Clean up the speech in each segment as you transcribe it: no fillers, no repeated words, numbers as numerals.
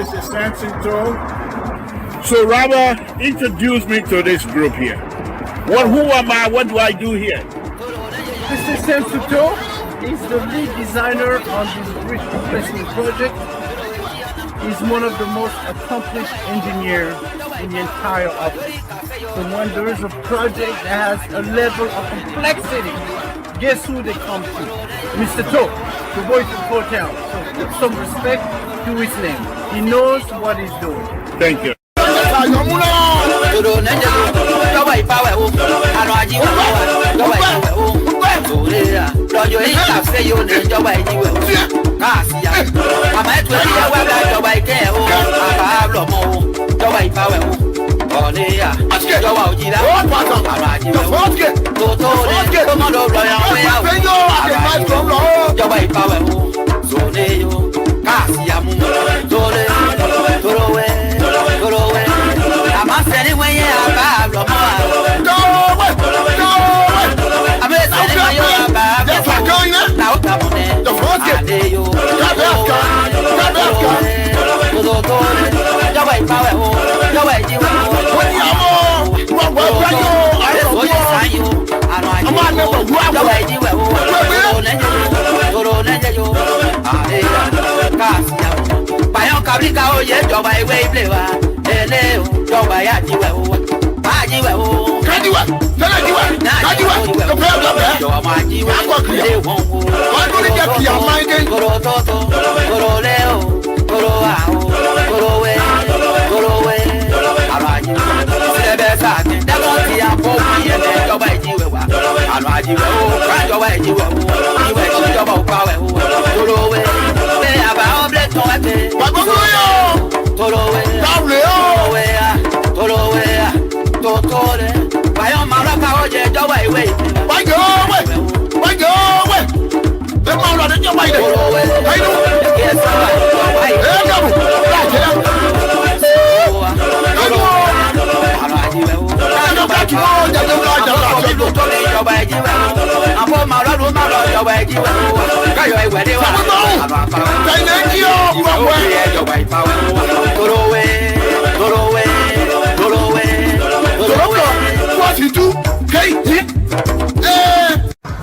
This is Samson. So Robert, introduce me to this group here. Who am I? What do I do here? Mr. Samson is the lead designer on this bridge replacement project. He's one of the most accomplished engineers in the entire office. So when there is a project that has a level of complexity, guess who they come to? Mr. To, the voice of hotel. So with some respect to his name. He knows what he's doing. Thank you.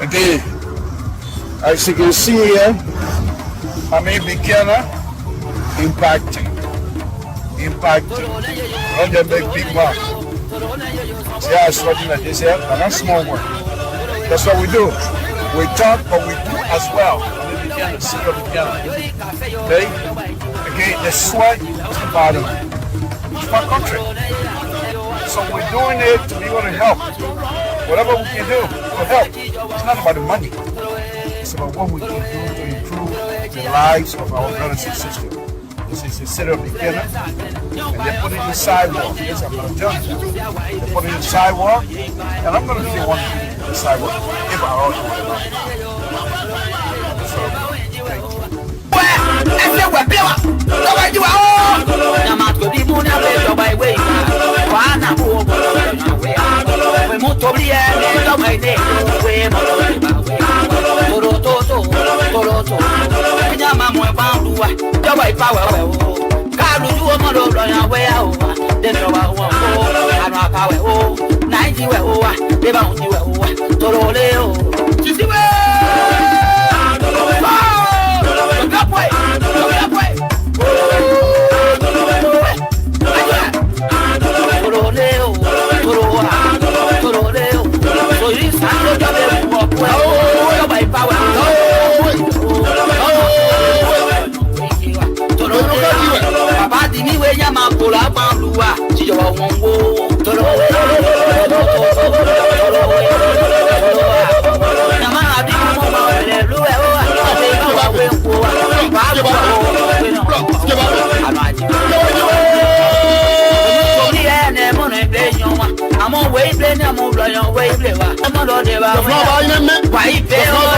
Okay, as you can see here, I'm a beginner impacting. On the big mark. See how it's working like this here? And that's small work. That's what we do. We talk, but we do as well. We begin to see what we can. Okay? Again, the sweat is the bottom. It's my country. So we're doing it to be able to help. Whatever we can do to help. It's not about the money. It's about what we can do to improve the lives of our brothers and sisters. This is the city of beginner. And they put it in the sidewalk. Yes, I'm going to tell you. They put it in the sidewalk. And I'm going to be the one to do the sidewalk. If I all do it. So, thank you. The flower in me. The flower in me.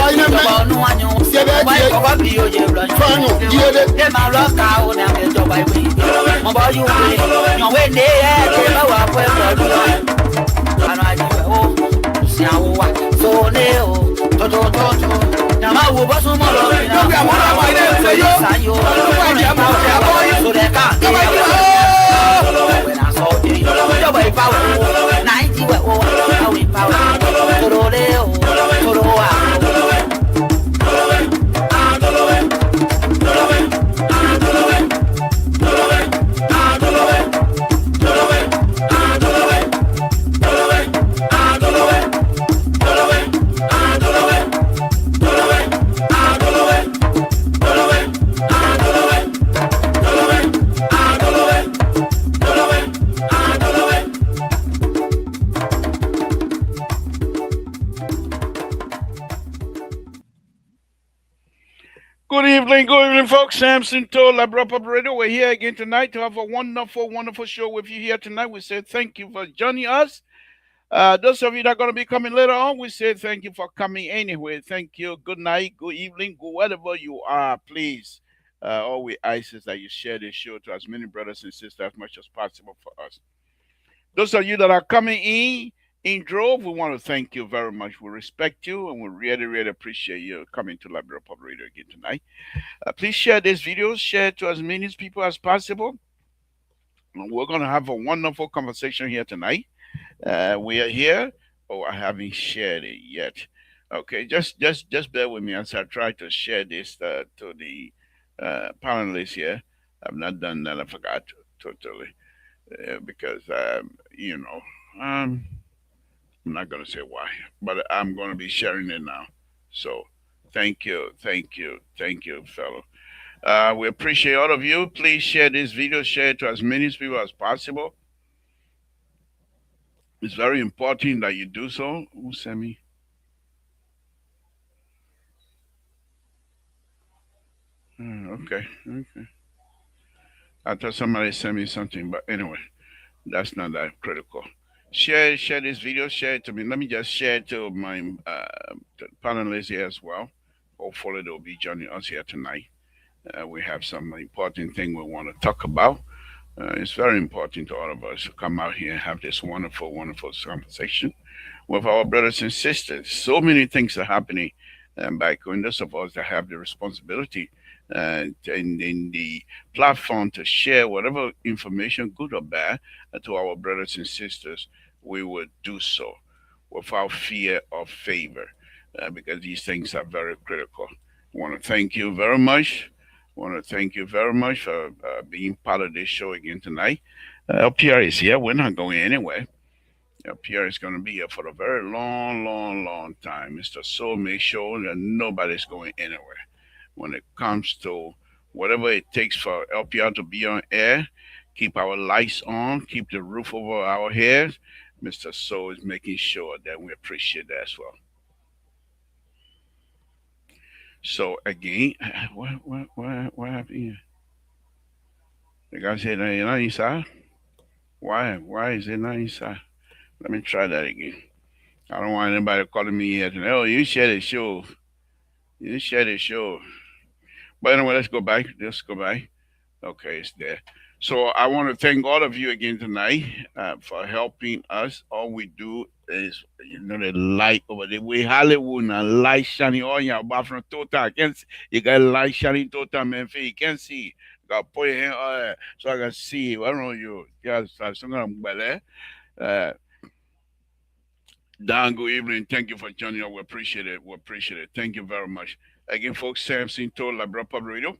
Yeah, that yeah. Fano, yeah, that. Good evening, folks. Samson told Labrup Operator. We're here again tonight to have a wonderful, wonderful show with you here tonight. We say thank you for joining us. Those of you that are going to be coming later on, we say thank you for coming anyway. Thank you. Good night, good evening, good wherever you are. Please, all we ask is that you share this show to as many brothers and sisters as much as possible for us. Those of you that are coming in drove, we want to thank you very much. We respect you and we really, really appreciate you coming to Library Pub Radio again tonight. Please share this video, share it to as many people as possible. We're going to have a wonderful conversation here tonight. We are here, oh, I haven't shared it yet. Okay, just bear with me as I try to share this to the panelists here. I've not done that. I forgot totally because I'm not going to say why, but I'm going to be sharing it now. So thank you, fellow. We appreciate all of you. Please share this video, share it to as many people as possible. It's very important that you do so. Who sent me? Okay. I thought somebody sent me something, but anyway, that's not that critical. Share this video, share it to me. Let me just share it to my to panelists here as well. Hopefully they'll be joining us here tonight. We have some important thing we want to talk about. It's very important to all of us to come out here and have this wonderful, wonderful conversation with our brothers and sisters. So many things are happening back when those of us that have the responsibility in the platform to share whatever information, good or bad, to our brothers and sisters, we would do so without fear or favor because these things are very critical. I want to thank you very much. I want to thank you very much for being part of this show again tonight. LPR is here. We're not going anywhere. LPR is going to be here for a very long, long, long time. Mr. Soul make sure that nobody's going anywhere. When it comes to whatever it takes for LPR to be on air, keep our lights on, keep the roof over our heads, Mr. Soul is making sure that we appreciate that as well. So again, what happened here? The guy said you're not inside. Why is it not inside? Let me try that again. I don't want anybody calling me here tonight. Oh, you share the show. You share the show. But anyway, let's go back. Let's go back. Okay, it's there. So I want to thank all of you again tonight for helping us. All we do is, the light over there. We Hollywood and light shining on your bar from total. I can see. You got light shining total, man. You can see. Got to put your hand so I can see. I don't know you. Yeah, Dan, good evening. Thank you for joining us. We appreciate it. We appreciate it. Thank you very much. Again, folks, Samson told Labra Pub Radio.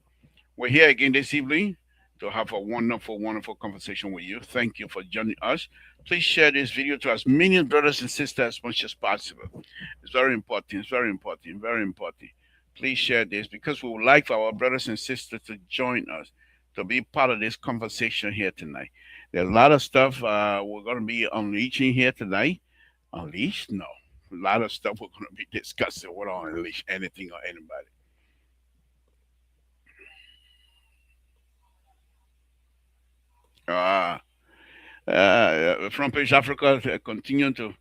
We're here again this evening to have a wonderful, wonderful conversation with you. Thank you for joining us. Please share this video to as many brothers and sisters as much as possible. It's very important. It's very important. Very important. Please share this because we would like for our brothers and sisters to join us to be part of this conversation here tonight. There's a lot of stuff we're going to be unleashing here tonight. Unleash? No. A lot of stuff we're going to be discussing. We don't unleash anything or anybody. From Page Africa, continue to.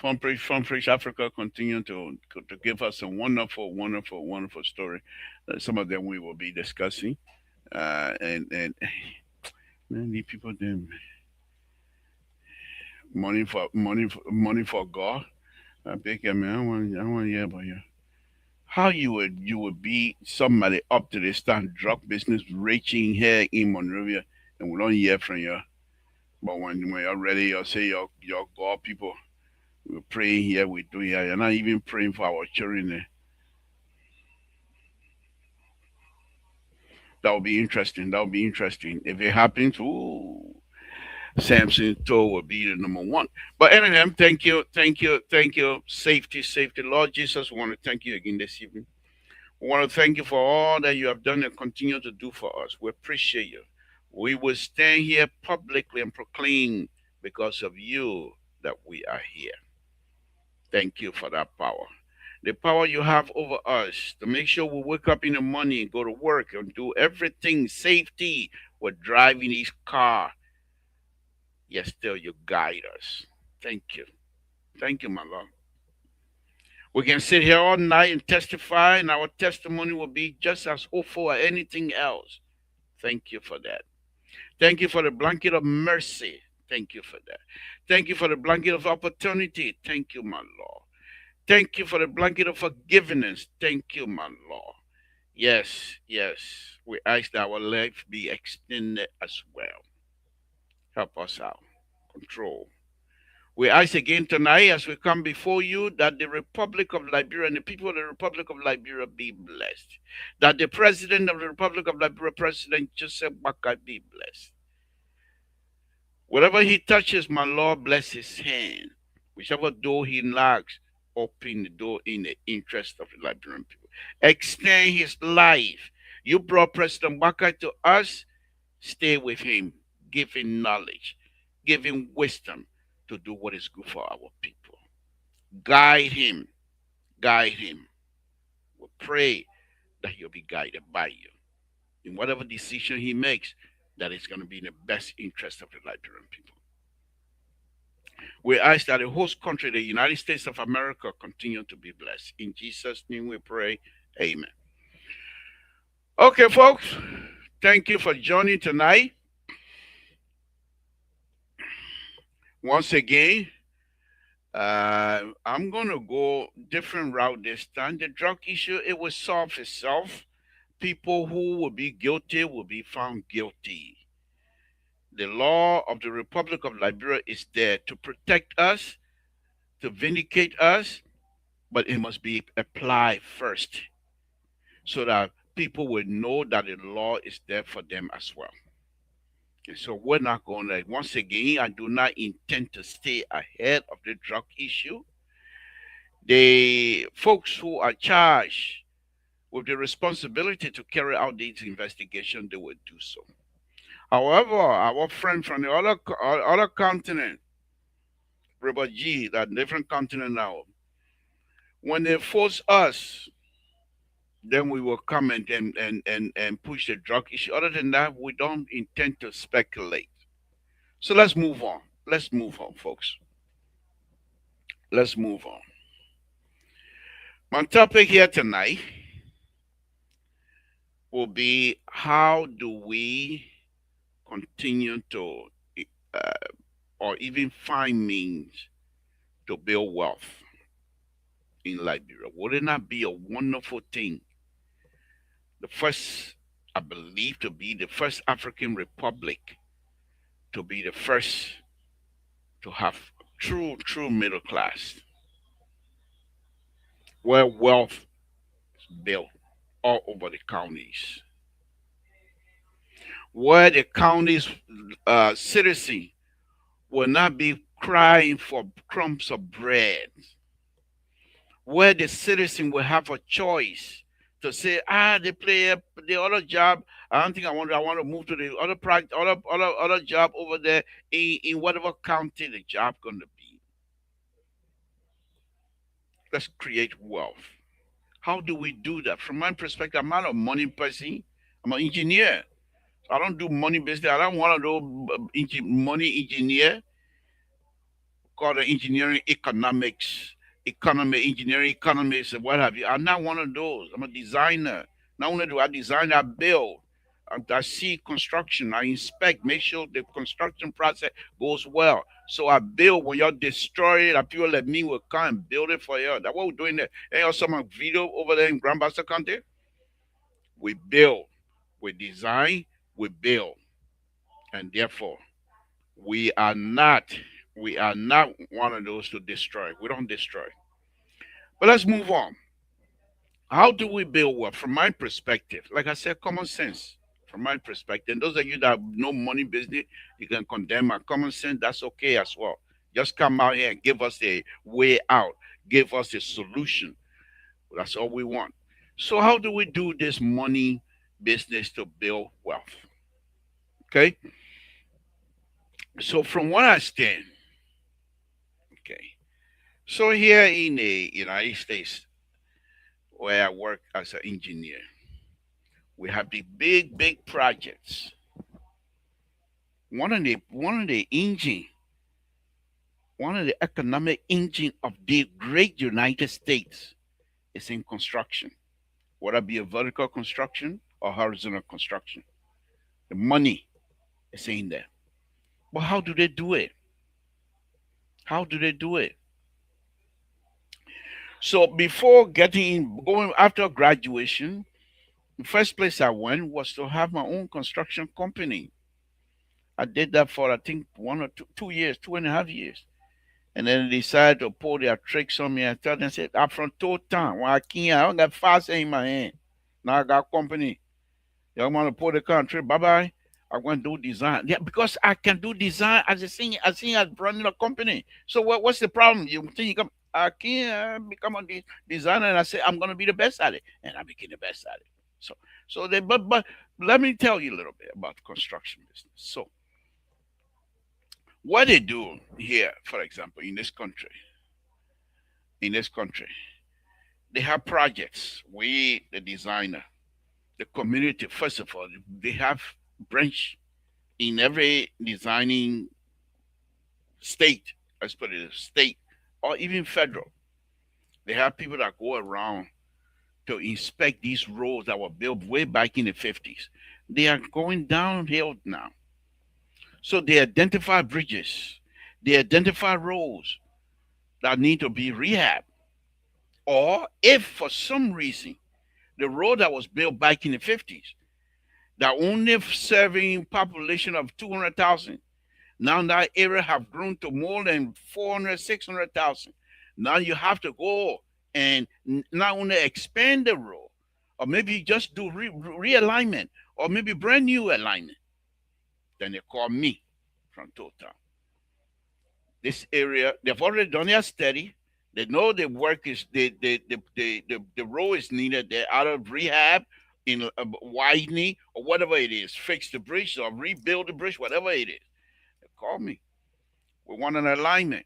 Fun Fresh Africa continue to give us a wonderful, wonderful, wonderful story. Some of them we will be discussing. And man, these people them money for God. I beg you, man. I want to hear about you. How you would be somebody up to the stand drug business reaching here in Monrovia, and we don't hear from you. But when you're ready, you'll say your God people. We're praying here, we do here. You're not even praying for our children there. That would be interesting. That would be interesting. If it happens, ooh, Samson toe will be the number one. But anyway, thank you. Safety, safety. Lord Jesus, we want to thank you again this evening. We want to thank you for all that you have done and continue to do for us. We appreciate you. We will stand here publicly and proclaim because of you that we are here. Thank you for that power. The power you have over us to make sure we wake up in the morning, go to work, and do everything safety. We're driving this car, yet still you guide us. Thank you. Thank you, my Lord. We can sit here all night and testify, and our testimony will be just as hopeful as anything else. Thank you for that. Thank you for the blanket of mercy. Thank you for that. Thank you for the blanket of opportunity. Thank you, my Lord. Thank you for the blanket of forgiveness. Thank you, my Lord. Yes, yes. We ask that our life be extended as well. Help us out. Control. We ask again tonight as we come before you that the Republic of Liberia and the people of the Republic of Liberia be blessed. That the President of the Republic of Liberia, President Joseph Baka, be blessed. Whatever he touches, my Lord, bless his hand. Whichever door he knocks, open the door in the interest of the Liberian people. Extend his life. You brought President Baka to us. Stay with him. Give him knowledge. Give him wisdom to do what is good for our people. Guide him. Guide him. We pray that he'll be guided by you. In whatever decision he makes, that is going to be in the best interest of the Liberian people. We ask that the host country, the United States of America, continue to be blessed. In Jesus' name we pray. Amen. Okay, folks, thank you for joining tonight. Once again, I'm going to go different route this time. The drug issue, it will solve itself. People who will be guilty will be found guilty. The law of the Republic of Liberia is there to protect us, to vindicate us, but it must be applied first so that people will know that the law is there for them as well. And so we're not going to, once again, I do not intend to stay ahead of the drug issue. The folks who are charged with the responsibility to carry out these investigations, they will do so. However, our friend from the other continent, Robert G, that different continent now, when they force us, then we will come and push the drug issue. Other than that, we don't intend to speculate. So let's move on. Let's move on, folks. Let's move on. My topic here tonight will be how do we continue to uh, or even find means to build wealth in Liberia. Would it not be a wonderful thing? The first, I believe, to be the first African republic, to be the first to have true middle class, where wealth is built all over the counties, where the county's citizen will not be crying for crumbs of bread, where the citizen will have a choice to say, they play the other job. I don't think I want to move to the other project, other job over there in whatever county the job gonna be. Let's create wealth. How do we do that? From my perspective, I'm not a money person. I'm an engineer. I don't do money business. I don't want to do money engineer. call the engineering economics, economy, engineering economics, and what have you. I'm not one of those. I'm a designer. Not only do I design, I build. I see construction. I inspect, make sure the construction process goes well. So I build. When y'all destroy it, I people like me will come and build it for you. That's what we're doing there. And also my video over there in Grand Bassa County. We build, we design, we build, and therefore we are not we are not one of those to destroy. We don't destroy. But let's move on. How do we build wealth? From my perspective, like I said, common sense. From my perspective, and those of you that have no money business, you can condemn my common sense. That's okay as well. Just come out here and give us a way out. Give us a solution. That's all we want. So how do we do this money business to build wealth? Okay. So from what I stand, okay. So here in the United States, where I work as an engineer, we have the big projects. One of the engine, one of the economic engine of the great United States is in construction, whether it be a vertical construction or horizontal construction. The money is in there. But how do they do it? How do they do it? So before going after graduation, the first place I went was to have my own construction company. I did that for I think 1 or 2 years, 2.5 years. And then they decided to pull their tricks on me. I told them, I said, I'm from Totan. When I came, I don't got fast in my hand. Now I got company. You want to pull the country, bye bye. I'm going to do design. Yeah, because I can do design as a senior, as running a company. So what's the problem? You think you come, I can become a designer, and I say I'm going to be the best at it, and I became the best at it. But let me tell you a little bit about the construction business. So what they do here, for example, in this country, they have projects. We, the designer, the community, first of all, they have branch in every designing state, let's put it as state, or even federal. They have people that go around to inspect these roads that were built way back in the 50s. They are going downhill now. So they identify bridges, they identify roads that need to be rehabbed. Or if for some reason the road that was built back in the 50s that only serving population of 200,000, now that area have grown to more than 400, 600,000. Now you have to go and not only expand the road, or maybe just do realignment, or maybe brand new alignment. Then they call me from Total. This area, they've already done their study. They know the work is the road is needed. They're out of rehab, in widening or whatever it is, fix the bridge or rebuild the bridge, whatever it is. They call me. We want an alignment.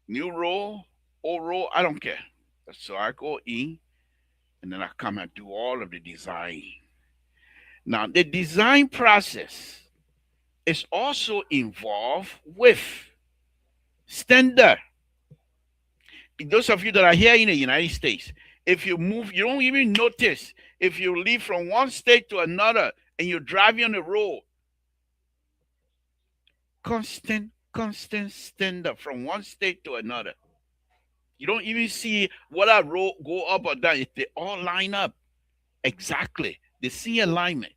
New road, old road, I don't care. So I go in and then I come and do all of the design. Now the design process is also involved with standard. Those of you that are here in the United States, if you move, you don't even notice. If you leave from one state to another and you're driving on the road, constant standard from one state to another. You don't even see what a road go up or down. They all line up exactly. They see alignment.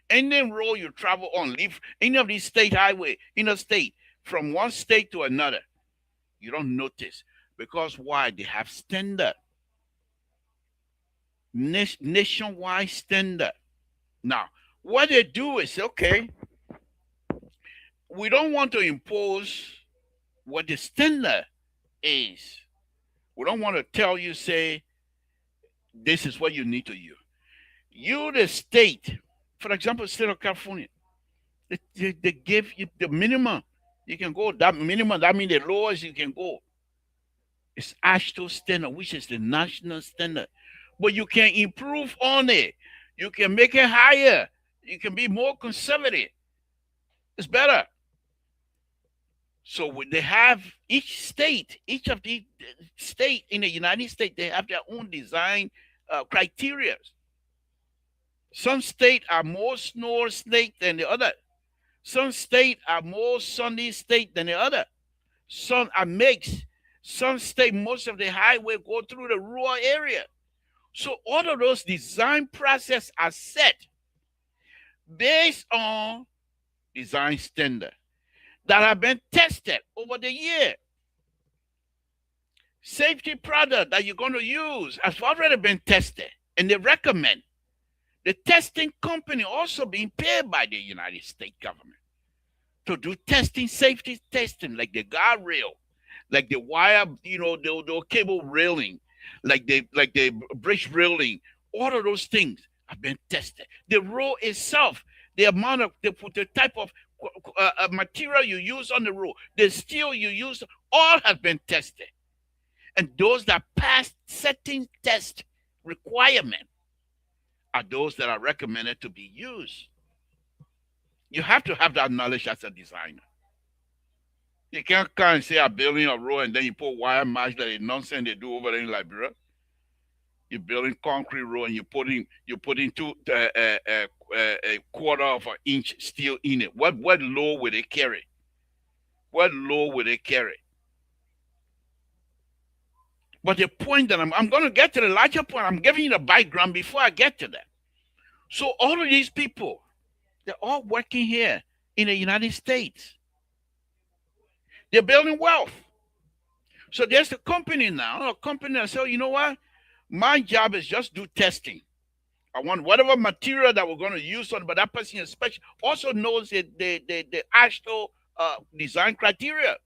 Any road you travel on, leave any of these state highway, interstate, from one state to another, you don't notice. Because why? They have standard. Nationwide standard. Now, what they do is, okay, we don't want to impose what the standard is. We don't want to tell you, say, this is what you need to use. You, the state, for example, state of California, they give you the minimum. You can go, that minimum, that means the lowest you can go. It's AASHTO standard, which is the national standard. But you can improve on it. You can make it higher. You can be more conservative. It's better. So they have each state, each of the state in the United States, they have their own design criteria. Some states are more snow state than the other. Some states are more sunny state than the other. Some are mixed. Some state most of the highway go through the rural area. So all of those design process are set based on design standard that have been tested over the year. Safety product that you're going to use has already been tested, and they recommend. The testing company also being paid by the United States government to do testing, safety testing, like the guardrail, like the wire, the cable railing, like the bridge railing. All of those things have been tested. The road itself, the amount of the type of material you use on the road, the steel you use, all have been tested. And those that pass certain test requirement are those that are recommended to be used. You have to have that knowledge as a designer. You can't come and say I'm building a road and then you put wire mesh that is nonsense they do over there in Liberia. You're building concrete road and you're putting a quarter of an inch steel in it. What load will they carry? What load will they carry? But the point that I'm going to get to the larger point, I'm giving you the background before I get to that. So all of these people, they're all working here in the United States. They're building wealth. So there's a company now, a company that says, you know what? My job is just do testing. I want whatever material that we're going to use on, but that person especially also knows the actual design criteria.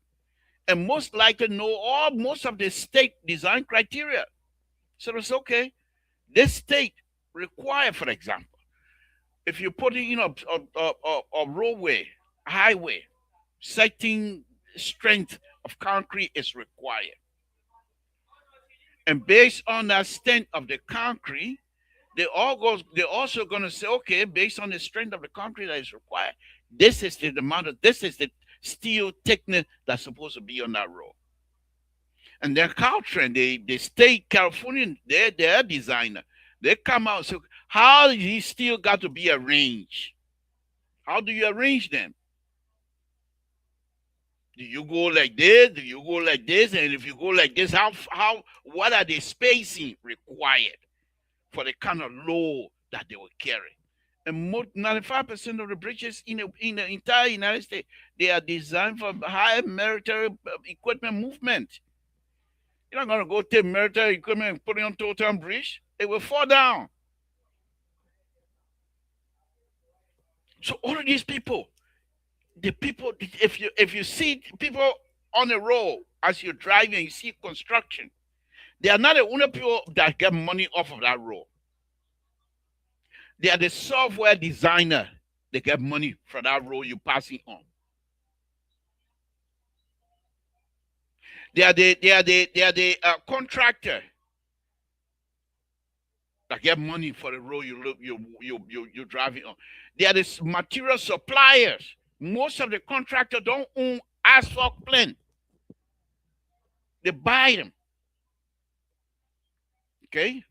And most likely know most of the state design criteria. So it's okay. This state require, for example, if you're putting in a roadway, highway, certain strength of concrete is required. And based on that strength of the concrete, they're also going to say, okay, based on the strength of the concrete that is required, this is the steel thickness that's supposed to be on that road. And then Caltrans, the state Californian, they're designer. They come out and say, how do these steel got to be arranged? How do you arrange them? Do you go like this? Do you go like this? And if you go like this, what are the spacing required for the kind of load that they will carry? And 95% of the bridges in the entire United States, they are designed for high military equipment movement. You're not going to go take military equipment and put it on total bridge. It will fall down. So all of these people, if you see people on the road as you're driving, you see construction, they are not the only people that get money off of that road. They are the software designer. They get money from that road you're passing on. They are the contractor that get money for the road you're driving on. They are the material suppliers. Most of the contractors don't own asphalt plant. They buy them. Okay?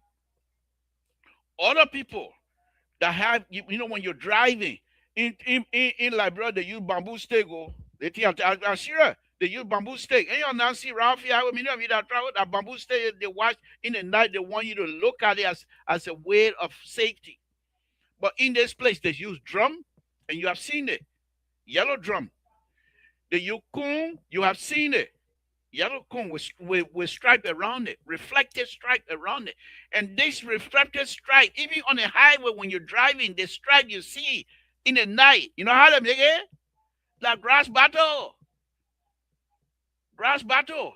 Other people that have, when you're driving in Liberia, they use bamboo stake. They think I'm sure they use bamboo stake. And you now see around here, that bamboo stake they watch in the night. They want you to look at it as a way of safety. But in this place, they use drum, and you have seen it, yellow drum. The Yukon, you have seen it. Yellow cone with stripe around it, reflective stripe around it. And this reflective stripe, even on the highway when you're driving, the stripe you see in the night, you know how they make it? Like grass battle. Grass battle.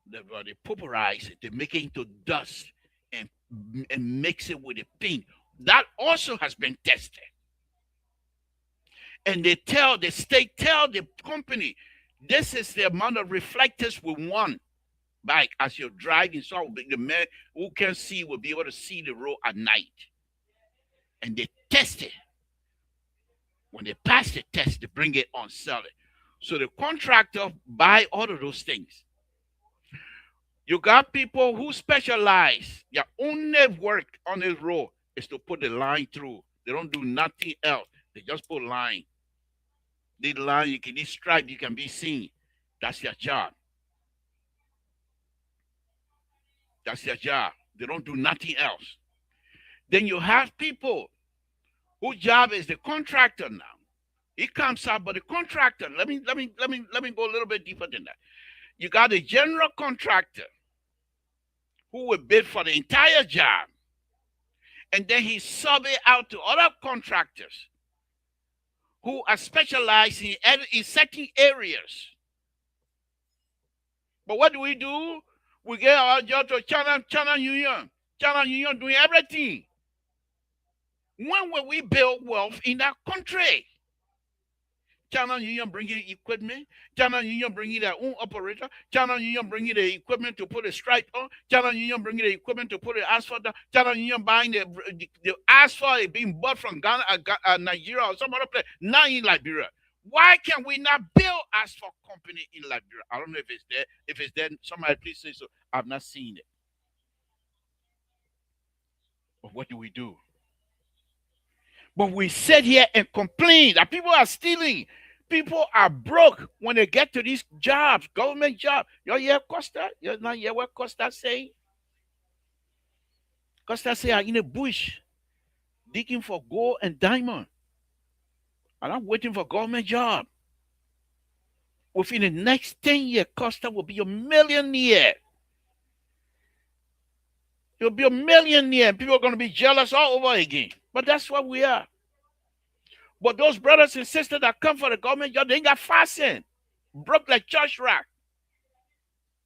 They pulverize it, they make it into dust and mix it with the paint. That also has been tested. And the state tell the company, this is the amount of reflectors we want back as you're driving. So the man who can see will be able to see the road at night. And they test it. When they pass the test, they bring it on, sell it. So the contractor buy all of those things. You got people who specialize. Their only work on this road is to put the line through. They don't do nothing else. They just put line. The line, you can, this stripe, you can be seen. That's their job. That's their job. They don't do nothing else. Then you have people whose job is the contractor now. He comes out, but the contractor, let me go a little bit deeper than that. You got a general contractor who will bid for the entire job. And then he sub it out to other contractors who are specialized in certain areas. But what do? We get our job to China Union. China Union doing everything. When will we build wealth in that country? China Union bringing equipment. China Union bringing their own operator. China Union bringing the equipment to put a stripe on. China Union bringing the equipment to put the asphalt down. China Union buying the asphalt being bought from Ghana, Nigeria, or some other place, not in Liberia. Why can we not build asphalt company in Liberia? I don't know if it's there. If it's there, somebody please say so. I've not seen it. But what do? But we sit here and complain that people are stealing. People are broke when they get to these jobs, government jobs. You hear Costa? You not hear what Costa say? Costa say I'm in a bush digging for gold and diamond. And I'm waiting for government job. Within the next 10 years, Costa will be a millionaire. You'll be a millionaire, and people are going to be jealous all over again. But that's what we are. But those brothers and sisters that come for the government job, they ain't got fasten. Broke like church rack.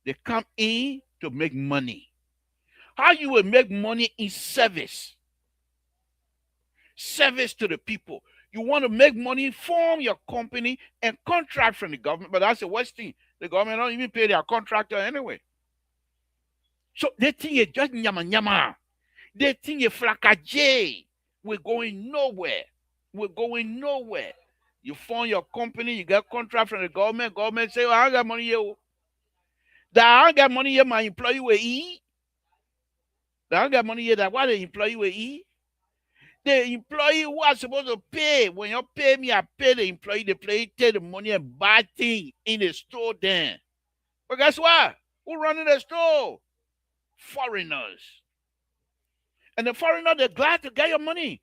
They come in to make money. How you will make money in service? Service to the people. You want to make money, form your company and contract from the government. But that's the worst thing. The government don't even pay their contractor anyway. So they think it's just nyama. They think it's flakaje. We're going nowhere. We're going nowhere. You form your company, you get contract from the government. Government say, I got money here. That I got money here, my employee will eat. That I got money here, that why the employee will eat. The employee who are supposed to pay, when you pay me, I pay the employee. The employee take the money and buy things in the store then. But guess what? Who running the store? Foreigners. And the foreigner, they're glad to get your money.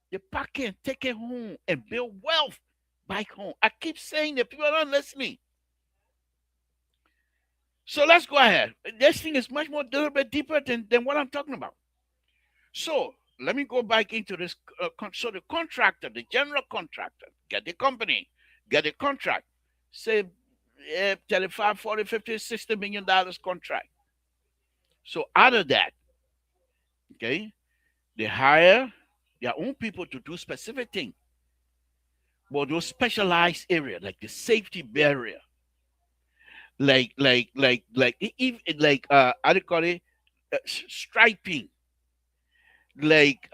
They pack it, take it home, and build wealth back home. I keep saying that people are not listening. So let's go ahead. This thing is much more a little bit deeper than what I'm talking about. So let me go back into this. So the contractor, the general contractor, get the company, get the contract, say 35, 40, 50, $60 million contract. So out of that, okay, they hire their own people to do specific things. But those specialized areas, like the safety barrier, like how do you call it, striping, like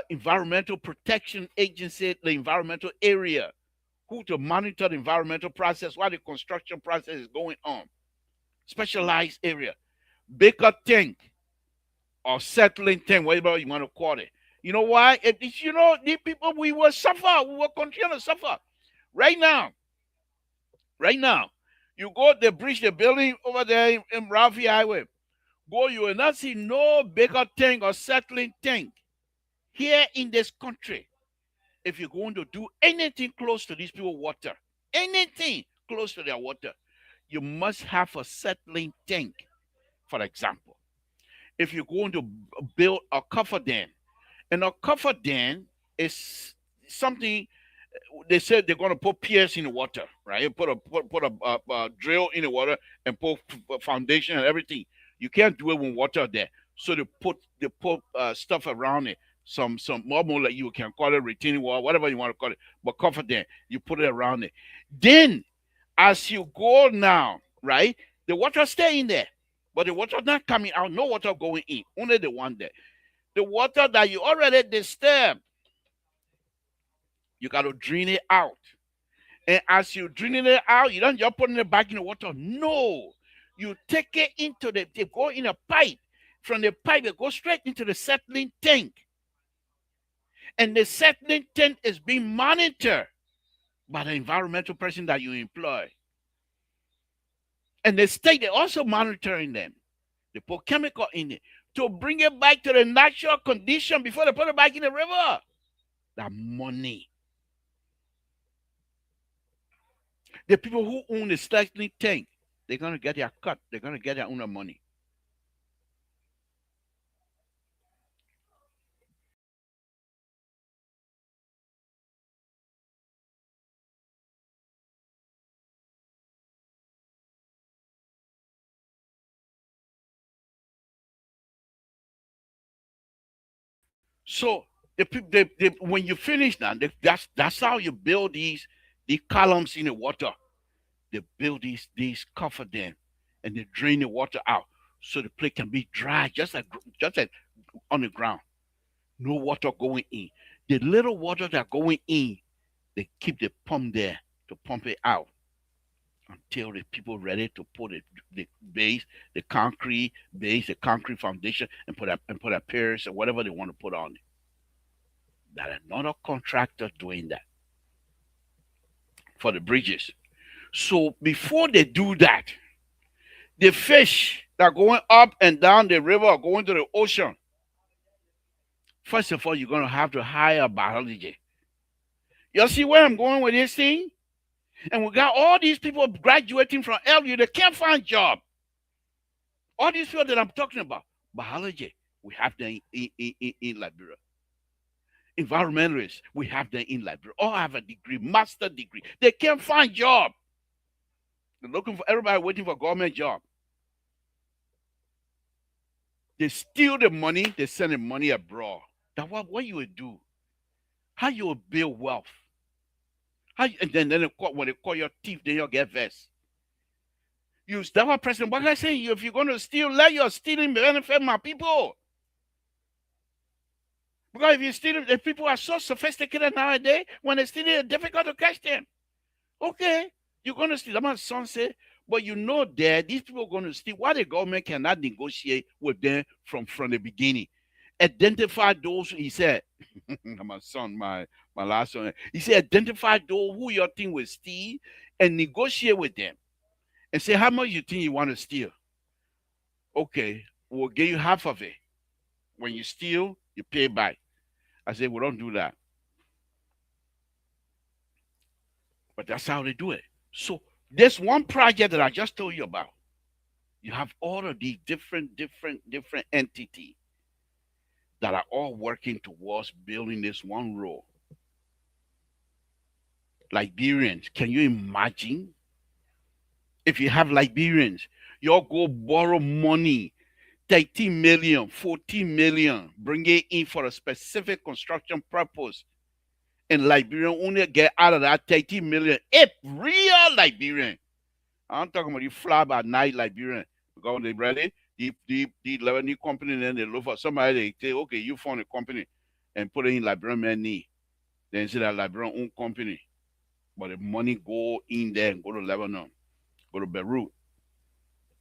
environmental protection agency, the environmental area, who to monitor the environmental process while the construction process is going on. Specialized area, bigger tank or settling tank, whatever you want to call it. You know why? The people, we will suffer. We will continue to suffer. Right now, you go to the bridge, the building over there in Ralphie Highway. Go, you will not see no bigger tank or settling tank here in this country. If you're going to do anything close to these people water, anything close to their water, you must have a settling tank. For example, if you're going to build a cover dam, and a cover dam is something they said they're going to put piers in the water, right? You put a drill in the water and put foundation and everything. You can't do it with water there. So they put stuff around it. Some more like you can call it retaining wall, whatever you want to call it, but cover dam. You put it around it. Then, as you go now, right, the water stay in there, but the water not coming out. No water going in. Only the one there. The water that you already disturbed, you got to drain it out. And as you draining it out, you don't just putting it back in the water. No, you take it into they go in a pipe. From the pipe, they go straight into the settling tank. And the settling tank is being monitored by the environmental person that you employ. And the state, they're also monitoring them. They put chemical in it to bring it back to the natural condition before they put it back in the river. That money. The people who own the settling tank, they're going to get their cut. They're going to get their own money. So the people, when you finish now, that's how you build these columns in the water. They build these cover them, and they drain the water out so the place can be dry, just like on the ground. No water going in. The little water that going in, they keep the pump there to pump it out until the people ready to put the base, the concrete base, the concrete foundation, and put a piers or whatever they want to put on it. That another contractor doing that for the bridges. So before they do that, the fish that are going up and down the river or going to the ocean, first of all, you're going to have to hire biology. You see where I'm going with this thing? And we got all these people graduating from LU, they can't find job. All these people that I'm talking about, biology, we have them in Liberia. Environmentalists, we have them in Liberia. All have a degree, master degree. They can't find job. They're looking for everybody waiting for government job. They steal the money, they send the money abroad. That's what you would do. How you will build wealth. And then when they call your thief, then you'll get vexed. That's what President Biden is saying. If you're going to steal, let your stealing benefit my people. Because if you steal, the people are so sophisticated nowadays, when they steal it, it's difficult to catch them. Okay, you're going to steal. That's what my son said. But you know that these people are going to steal. Why the government cannot negotiate with them from the beginning? Identify those, he said, my son, my last son, he said, identify those who your thing will steal and negotiate with them and say, how much you think you want to steal? Okay, we'll give you half of it. When you steal, you pay back. I said, we don't do that. But that's how they do it. So there's one project that I just told you about. You have all of these different entities that are all working towards building this one road. Liberians, can you imagine? If you have Liberians, you'll go borrow money, 13 million, 14 million, bring it in for a specific construction purpose. And Liberian only get out of that 13 million. If real Liberian, I'm talking about the fly by night Liberian, because when they ready, the 11 company, then they look for somebody, they say, okay, you found a company and put it in Liberian man name. Then say that Liberian own company. But the money go in there and go to Lebanon, go to Beirut.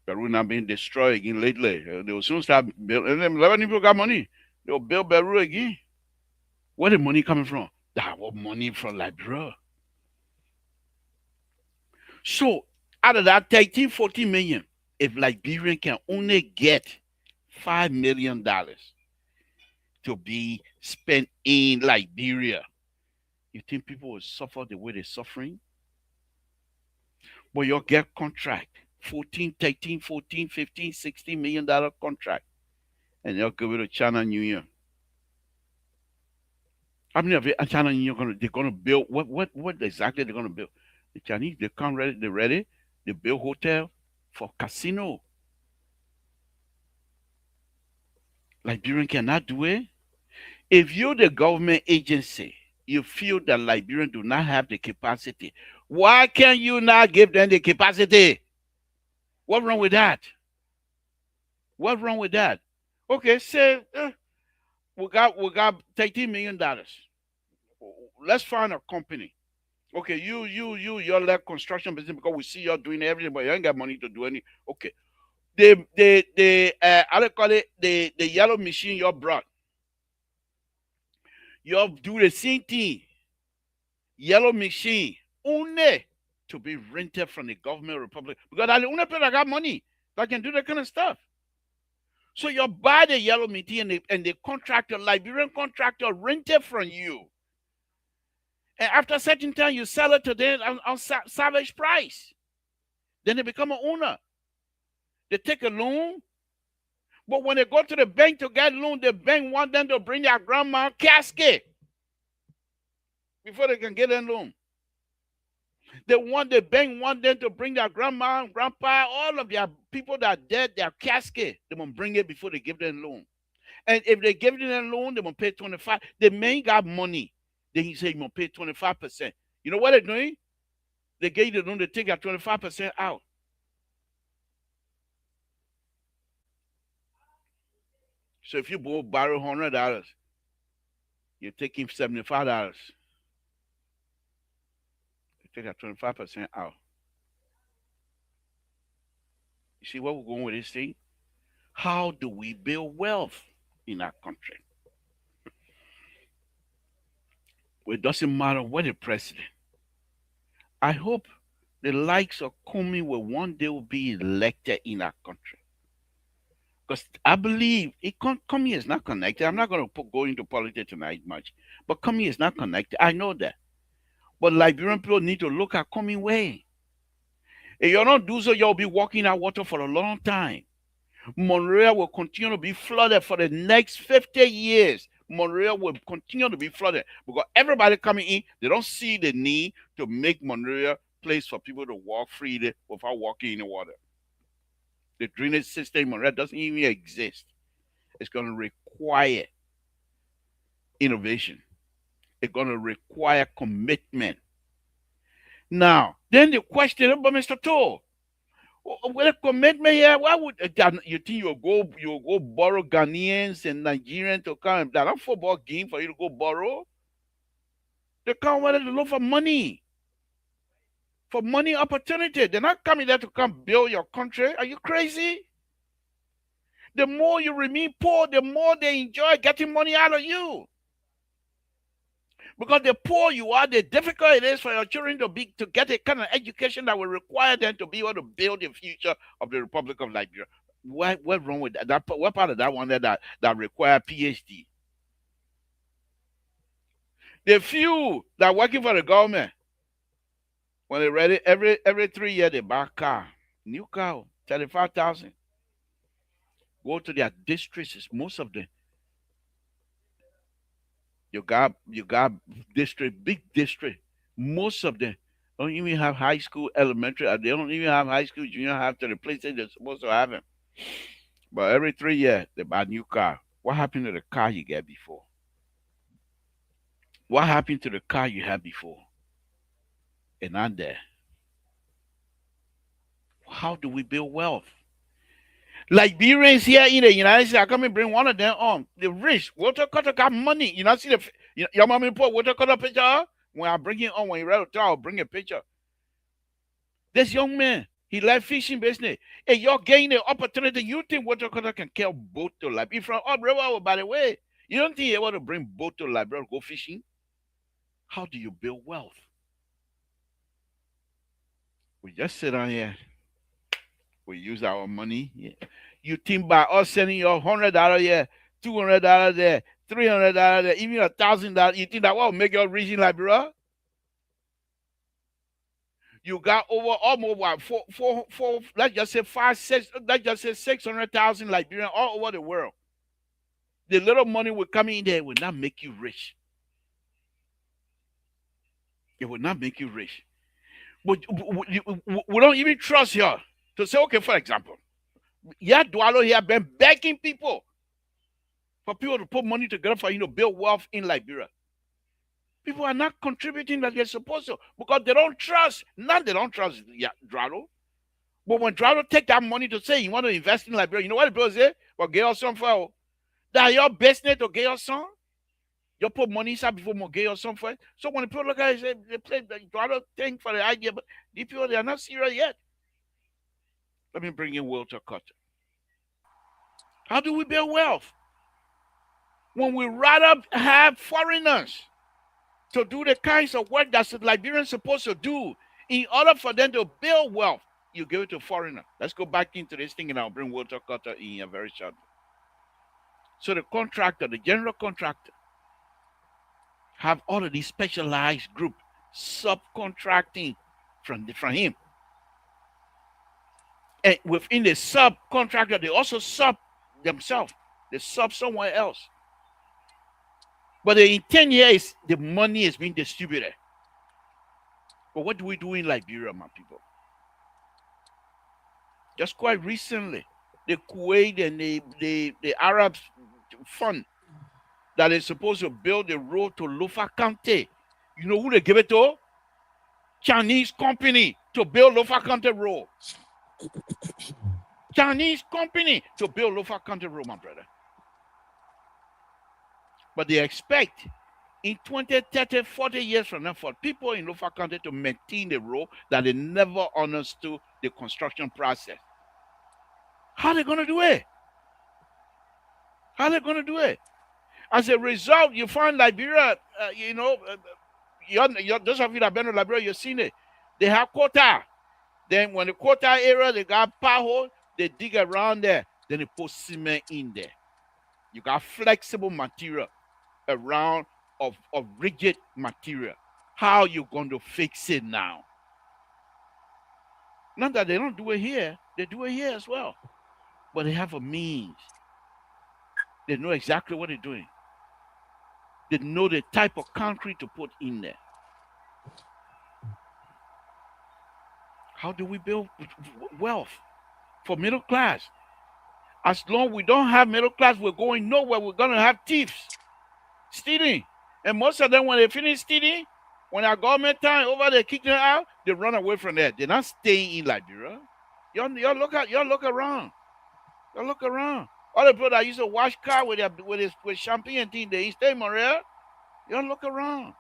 Beirut now being destroyed again lately. They will soon start building. And then Lebanese people got money. They will build Beirut again. Where the money coming from? That was money from Liberia. So out of that 13, 14 million, if Liberian can only get $5 million to be spent in Liberia, you think people will suffer the way they're suffering? But you'll get contract, 14, 13, 14, 15, $16 million contract, and they'll give it to China New Year. How many of it China New Year they're gonna build? What exactly they're gonna build? The Chinese, they come ready, they're ready. They build hotel for casino. Liberian cannot do it. If you're the government agency, you feel that Liberians do not have the capacity, why can't you not give them the capacity? What's wrong with that? What's wrong with that? Okay, say we got $13 million. Let's find a company. Okay, you're like construction business because we see you're doing everything, but you ain't got money to do any. Okay, how they call it, the yellow machine you brought, you do the same thing. Yellow machine, only to be rented from the government republic because that's the only people that got money that can do that kind of stuff. So you buy the yellow machine and the contractor, Liberian contractor, rent it from you. And after a certain time, you sell it to them on savage price. Then they become an owner. They take a loan. But when they go to the bank to get loan, the bank want them to bring their grandma casket before they can get a loan. The bank want them to bring their grandma and grandpa, all of their people that are dead, their casket. They want to bring it before they give them loan. And if they give them a loan, they want to pay 25. The man got money. Then he said, you want to pay 25%. You know what they're doing? They gave you the loan, they take that 25% out. So if you borrow $100, you're taking $75. You take that 25% out. You see where we're going with this thing? How do we build wealth in our country? Well, it doesn't matter what the president. I hope the likes of Comey will one day will be elected in our country. Because I believe Comey is not connected. I'm not going to go into politics tonight much, but Comey is not connected. I know that. But Liberian people need to look at Comey way. If you don't do so, you'll be walking out water for a long time. Monrovia will continue to be flooded for the next 50 years. Monrovia will continue to be flooded because everybody coming in, they don't see the need to make Monrovia a place for people to walk freely without walking in the water. The drainage system in Monrovia doesn't even exist. It's going to require innovation. It's going to require commitment. Now, then the question about Mr. Toll. With a commitment here, why would you think you'll go borrow Ghanaians and Nigerians to come? That's not football game for you to go borrow. They come there to look for money opportunity. They're not coming there to come build your country. Are you crazy? The more you remain poor, the more they enjoy getting money out of you. Because the poor you are, the difficult it is for your children to get a kind of education that will require them to be able to build the future of the Republic of Liberia. What's wrong with that? What part of that one that require PhD? The few that are working for the government, when they're ready, every 3 years they buy a car, new car, 35,000. Go to their districts, most of them. You got district, big district. Most of them don't even have high school, elementary. They don't even have high school, junior high to the places they're supposed to have them. But every 3 years they buy a new car. What happened to the car you get before? What happened to the car you had before? And not there. How do we build wealth? Liberians here in the United States, I come and bring one of them on. The rich, Walter Cutter got money. You not see your mommy put Walter Cutter picture? When I bring it on, when you read it, I'll bring a picture. This young man, he left fishing business. And you're getting the opportunity. You think Walter Cutter can carry boat to Liberia? From up river, by the way, you don't think you want to bring boat to Liberia to go fishing? How do you build wealth? We just sit on here. We use our money. Yeah. You think by us sending you $100 here, $200 there, $300 there, even $1,000, you think that will make you rich in Liberia? You got over almost what, four, let's just say 600,000 Liberians all over the world. The little money will come in there will not make you rich. It will not make you rich. But we don't even trust you to say, okay, for example, Dwalo here been begging people for people to put money together for you to build wealth in Liberia. People are not contributing like they're supposed to because they don't trust. Not they don't trust Drado. But when Drado take that money to say you want to invest in Liberia, you know what the people say? Well, get your son for that your business to get your son. You put money inside before Mogay or something. So when the people look at it, they play the other thing for the idea, but these people, they are not serious yet. Let me bring in Walter Cutter. How do we build wealth? When we rather have foreigners to do the kinds of work that the Liberians supposed to do in order for them to build wealth, you give it to foreigner. Let's go back into this thing and I'll bring Walter Cutter in here very shortly. So the contractor, the general contractor, have all of these specialized group subcontracting from him. And within the subcontractor, they also sub themselves. They sub somewhere else. But the intent here is the money is being distributed. But what do we do in Liberia, my people? Just quite recently, the Kuwait and the Arab fund that is supposed to build the road to Lofa County. You know who they give it to? Chinese company to build Lofa County Road. Chinese company to build Lofa County Road, my brother. But they expect in 20, 30, 40 years from now for people in Lofa County to maintain the road that they never understood the construction process. How are they going to do it? How are they going to do it? As a result, you find Liberia, those of you that have been to Liberia, you've seen it. They have quota. Then when the quota area, they got pothole, they dig around there. Then they put cement in there. You got flexible material around of rigid material. How are you going to fix it now? Not that they don't do it here. They do it here as well. But they have a means. They know exactly what they're doing. They know the type of concrete to put in there. How do we build wealth for middle class? As long as we don't have middle class, we're going nowhere. We're going to have thieves stealing. And most of them, when they finish stealing, when our government time over, they kick them out, they run away from there. They're not staying in Liberia. Y'all look around. Y'all look around. All the people that used to wash car with champagne thing, they stay in Montreal. Y'all look around.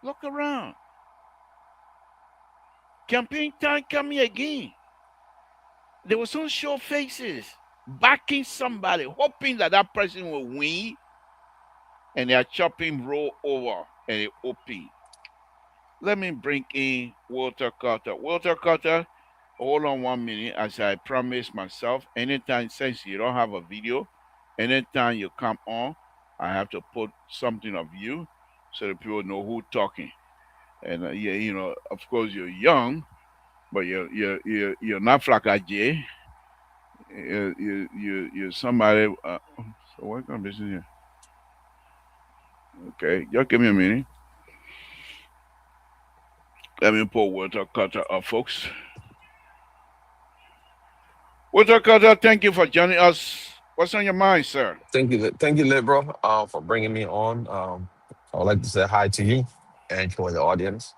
Look around. Campaign time coming again. There were some show faces backing somebody, hoping that person will win. And they are chopping roll over and they open. Let me bring in Walter Cutter. Walter Cutter, hold on 1 minute as I promised myself. Anytime, since you don't have a video, anytime you come on, I have to put something of you so that people know who's talking. And of course you're young, but you're not Flaka J. You're somebody. So what kind of business here? Okay, just give me a minute. Let me put Walter Cutter up, folks. Walter Cutter, thank you for joining us. What's on your mind, sir? Thank you, Libro, for bringing me on. I would like to say hi to you and for the audience.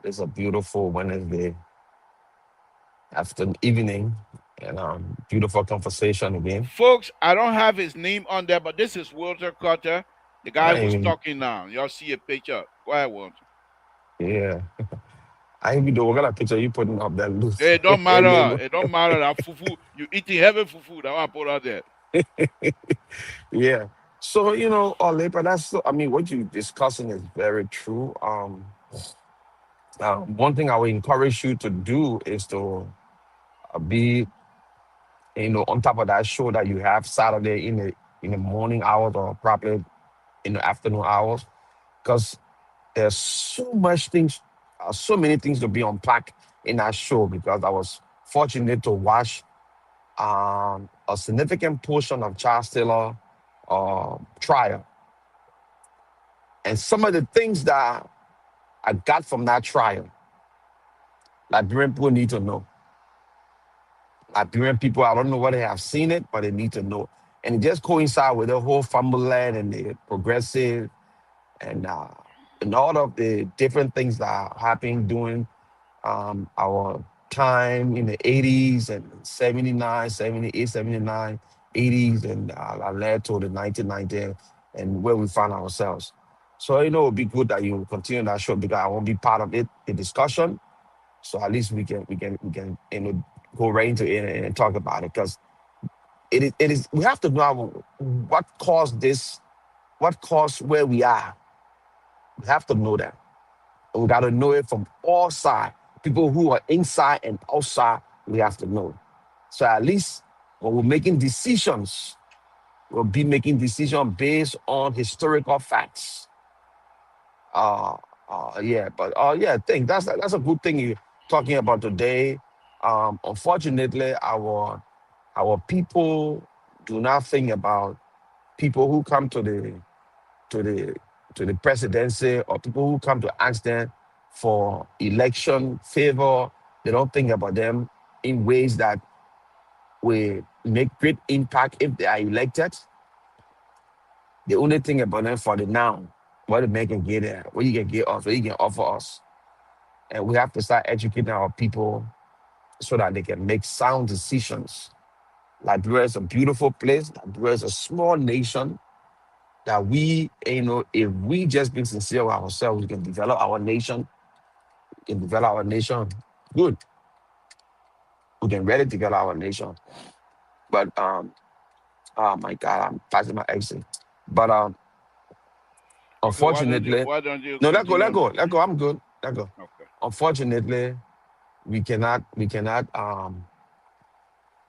It's a beautiful Wednesday evening, and beautiful conversation again. Folks, I don't have his name on there, but this is Walter Cutter, the guy who's Hey. talking now. Y'all see a picture. Go ahead, Walter. Yeah. I even do what kind of picture you putting up there, Luke? It don't matter. It don't matter that fufu. You eating heavy fufu. That one I put out there. Yeah. So, Olepa, what you're discussing is very true. One thing I would encourage you to do is to be, on top of that show that you have Saturday in the morning hours or probably in the afternoon hours, because there's so many things to be unpacked in that show. Because I was fortunate to watch a significant portion of Charles Taylor trial, and some of the things that I got from that trial, Liberian people need to know. Liberian people, I don't know whether they have seen it, but they need to know. And it just coincides with the whole family land and the progressive and all of the different things that are happening during our time in the 80s and 79, 78, 79, 80s, and led to the 1990 and where we find ourselves. So you know, it'll be good that you continue that show because I won't be part of it, the discussion. So at least we can go right into it and talk about it because it is we have to know what caused this, what caused where we are. We have to know that. And we got to know it from all sides. People who are inside and outside, we have to know. So at least when we're making decisions, we'll be making decisions based on historical facts. Uh, yeah, but yeah, I think that's a good thing you're talking about today. Unfortunately, our people do not think about people who come to the to the presidency or people who come to ask them for election favor. They don't think about them in ways that will make great impact if they are elected. They only think about them for the now, what the man can get there, what you can get us, what you can offer us. And we have to start educating our people so that they can make sound decisions. Liberia is a beautiful place. Liberia is a small nation that if we just be sincere with ourselves, we can develop our nation. We can develop our nation. Good. We can really develop our nation. But oh my God, I'm passing my exit. But Okay, unfortunately, why don't you no, let go, let continue? go, let go. I'm good. Let go. Okay. Unfortunately,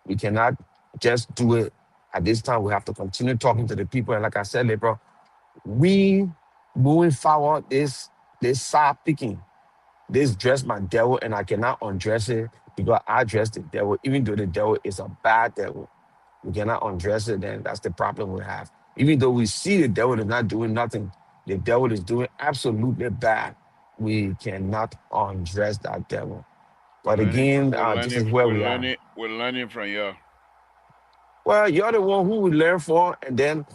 we cannot just do it at this time. We have to continue talking to the people. And like I said, bro, we moving forward this side picking. This dress my devil, and I cannot undress it because I dress the devil, even though the devil is a bad devil. We cannot undress it, then that's the problem we have. Even though we see the devil is not doing nothing, the devil is doing absolutely bad. We cannot undress that devil. We're But learning from again, we're this learning is where we're we are. learning we're learning from you. Well, you're the one who we learn for, and then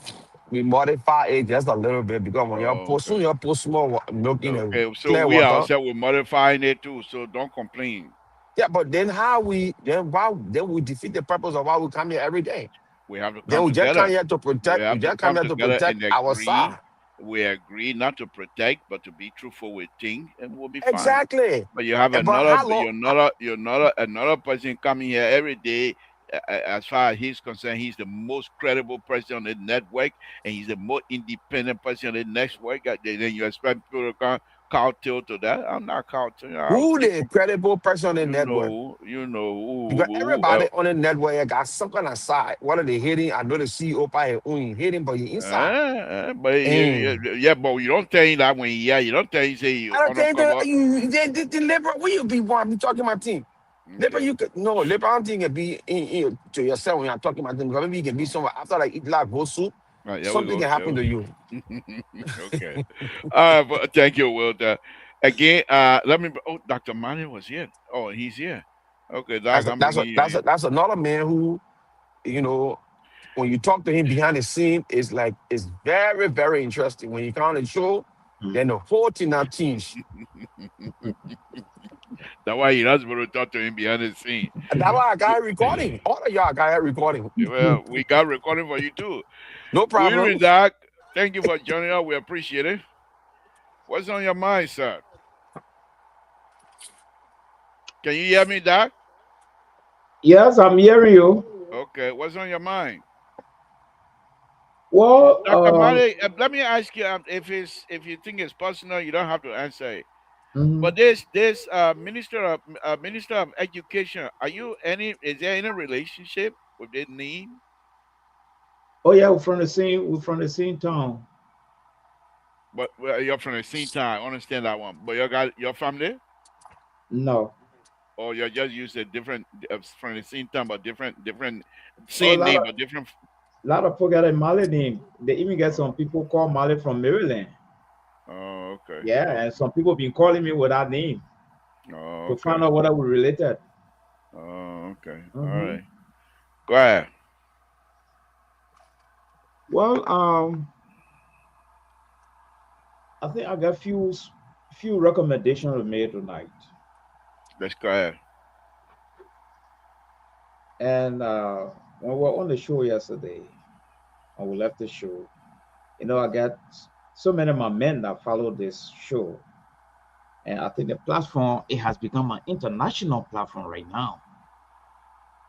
we modify it just a little bit because when you're Oh, post, okay. soon you're post small milk in a Okay, so clear we water. ourselves we're modifying it too, so don't complain. Yeah, but then how we then why then we defeat the purpose of why we come here every day. We have to Then come we just come together. here to We protect. We have to just come come here to together protect and our agree. side. We agree not to protect, but to be truthful with things, and we'll be fine. Exactly. But you have But another, how long? another person coming here every day. As far as he's concerned, he's the most credible person on the network, and he's the most independent person on the network. Then you expect people to come kowtow to that? I'm not kowtowing. I'll Who keep, the credible person on the network? you know, Because everybody on the network got something aside. What are they hitting? I know the CEO probably only hitting, but you inside. but And yeah, but you don't tell him that when you don't tell him say you I don't think undercover. that you the liberal. Will you be one? Be talking about team. Liberal, Okay, you could no liberal. I don't think it be to yourself when you're talking about them. Because maybe you can be somewhere after like eat like go soup. right, there we Something go. can happen to you. Okay. But thank you, Will. Again, let me. Oh, Dr. Mani was here. Oh, he's here. Okay, Doc, That's a, I'm that's a, bringing you that's in. a, that's another man who you know when you talk to him behind the scene, it's very, very interesting. When you come on the show, then the whole thing now change. That's why you're not supposed to talk to him behind the scene. And that's why I got a recording. All of y'all got a recording. Well, we got recording for you too. No Good evening, problem. Doc. Thank you for joining us. We appreciate it. What's on your mind, sir? Can you hear me, Doc? Yes, I'm hearing you. Okay, what's on your mind? Well, Dr. Mali, let me ask you if you think it's personal, you don't have to answer it. mhm. But this minister of education, are you any? Is there any relationship with this name? Oh yeah, we're from the same town. But well, you're from the same time. I understand that one. But you got your family, No, or you just use a different from the same time, but different oh, same name, but different. lot of people got a Mali name. They even get some people called Mali from Maryland. Oh, okay, Yeah, and okay. some people been calling me with that name Oh, to find okay. out whether we related. Oh, okay. All hmm right. Go ahead. Well, I think I got few recommendations to make tonight. Let's go ahead. And when we were on the show yesterday, when we left the show, I got so many of my men that follow this show, and I think the platform it has become an international platform right now.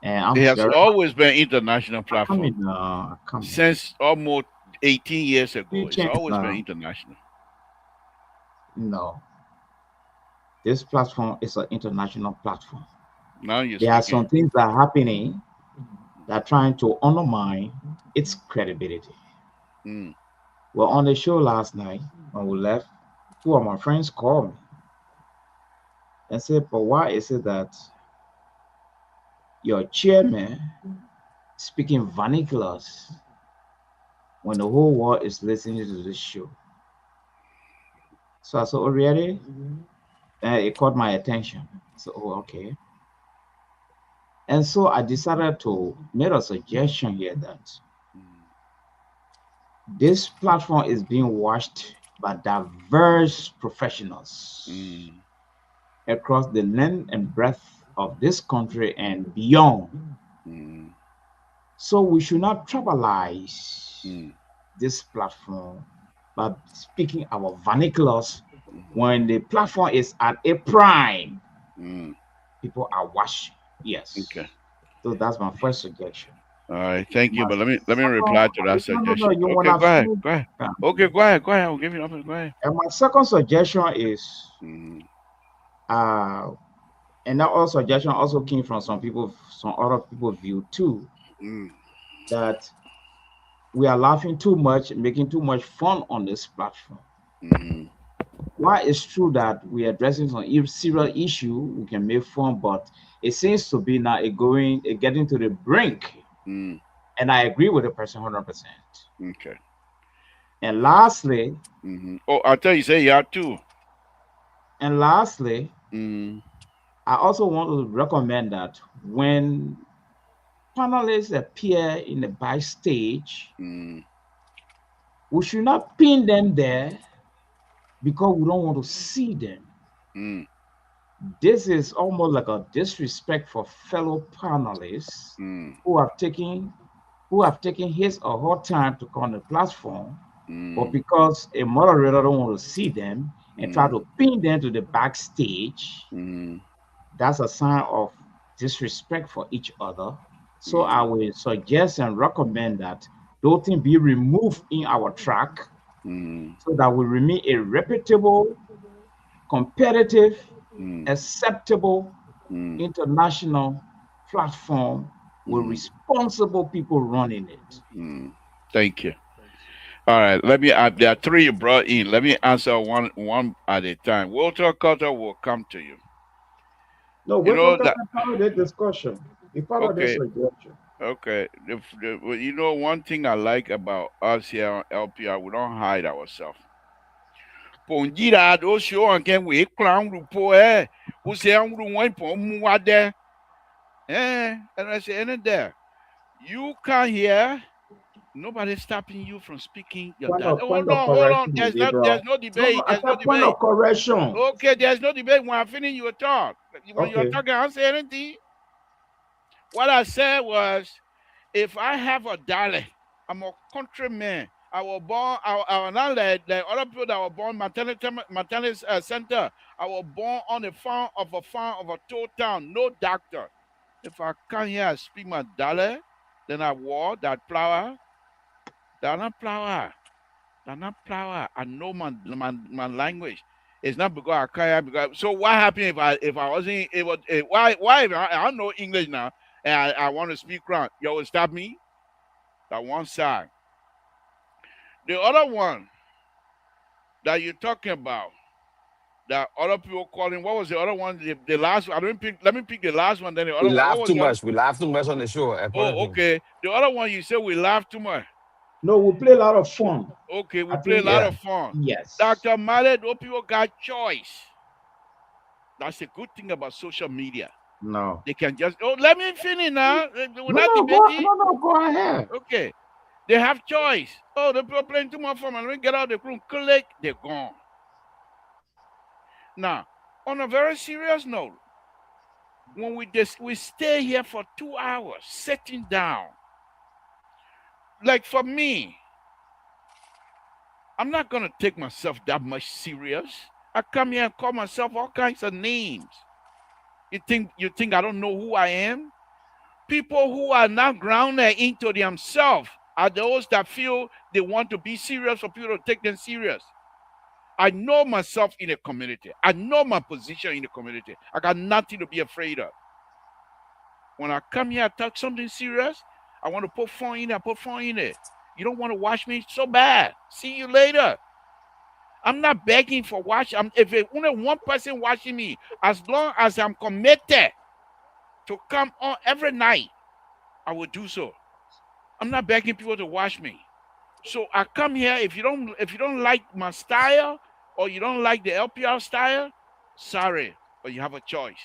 And I'm It has very always been international platform I come in. since almost 18 years You ago. It's change always been now. international. No, this platform is an international platform. Now you're There are speaking. some things that are happening that are trying to undermine its credibility. Mm, Well, on the show last night when we left, two of my friends called me and said, "But why is it that your chairman speaking vernaculars when the whole world is listening to this show?" So I said, "Oh, really?" And it caught my attention. So, oh, okay. And so I decided to make a suggestion here that this platform is being watched by diverse professionals mm, across the length and breadth of this country and beyond. mm, So we should not tribalize mm, this platform by speaking our vernaculars mm, when the platform is at a prime. mm. People are watching. Yes. Okay. So that's my first suggestion. All right. Thank you. My But let me second, reply to that no, suggestion. you Okay. wanna Go ahead. finish? Go ahead. Yeah. Okay. Go ahead. Go ahead. I'll give you up. Go ahead. And my second suggestion is, Mm, uh, and that also suggestion also came from some people, some other people view too, mm, that we are laughing too much, making too much fun on this platform. mm, While it's true that we're addressing some serious issue, we can make fun, but it seems to be now getting to the brink. mm. And I agree with the person 100%. Okay. And lastly, Oh, I tell you, say yeah too. and lastly, Mm, I also want to recommend that when panelists appear in the backstage, mm, we should not pin them there because we don't want to see them. mm, This is almost like a disrespect for fellow panelists mm, who have taken his or her time to come on the platform, but mm, because a moderator don't want to see them and try mm, to pin them to the backstage, mm, that's a sign of disrespect for each other. So I mm, will suggest and recommend that those things be removed in our track mm, so that we remain a reputable, competitive, mm, acceptable mm, international platform with mm, responsible people running it. mm. Thank you. All right. Let me. There are three you brought in. Let me answer one at a time. Walter Carter will come to you. No, You we're know talking that. part of the discussion. It's part of this Okay. suggestion. Okay. Well, one thing I like about us here on LPR, we don't hide ourselves. Pongira do show and can we clown rupo who say I'm going to one there. And I say, and there. You can't hear. Nobody's stopping you from speaking your Point dad. of Hold point of on, hold on. correction, There's Gabriel. no No, debate. I There's no said point debate. of correction. Okay, there's no debate. When I finish your talk, when you're Okay. talking, I don't say anything. What I said was, if I have a dollar, I'm a countryman. I was born. I was not like other people that were born maternity center. I was born on the farm of a toll town. No doctor. If I come here and speak my dollar, then I war that flower. They're not flower. They're not flower. I know my language. It's not because I can't. Because so what happened if I wasn't able? Why if I don't know English now and I want to speak Crown? You will stop me. That one side. The other one that you're talking about, that other people calling. What was the other one? The last one. I don't pick. Let me pick the last one. Then the We other one. What laugh was too the other? much. We laugh too much on the show. Oh, Apparently. okay. The other one you said we laugh too much. No, we play a lot of fun. Okay, we I play a think lot Yeah. of fun. yes. Dr. Mallet, those people got choice. That's a good thing about social media. No. They can just let me finish now. We're No, not no, debating. go ahead. Okay. They have choice. Oh, the people playing too much fun. Let me get out of the room. Click, they're gone. Now, on a very serious note, when we stay here for 2 hours sitting down, like for me, I'm not gonna take myself that much serious. I come here and call myself all kinds of names. You think I don't know who I am? People who are not grounded into themselves are those that feel they want to be serious for people to take them serious. I know myself in a community. I know my position in the community. I got nothing to be afraid of. When I come here, I talk something serious. I want to put fun in it. I put fun in it. You don't want to watch me so bad. See you later. I'm not begging for watch. If only one person watching me, as long as I'm committed to come on every night, I will do so. I'm not begging people to watch me. So I come here. If you don't like my style or you don't like the LPR style, sorry, but you have a choice.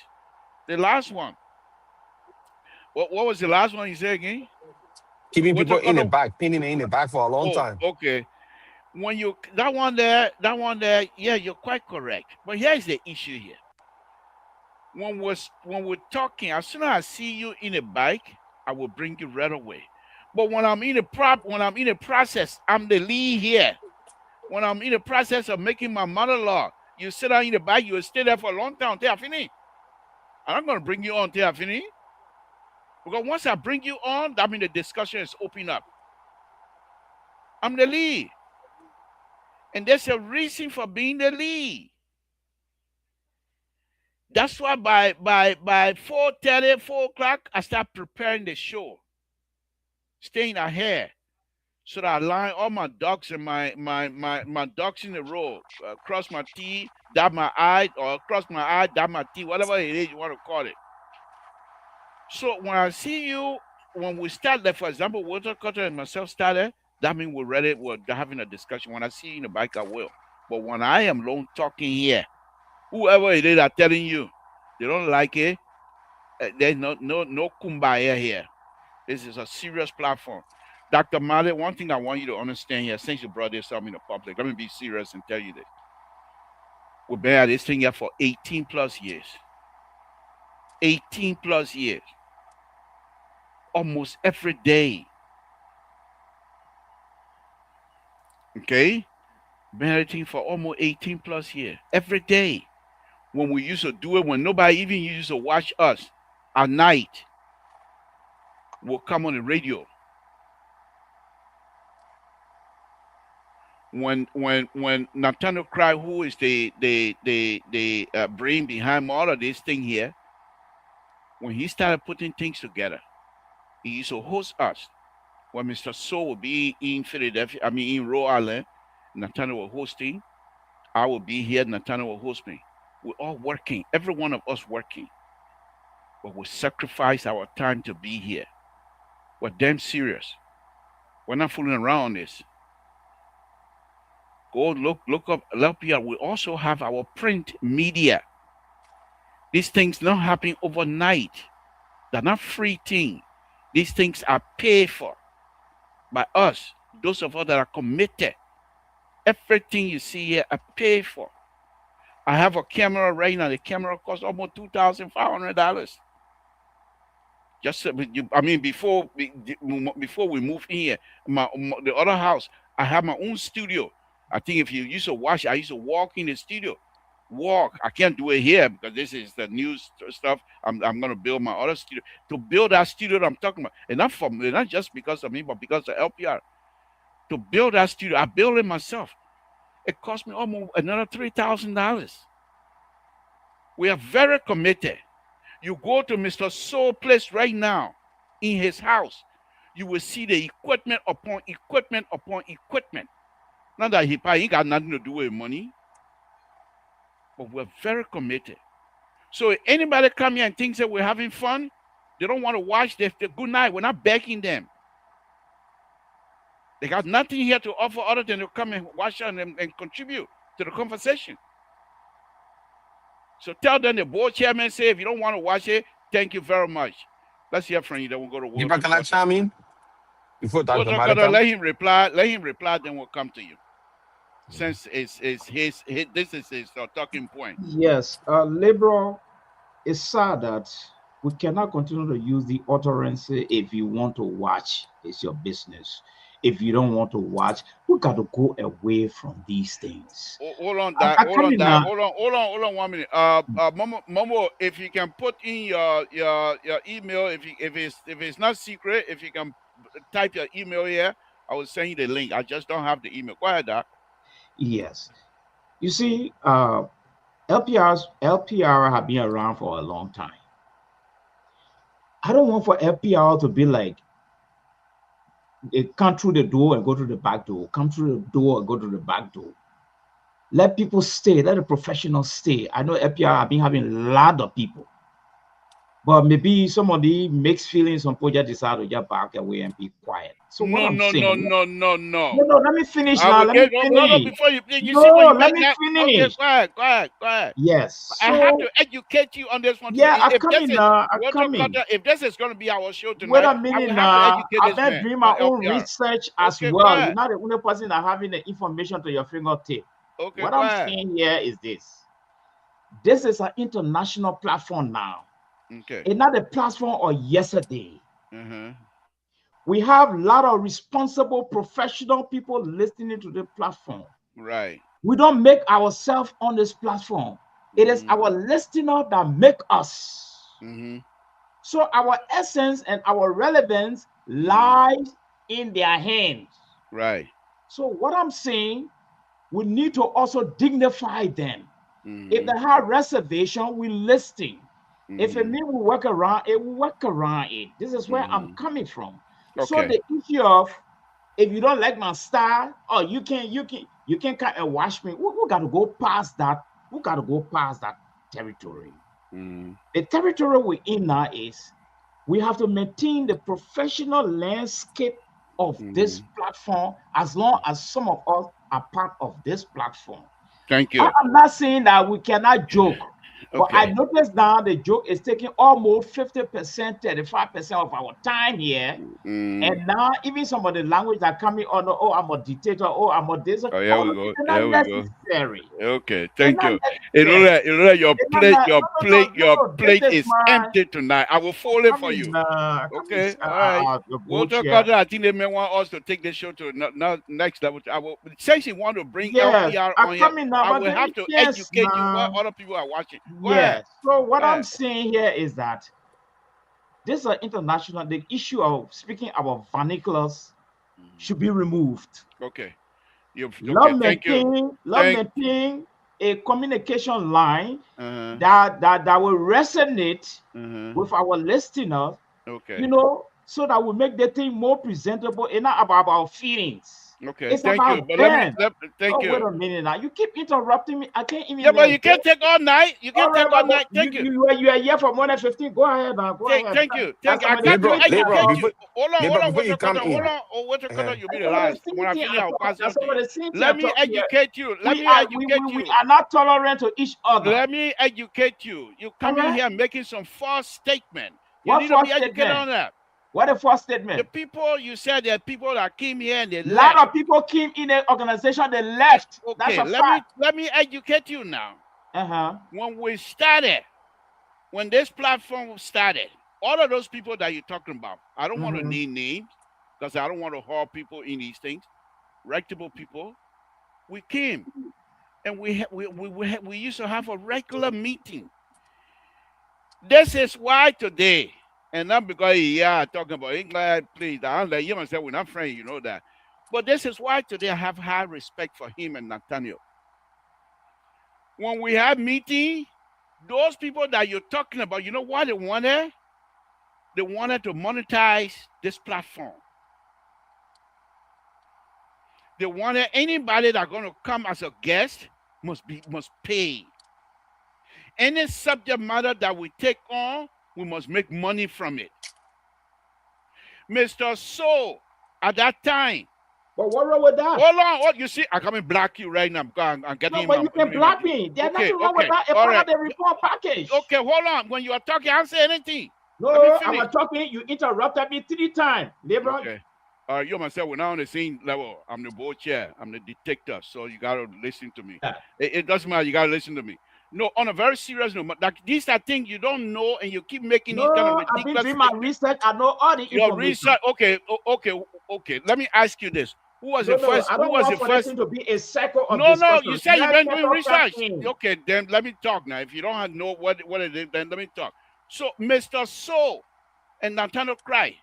The last one. What was the last one you said again? Keeping people in the back, pinning in the back for a long time. Okay. When you that one there, yeah, you're quite correct. But here's the issue here. When we're talking, as soon as I see you in a bike, I will bring you right away. But when I'm in the process, I'm the lead here. When I'm in the process of making my monologue, you sit down in the bike, you will stay there for a long time until I finish. I'm not gonna bring you on until I finish. Because once I bring you on, that means the discussion is open up. I'm the lead. And there's a reason for being the lead. That's why by 4:30, 4 o'clock, I start preparing the show. Staying ahead. So that I line all my ducks and my ducks in the row. Cross my T, dot my I, or cross my I, dot my T, whatever it is you want to call it. So when I see you, when we start there, for example, Walter Cutter and myself started, that means we're ready, we're having a discussion. When I see you in the bike, I will. But when I am alone talking here, whoever it is that telling you, they don't like it, there's no kumbaya here. This is a serious platform. Dr. Male, one thing I want you to understand here, since you brought this up in the public, let me be serious and tell you this. We've been at this thing here for 18 plus years. 18 plus years. Almost every day. Okay? Been at it for almost 18 plus years. Every day. When we used to do it, when nobody even used to watch us at night, we'll come on the radio. When Nathaniel Cry, who is the brain behind all of this thing here, when he started putting things together, he used to host us. When Mr. So will be in Philadelphia, in Rhode Island, Nathaniel will hosting. I will be here, Nathaniel will host me. We're all working, every one of us working. But we sacrifice our time to be here. We're damn serious. We're not fooling around on this. Go look up LPR. We also have our print media. These things not happening overnight. They're not free things. These things are paid for by us, those of us that are committed. Everything you see here are paid for. I have a camera right now. The camera costs almost $2,500. Just before we moved in here, the other house, I have my own studio. I think if you used to watch, I used to walk in the studio. Walk. I can't do it here because this is the new stuff. I'm gonna build my other studio. To build that studio that I'm talking about, and not just because of me, but because of LPR. To build that studio, I built it myself. It cost me almost another $3,000. We are very committed. You go to Mr. Soul place right now, in his house, you will see the equipment upon equipment upon equipment. Not that he ain't got nothing to do with money, but we're very committed. So if anybody come here and thinks that we're having fun, they don't want to watch the good night. We're not begging them. They got nothing here to offer other than to come and watch and contribute to the conversation. So tell them the board chairman say, if you don't want to watch it, thank you very much. Let's hear from you. Then we'll go to work. Can I chime in? Before Dr. Let him reply, then we'll come to you. Since this is his talking point. Yes, liberal, it's sad that we cannot continue to use the utterance, if you want to watch, it's your business. if you don't want to watch, we got to go away from these things. Hold on, I- Dad. I Hold come on, in Dad. now. Hold on 1 minute. Momo, if you can put in your email, if it's not secret, if you can type your email here, I will send you the link. I just don't have the email. Go ahead, Dad. Yes. You see, LPR have been around for a long time. I don't want for LPR to be like they come through the door and go through the back door, come through the door and go to the back door. Let people stay, let the professionals stay. I know LPR have been having a lot of people. But maybe somebody makes feelings on project decide to just back away and be quiet. So what I'm saying, No. no, let me finish I now. will Let me get no finish. before you play. You No, see when you let get me that. Okay, finish. go ahead. Yes. I have So to educate you on this one. yeah, I'm If this coming is now. I'm what coming. if this is going to be our show Wait tonight, a I minute will have to now. educate I've this been man doing my on own LPR. research as Okay, go well. ahead. You're not the only person that having the information to your fingertip. Okay, What go I'm ahead. saying here is this. This is an international platform now. Okay. It's not a platform of yesterday. Uh-huh. We have a lot of responsible professional people listening to the platform. Right. We don't make ourselves on this platform. It is our listener that make us. So our essence and our relevance lies in their hands. Right. So what I'm saying, we need to also dignify them. If they have reservation, we listen. If it means we work around it, we work around it. This is where I'm coming from. So Okay. the issue of if you don't like my style, oh, you can come and watch me. We got to go past that. We got to go past that territory. The territory we're in now is we have to maintain the professional landscape of this platform as long as some of us are part of this platform. Thank you. I'm not saying that we cannot joke, but I Okay. noticed now the joke is taking almost 50%, 35% of our time here. And now even some of the language that coming on, oh, I'm a dictator, oh, I'm a this. Oh, here we go. It's not Here we go. necessary. Okay, It's thank not you. necessary. You know your It's not plate, that- your no, no, plate, no, your no, plate this is my- empty tonight. I will fold it I for mean, you. I Okay, mean, all right. the We'll talk bullshit. about that. I think they may want us to take this show to next level. I will, since you want to bring Yes, LPR I'm on here, coming now, I but will then have to yes, educate you now. what other people are watching. Go ahead. Yes. So what Go I'm ahead. saying here is that this is international. The issue of speaking about vernaculars should be removed. Okay. Love Thank you. maintain a communication line Uh-huh. that will resonate with our listeners. Okay. You know, so that we make the thing more presentable and not about our feelings. Okay. It's Thank about you. But them. thank Oh, you. wait a minute now. You keep interrupting me. I can't even. Yeah, but you can't take all night. You can't take all night. Thank you. You are here for more than 15. Go ahead now. Go ahead. Thank you. That's I somebody got to Libra, educate before, you. Hold on. before Wait you a come minute. Hold in. on. Oh, wait a minute. You'll be the Some of last. the When I things finish, I'll pass some of the things Let me I talk here, educate you. Let me we educate you. are not tolerant to each other. Let me educate you. You come in Alright. here making some false statement. You What need to false be educated statement? on that. What a false The statement. people you said there are people that came here and they A lot left. of people came in the organization, they left. That's Okay, a fact. let me educate you now. When we started, when this platform started, all of those people that you're talking about, I don't want to name names because I don't want to haul people in these things. Reputable people, we came and we used to have a regular meeting. This is why today, and not because talking about English, please, I like you myself, we're not friends, you know that. But this is why today I have high respect for him and Nathaniel. When we have meeting, those people that you're talking about, you know what they wanted? They wanted to monetize this platform. They wanted anybody that's going to come as a guest must pay. Any subject matter that we take on, we must make money from it. Mr. So, at that time. But what wrong with that? Hold on. What you see? I come and block you right now. I'm getting No, but you can block me. There's nothing wrong with that. It's part of the report package. Okay, hold on. When you are talking, I don't say anything. No, I was talking. You interrupted me 3 times. Libra. Okay. You myself, we're not on the same level. I'm the board chair. I'm the detector. So you got to listen to me. Yeah. It doesn't matter. You got to listen to me. No, on a very serious note, like these are things you don't know and you keep making these kind of ridiculous I've been doing my research. I know all the information. Your research, okay. Okay, let me ask you this. Who was No, the no, first? I Who don't was want the for first? this to be a cycle of No, discussion. you said you've been doing Let us talk research. in. Okay, then let me talk now. If you don't know what it is, then let me talk. So Mr. So and Nathaniel Cry,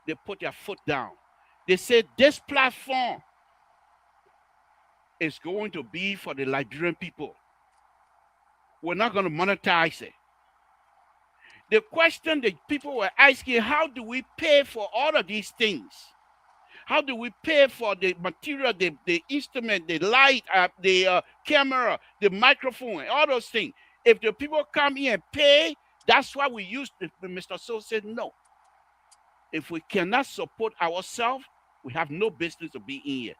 they put their foot down. They said this platform is going to be for the Liberian people. We're not going to monetize it. The question that people were asking, how do we pay for all of these things? How do we pay for the material, the instrument, the light, the camera, the microphone, all those things? If the people come here and pay, that's why we use it. Mr. So said no. If we cannot support ourselves, we have no business to be in here.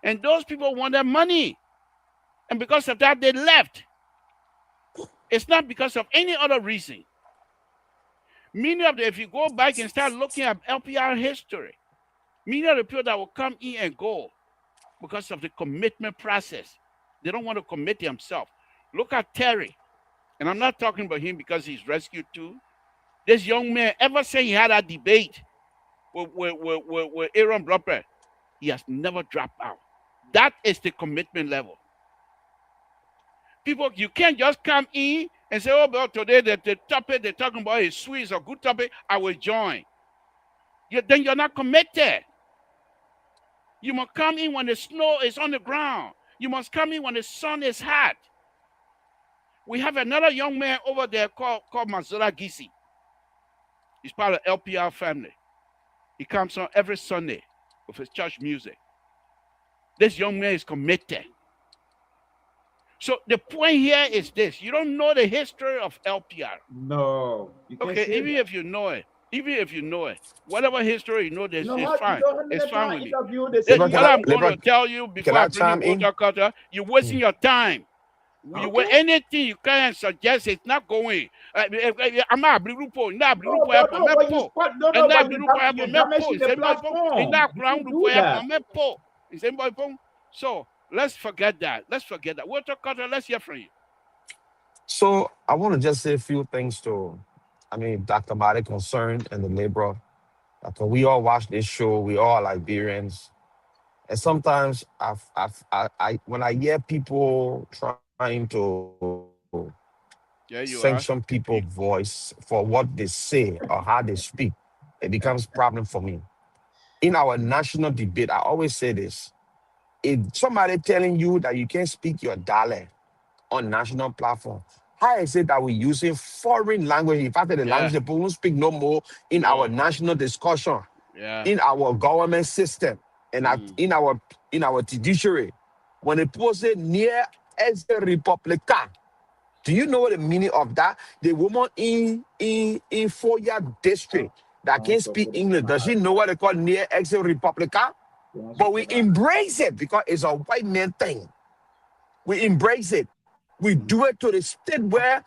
And those people want their money. And because of that, they left. It's not because of any other reason. Many of them, if you go back and start looking at LPR history, many of the people that will come in and go because of the commitment process. They don't want to commit themselves. Look at Terry. And I'm not talking about him because he's rescued too. This young man, ever since he had a debate with Aaron Blumper, he has never dropped out. That is the commitment level. People, you can't just come in and say, oh, well, today the topic they're talking about is sweet, it's a good topic, I will join. Then you're not committed. You must come in when the snow is on the ground. You must come in when the sun is hot. We have another young man over there called Mazola Gisi. He's part of the LPR family. He comes on every Sunday with his church music. This young man is committed. So the point here is this. You don't know the history of LPR. No. Okay, even if you know it, whatever history you know, it's fine. It's fine with me. What I'm going to tell you before I bring you Ultra Culture, you're wasting your time. Okay. Anything you can suggest, it's not going. I'm not a group. Not you damaging the platform. So let's forget that. Ultra Culture, let's hear from you. So I want to just say a few things to, Dr. Mari concerned and the labor. Because we all watch this show, we all Liberians. And sometimes when I hear people trying to sanction people's voice for what they say or how they speak, it becomes a problem for me. In our national debate, I always say this. If somebody telling you that you can't speak your dialect on national platform, how is it that we're using foreign language? In fact, the language people won't speak no more in our national discussion, in our government system, and in our judiciary. When the people say near as a Republican, do you know what the meaning of that? The woman in 4-year district that can't speak English, does she know what they call near as a Republican? But we embrace it because it's a white man thing. We embrace it. We do it to the state where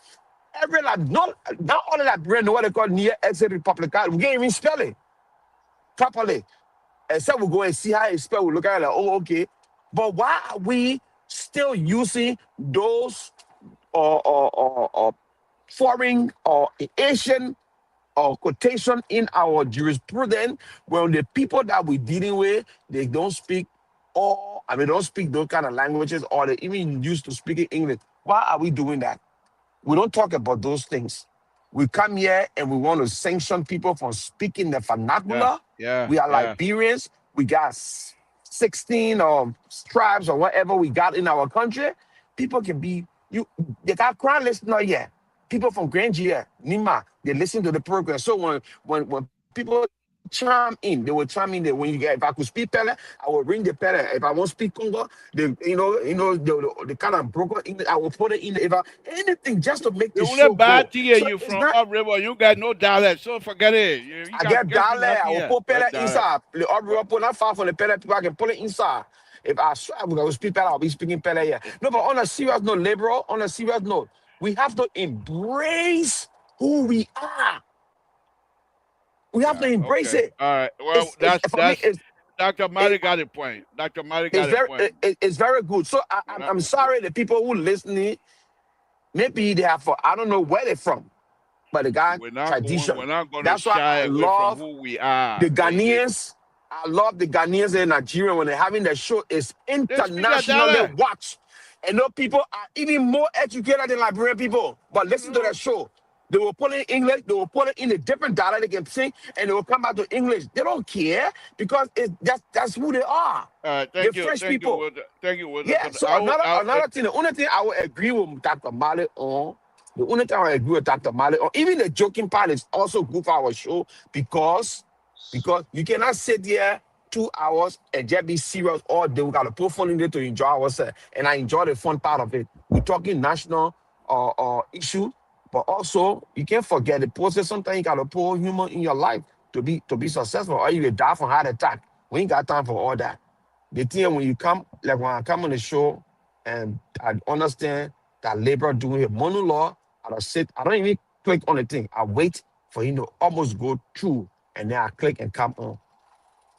not all of that brand know what they call near exit Republican. We can't even spell it properly. Except we go and see how it's spelled. We look at it like, oh, okay. But why are we still using those or foreign or Asian or quotation in our jurisprudence when the people that we're dealing with, they don't speak don't speak those kind of languages or they even used to speak English. Why are we doing that? We don't talk about those things. We come here and we want to sanction people from speaking the vernacular. We are Liberians. We got 16 tribes or whatever we got in our country. People can be, they got crowd listener here. People from Grangia, Nima, they listen to the program. So when people chime in, they will chime in there. If I could speak Pele, I will ring the Pele. If I won't speak Congo, the kind of broken English, I will put it in. Anything just to make the show go. So you from Up River, you got no dialect, so forget it. I get dialect. I will put Pele inside. The Up River, pull not far from the Pele people. I can pull it inside. If I swear I will speak Pele, I'll be speaking Pele here. No, but on a serious note, liberal, on a serious note, we have to embrace who we are. We have to embrace it. All right. Well, that's Dr. Mari got a point. Dr. Mari got a point. It's very good. So I'm sorry the people who listening, maybe they have I don't know where they're from, but the guy tradition. We're not going That's to why shy I away love from who we are. the Ghanaians. I love the Ghanaians and Nigerian when they're having their show. It's internationally dialect. watched. And those people are even more educated than Liberian people. But listen to that show. They will put it in English, they will put it in a different dialect they can sing, and they will come back to English. They don't care because that's who they are. Thank They're you. French Thank people. you, Walter. Thank you, Walter. Yeah, But so I another thing, the only thing I would agree with Dr. Mali on, the only thing I agree with Dr. Mali on, even the joking part is also good for our show because you cannot sit there 2 hours and just be serious all day. We got to put fun in there to enjoy ourselves. And I enjoy the fun part of it. We're talking national issue, but also you can't forget the process. Sometimes you got to put humor in your life to be successful, or you will die from heart attack. We ain't got time for all that. The thing when you come, like when I come on the show and I understand that labor doing a monologue, I don't even click on the thing. I wait for him to almost go through and then I click and come on.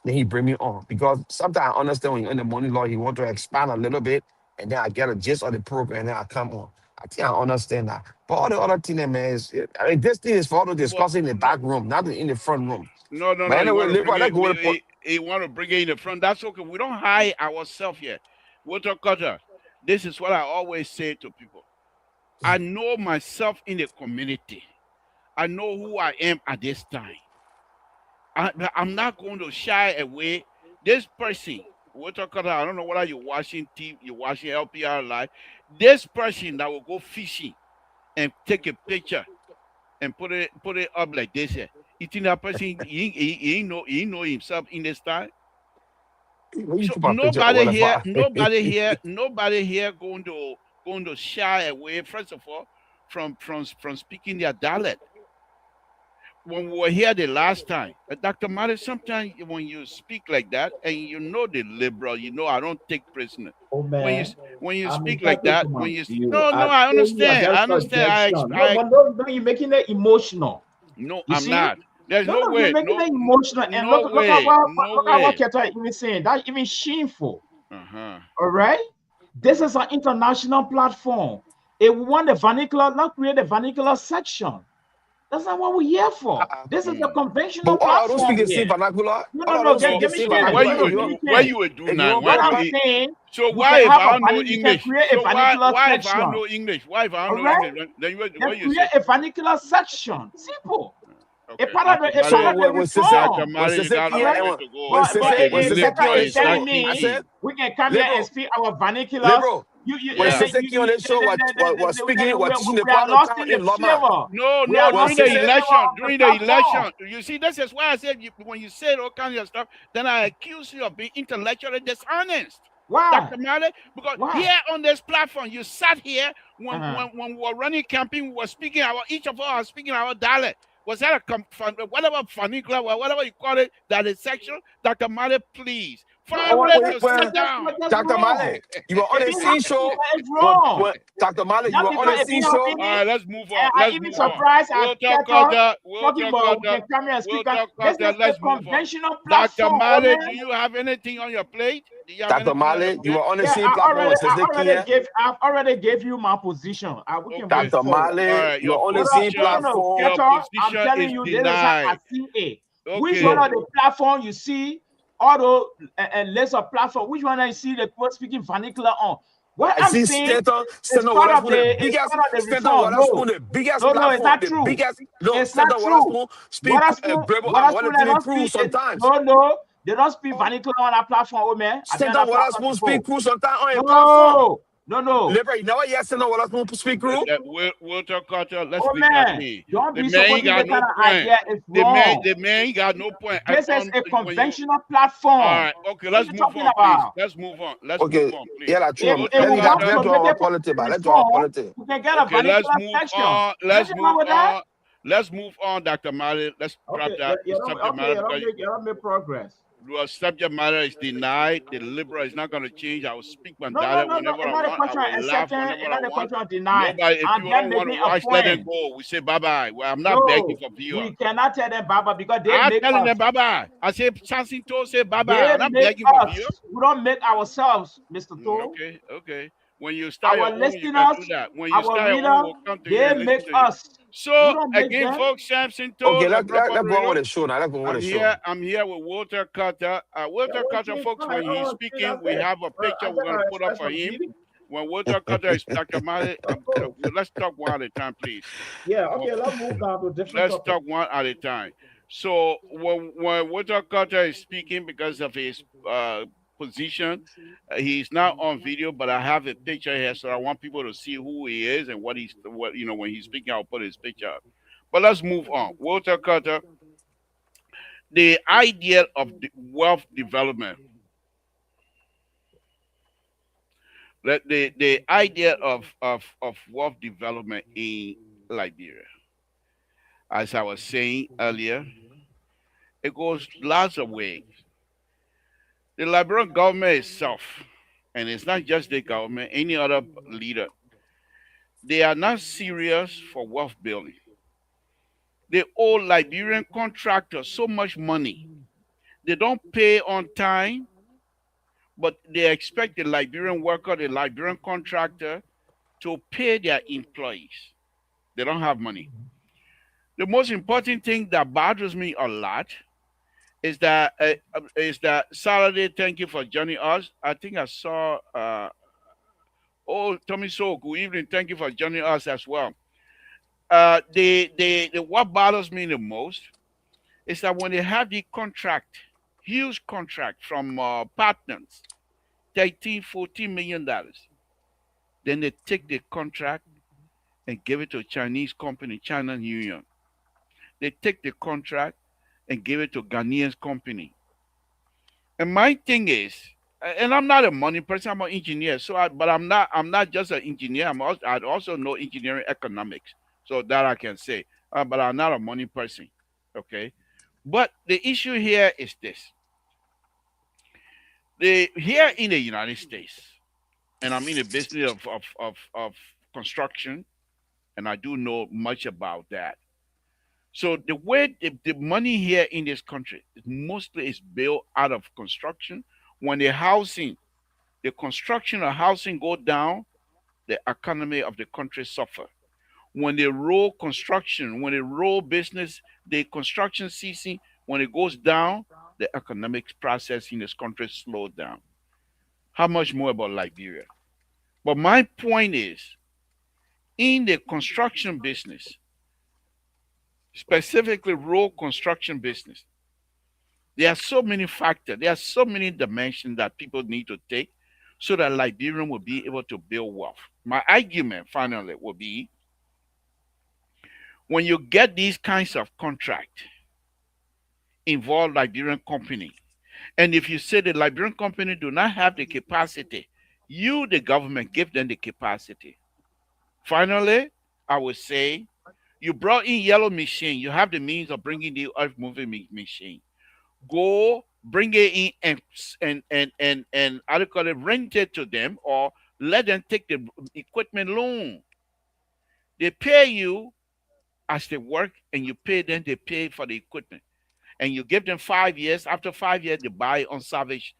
Then he bring me on. Because sometimes I understand when you're in the monologue, he want to expand a little bit and then I get a gist of the program and then I come on. I think I understand that. But all the other thing, man, this thing is for all to discuss in the back room, not in the front room. No. But You anyway, want to labor, bring let's go it. You want to bring it in the front. That's okay. We don't hide ourselves yet. Walter Carter. This is what I always say to people. I know myself in the community. I know who I am at this time. I'm not going to shy away. This person, Walter Carter, I don't know whether you're watching TV, you're watching LPR Live. This person that will go fishing and take a picture and put it up like this here. You think that person he know himself in this time? So nobody here going to shy away, first of all, from speaking their dialect. When we were here the last time, Dr. Mali, sometimes when you speak like that, and you know the liberal, I don't take prisoners. Oh man, When you I'm speak like that, entitled to when my you view. no, I understand. I understand. No, you're making it emotional. No, You I'm see? not. There's no You're way. making No, it emotional. And no look way. at what No Keta even saying. That's even shameful. Uh-huh. All right? This is an international platform. If we want the vernacular, not create a vernacular section. That's not what we're here for. This is a conventional But all I don't speak platform the here. same vernacular. No. All I don't Give speak the me same chance. So what vernacular. you would do if now? you What want I'm saying, So we why can if have I a don't know we can English? create a So vernacular why if I section. don't know English? Why if I don't All know right? English? Then what Let's you create say? a vernacular section. Simple. Okay, A part Dr. of the So Mali, when Sese Dr. reform. Mali, you got a All long right? way to go. when But Sese The Keta came on liberal the is is not telling show, I me said, kicking. we can come here and liberal, speak our vernaculars. liberal. When Yeah. Sese came on the show, was speaking, was teaching the We are part of lost town in the in Loma. flavor. No, We are When during lost in the the Sese, flavor election, of the during the platform. election, you see, this is why I said when you said all kinds of stuff, then I accuse you of being intellectually dishonest. Why? Dr. Mali, because Why? here on this platform, you sat here when Uh-huh. when we were running campaign, we were speaking each of us are speaking our dialect. Was that whatever vernacular, whatever you call it, that is sexual? Dr. Mali, please find a No, place to sit that's down. Dr. wrong. Male, you were on If a it scene happens, show. that is wrong. Dr. Male, you Not were on a because if scene it show. All happens, right, let's move on. I Let's even move on. surprised We'll at talk Keta about talking about we can come here and We'll speak on. talk This about that. is a Let's move on. conventional Dr. platform, Mali, man. do you have anything on your plate? Do you have Dr. anything on your Male, you plate? were on the Yeah, same platform with Sese Kia. I've already gave you my position. We can Okay. move Dr. forward. All Male, right, you were your on the Brother, same position, no. platform. your Keta, I'm position telling is you, this is how I denied. see it. Which Okay. one of the platform you see, all the list of platform, which one I see the people speaking vernacular on? What I I'm see saying Stanton is part of Waterspoon, the the biggest Stanton reform. Waterspoon, the biggest No, it's platform, not the true. biggest. No, It's not Stanton true. Waterspoon speak global and Waterspoon, they relatively don't cruise speak. sometimes. No, they don't speak vernacular on that platform, oh man. I've been on Stanton that platform Waterspoon before. speak cruise sometimes on a platform. No. Liberal, you never hear Stanton Waterspoon speak cruise. We'll talk culture. Let's Oh speak that man, thing. don't The be man ain't supporting got this no kind of point. idea. It's wrong. The man ain't got no point. This is a When you conventional platform. all right, okay, let's What are you move talking on, please. about? Let's move on. Okay, Please. yeah, that's true. We'll If we talk want culture. Let's to draw make our it politics. Let's draw our reform, politics. we can get a Okay, let's vernacular move section. on. Let's Nothing wrong move with that. on. Let's move on, Dr. Mali. Let's drop Okay, that you subject matter because don't make progress. your subject matter is denied. The liberal is not going to change. I will speak my No. dialect whenever It's I not a want. I question of will laugh accepting. whenever It's I not a want. question of denying. Nobody, if I'm people just don't want to making a watch, let them point. go. We say bye bye. Well, I'm not begging for viewers. We cannot tell them bye bye because they I'm make telling us. them bye bye. I say Samson Toe say bye bye. They I'm not make begging for us. viewers. We don't make ourselves, Mr. Toe. Okay. When you start your Our own, you can listeners, do that. When you our start your own, reader, we'll come to you they and listen make to you. us. We So don't make again, them. folks, Samson Okay, told Wrap Up let's go on with Radio. the show now. Let's go on with I'm the show. here. I'm here with Walter Carter. Walter Carter, folks. When he's speaking, we have a picture we're gonna put up for him. When Walter Carter is Dr. Mali, let's talk one at a time, please. Yeah, Well, okay, let's move down to different let's topic. talk one at a time. So when Walter Carter is speaking because of his position, he's not on video, but I have a picture here, so I want people to see who he is and what when he's speaking. I'll put his picture up. But let's move on. Walter Carter, the idea of wealth development, the idea of wealth development in Liberia, as I was saying earlier, it goes lots of ways. The Liberian government itself, and it's not just the government, any other leader, they are not serious for wealth building. They owe Liberian contractors so much money. They don't pay on time, but they expect the Liberian worker, the Liberian contractor, to pay their employees. They don't have money. The most important thing that bothers me a lot is that Saturday. Thank you for joining us. I think I saw. Tommy So, good evening. Thank you for joining us as well. The what bothers me the most is that when they have the contract, huge contract from partners, 13, $14 million, then they take the contract and give it to a Chinese company, China Union. They take the contract and give it to Ghanaian company. And my thing is, and I'm not a money person. I'm an engineer. But I'm not just an engineer. I also know engineering economics, so that I can say. But I'm not a money person. Okay. But the issue here is this: here in the United States, and I'm in the business of construction, and I do know much about that. So the way the money here in this country is mostly is built out of construction. When the construction of housing go down, the economy of the country suffer. When the road construction, when the road business, the construction ceasing, when it goes down, the economic process in this country slows down. How much more about Liberia? But my point is, in the construction business, specifically road construction business, there are so many factors, there are so many dimensions that people need to take so that Liberian will be able to build wealth. My argument finally will be, when you get these kinds of contract involve Liberian company, and if you say the Liberian company do not have the capacity, you, the government, give them the capacity. Finally, I would say, you brought in yellow machine, you have the means of bringing the earth moving machine. Go bring it in and how do you call it, rent it to them, or let them take the equipment loan. They pay you as they work, and you pay them, they pay for the equipment. And you give them 5 years. After 5 years, they buy on salvage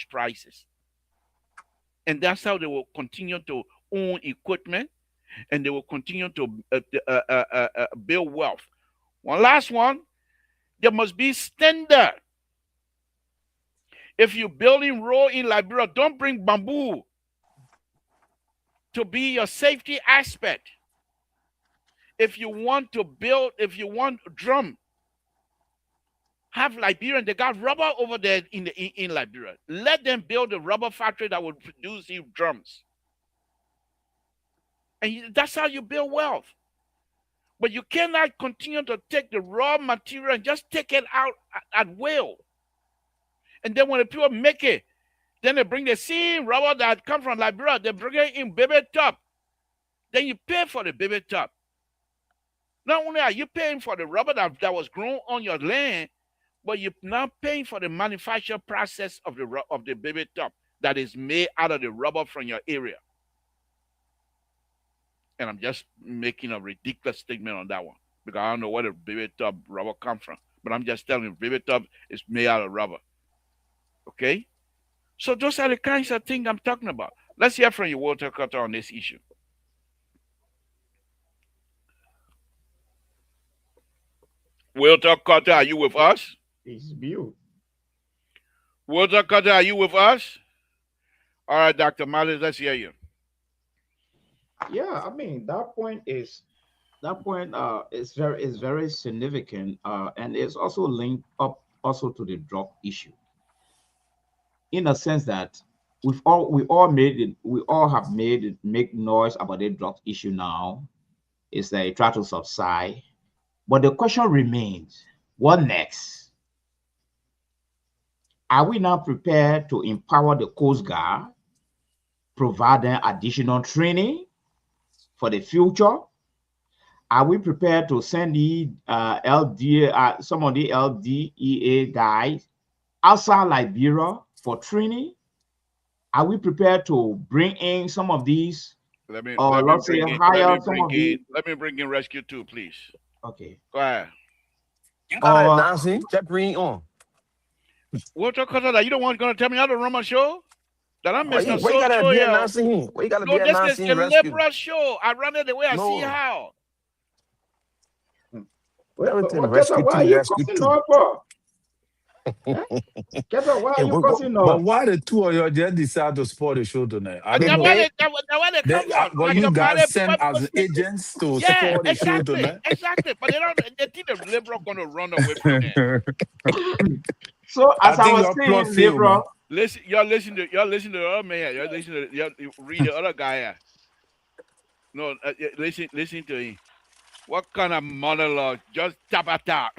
prices. And that's how they will continue to own equipment, and they will continue to build wealth. One last one, there must be standard. If you're building road in Liberia, don't bring bamboo to be your safety aspect. If you want drum, have Liberian, they got rubber over there in Liberia. Let them build a rubber factory that will produce you drums. And that's how you build wealth. But you cannot continue to take the raw material and just take it out at will. And then when the people make it, then they bring the same rubber that come from Liberia, they bring it in baby top. Then you pay for the baby top. Not only are you paying for the rubber that was grown on your land, but you're now paying for the manufacture process of the baby top that is made out of the rubber from your area. And I'm just making a ridiculous statement on that one because I don't know where the baby top rubber come from. But I'm just telling you, baby top is made out of rubber. Okay? So those are the kinds of things I'm talking about. Let's hear from you, Walter Carter, on this issue. Walter Carter, are you with us? It's built. Walter Carter, are you with us? All right, Dr. Miles, let's hear you. Yeah, I mean that point is very significant, and it's also linked up also to the drug issue, in a sense that we all have made it make noise about the drug issue now. It's like try to subside, but the question remains: what next? Are we now prepared to empower the Coast Guard, provide them additional training for the future? Are we prepared to send the some of the LDEA guys outside Liberia for training? Are we prepared to bring in some of these, Let me or let me let's say bring in hire some of these? Rescue 2, please. Okay. Go ahead. You got it, Uh, Nancy. Just bring on. Walter Carter, you don't want to tell me how to run my show? That I'm missing a Why you soul gotta show be a here. Nancy? Why you gotta No, be a this is Nancy a rescue? liberal show. I run it the way I see No. how. Everything Why rescue are two, you rescue cussing two. off for? Huh? Why are you cussing But off? why the two of you just decide to support the show tonight? I don't That know. why they come from. Were Like you the guys money, sent as agents to yeah, support the show exactly, tonight? exactly. But they think the liberal gonna run away from there. So I as I think was your plot saying, failed, man. liberal, Listen, y'all listen to the other man. Y'all listen to you read the other guy. No, listen to him. What kind of monologue? Just tap a tap.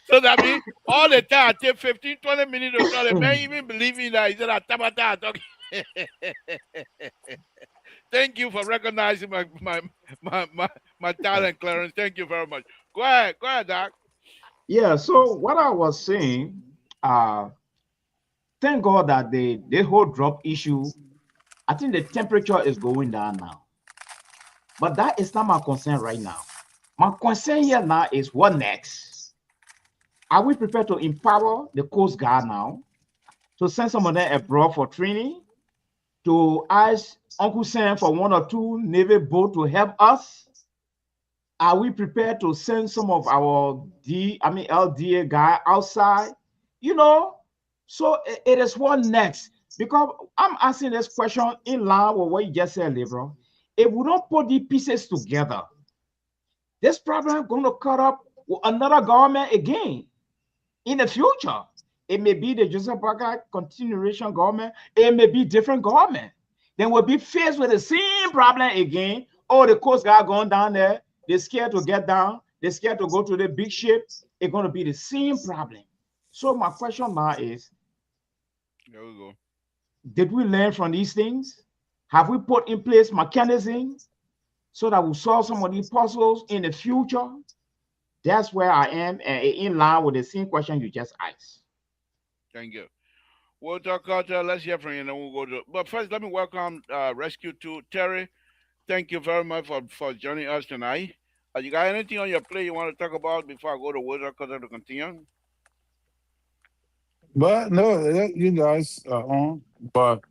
So that means all the time I take 15, 20 minutes to tell the man even believing that he said a tap a tap. Thank you for recognizing my talent, Clarence. Thank you very much. Go ahead, Doc. yeah. So what I was saying, thank God that the whole drop issue, I think the temperature is going down now. But that is not my concern right now. My concern here now is what next? Are we prepared to empower the Coast Guard now to send some of them abroad for training? To ask Uncle Sam for one or two Navy boats to help us? Are we prepared to send some of our LDA guy outside? You know, so it is what next? Because I'm asking this question in line with what you just said, Libra. If we don't put the pieces together, this problem going to cut up with another government again in the future. It may be the Joseph Parker continuation government. It may be different government. Then we'll be faced with the same problem again. Oh, the Coast Guard going down there. They're scared to get down. They're scared to go to the big ship. It's going to be the same problem. So my question now is, there we go. Did we learn from these things? Have we put in place mechanisms so that we solve some of these puzzles in the future? That's where I am, in line with the same question you just asked. Thank you. We'll talk Carter. Let's hear from you, and then we'll go to. But first, let me welcome Rescue 2 Terry. Thank you very much for joining us tonight. You got anything on your plate you want to talk about before I go to Water Carter to continue? But no, you guys are on. But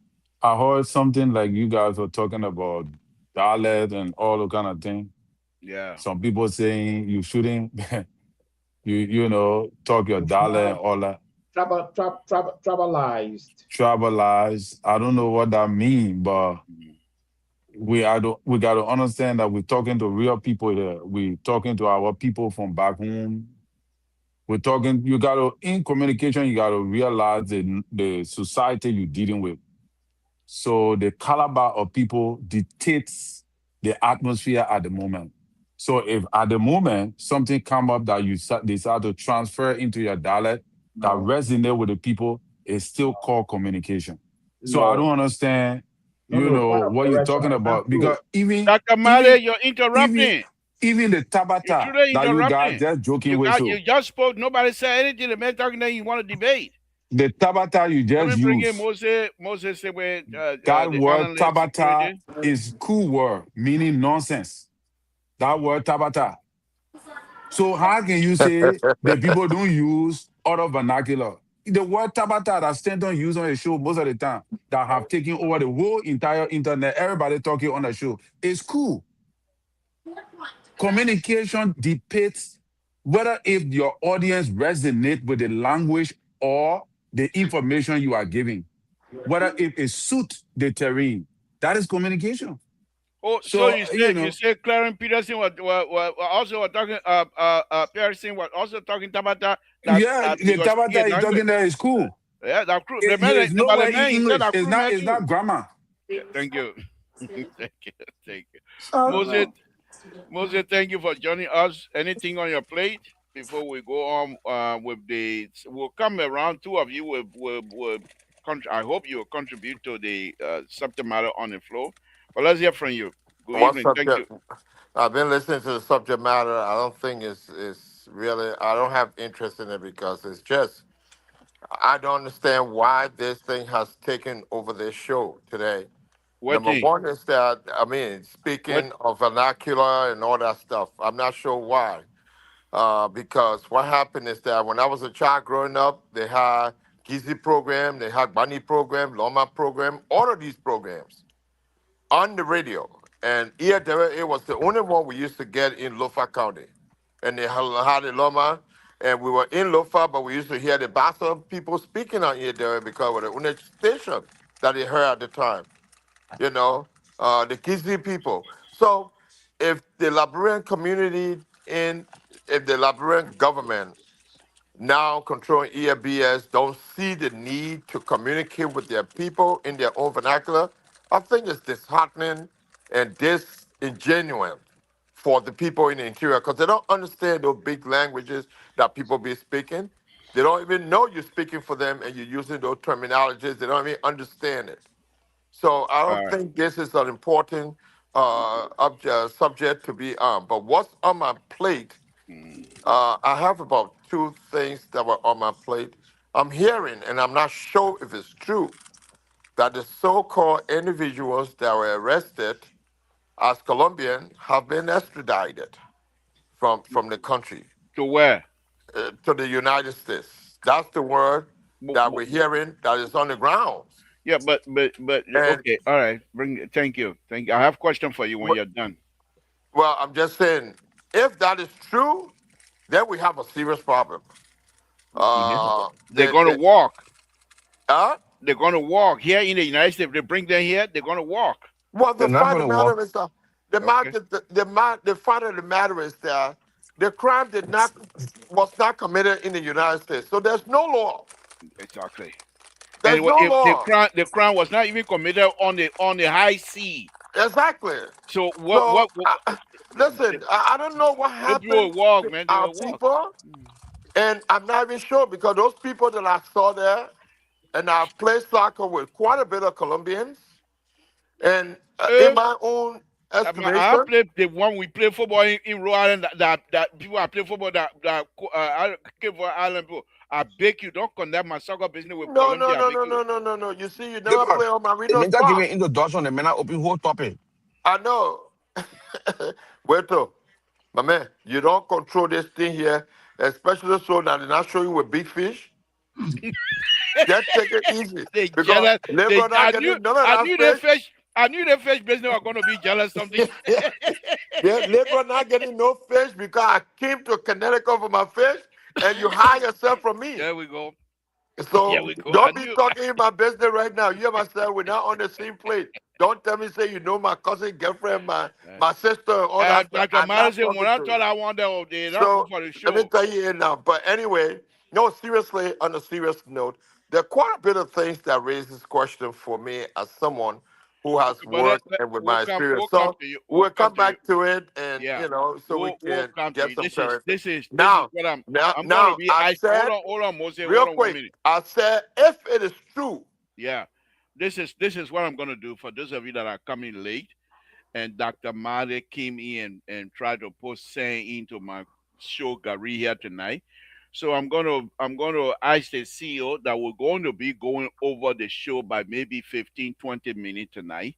I heard something like you guys were talking about Dalet and all the kind of thing. Yeah. Some people saying you shouldn't, you know, talk your Dalet and all that. Tribalized. Tribalized. I don't know what that means, but we got to understand that we're talking to real people here. We're talking to our people from back home. We're talking. You got to in communication. You got to realize the society you're dealing with. So the caliber of people dictates the atmosphere at the moment. So if at the moment something come up that you decide to transfer into your dialect that resonate with the people, it's still called communication. So I don't understand, you know, what you're talking about, because Dr. Male, you're interrupting. even the Tabata that you guys just joking with, you just spoke. Nobody said anything. The man talking that you want to debate. the Tabata you just Let me bring in use. Moses said where That the word analyst Tabata security. is cool word, meaning nonsense. That word Tabata. So how can you say that people don't use other vernacular? the word tabata that Stanton used on the show most of the time that have taken over the whole entire internet, everybody talking on the show. It's cool. Communication depicts whether if your audience resonate with the language or the information you are giving, whether if it suits the terrain. That is communication. Oh, so So, you say Clarence Peterson was also was talking Peterson was also talking about yeah, that he the was speaking tabata in you're language. talking there is cool. Yeah, that crew. It's The nowhere in man he said English. that crew man It's too. not grammar. Yeah, thank you. Thank you. Thank you. I don't Moses, know. Moses, thank you for joining us. Anything on your plate before we go on with the? We'll come around. Two of you will I hope you will contribute to the subject matter on the floor. But let's hear from you. Good What evening. Thank you. subject? I've been listening to the subject matter. I don't think it's really. I don't have interest in it because it's just. I don't understand why this thing has taken over this show today. What Number thing? one is that What? speaking of vernacular and all that stuff. I'm not sure why. Because what happened is that when I was a child growing up, they had Gizi program, they had Bunny program, Loma program, all of these programs on the radio. And here there it was the only one we used to get in Lofa County. And they had the Loma, and we were in Lofa, but we used to hear the Bassa people speaking on here there because of the only station that they heard at the time, you know, the Kizzi people. So if the Liberian community if the Liberian government now controlling EFBS don't see the need to communicate with their people in their own vernacular, I think it's disheartening and disingenuous for the people in the interior because they don't understand those big languages that people be speaking. They don't even know you're speaking for them and you're using those terminologies. They don't even understand it. So I don't Uh, think this is an important subject to be on. But what's on my plate mm, I have about two things that were on my plate. I'm hearing, and I'm not sure if it's true, that the so-called individuals that were arrested as Colombian have been extradited from the country to where? to the United States. That's the word Bu- that bu- we're hearing that is on the ground. Yeah, but And okay, all right. Bring. Thank you. Thank you. I have a question for you when you're done. well, I'm just saying, if that is true, then we have a serious problem. Yeah. Uh, They're the, gonna the, walk. uh, They're gonna walk here in the United States. If they bring them here, they're gonna walk. Well, They're the not fact going of to the walk. matter is Okay. the fact of the matter is that the crime did not was not committed in the United States. So there's no law. Exactly. And There's no if law. the crime was not even committed on the high sea. Exactly. So So what listen, I don't know what those people happened will walk, to man. They our will walk. people, and I'm not even sure because those people that I saw there, and I played soccer with quite a bit of Colombians, and in Uh, my own I estimation, played the one we play football in Rhode Island. That people I play football I came for Island people. I beg you, don't conduct my soccer business with no, no, Colombia. I no, beg no, you. no, no, no, no. You see, you Look, never play on the Marino men that give an spot. introduction, the men that open whole topic. I know. Wait till, my man, you don't control this thing here, especially so that they're not show you with big fish. Just take it easy. They Because jealous. labor not getting none of that fish. I knew the fish business were gonna be jealous something. Labor not getting no fish because I came to Connecticut for my fish and you hire yourself from me. There we go. Here So we go. I don't be knew. talking in my business right now. You and myself, we're not on the same plate. Don't tell me say you know my cousin, girlfriend, my sister, and all that stuff. Dr. I'm not Madison, when talking I to you. thought I wanted they not come So for the let me show. tell you here now. But anyway, no, seriously, on a serious note, there are quite a bit of things that raises question for me as someone who has But worked and with my experience. we'll come So to you. We'll we'll come come to you. back to it, and Yeah. so we We'll can come to get you. some clarity. This is Now, what I'm gonna now be I I said hold on, Moses, hold real on one quick. minute. I said if it is true. Yeah. This is what I'm gonna do for those of you that are coming late. And Dr. Made came in and tried to put saying into my show Gary here tonight. So I'm gonna ask the CEO that we're going to be going over the show by maybe 15, 20 minutes tonight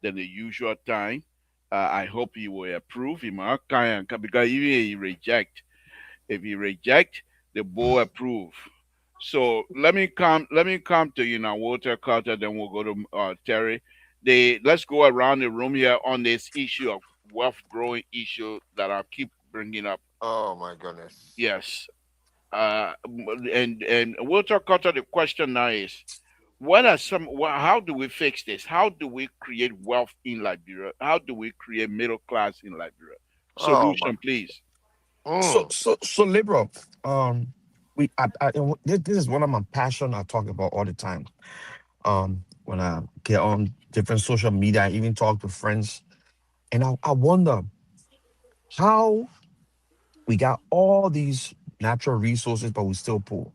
than the usual time. I hope he will approve. He might kind because even if he reject, the board approve. So let me come to you now, Walter Carter. Then we'll go to Terry. Let's go around the room here on this issue of wealth growing issue that I keep bringing up. Oh my goodness. Yes, and Walter Carter. The question now is, what are some? How do we fix this? How do we create wealth in Liberia? How do we create middle class in Liberia? Oh my. Solution, please. Mm. So liberal. This is one of my passion. I talk about all the time. When I get on different social media, I even talk to friends, and I wonder how we got all these natural resources, but we still poor.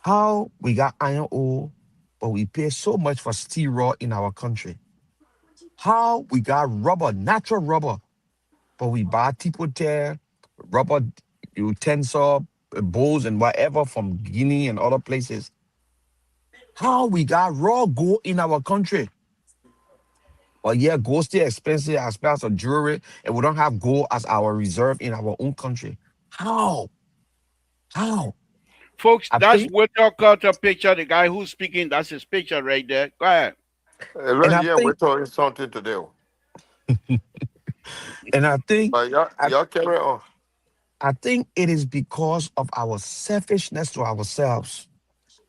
How we got iron ore, but we pay so much for steel raw in our country. How we got rubber, natural rubber, but we buy people tear, rubber utensil, bowls and whatever from Guinea and other places. How we got raw gold in our country. But yeah, gold still expensive as far as a jewelry, and we don't have gold as our reserve in our own country. How? How? Folks, I that's think, Walter Carter picture. The guy who's speaking, that's his picture right there. Go ahead. and Right I here, we're think, talking something to do. and I think, But y'all, I, y'all carry on. I think it is because of our selfishness to ourselves,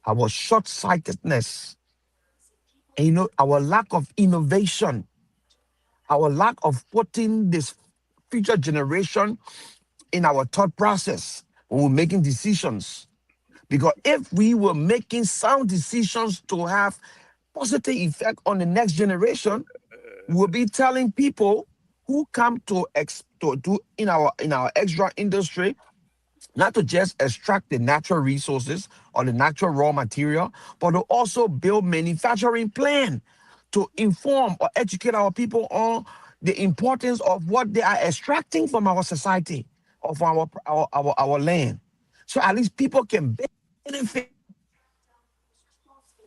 our short-sightedness, and our lack of innovation, our lack of putting this future generation in our thought process when we're making decisions. Because if we were making sound decisions to have positive effect on the next generation, we'll be telling people who come to do in our extra industry not to just extract the natural resources or the natural raw material, but to also build manufacturing plan to inform or educate our people on the importance of what they are extracting from our society or from our land. So at least people can benefit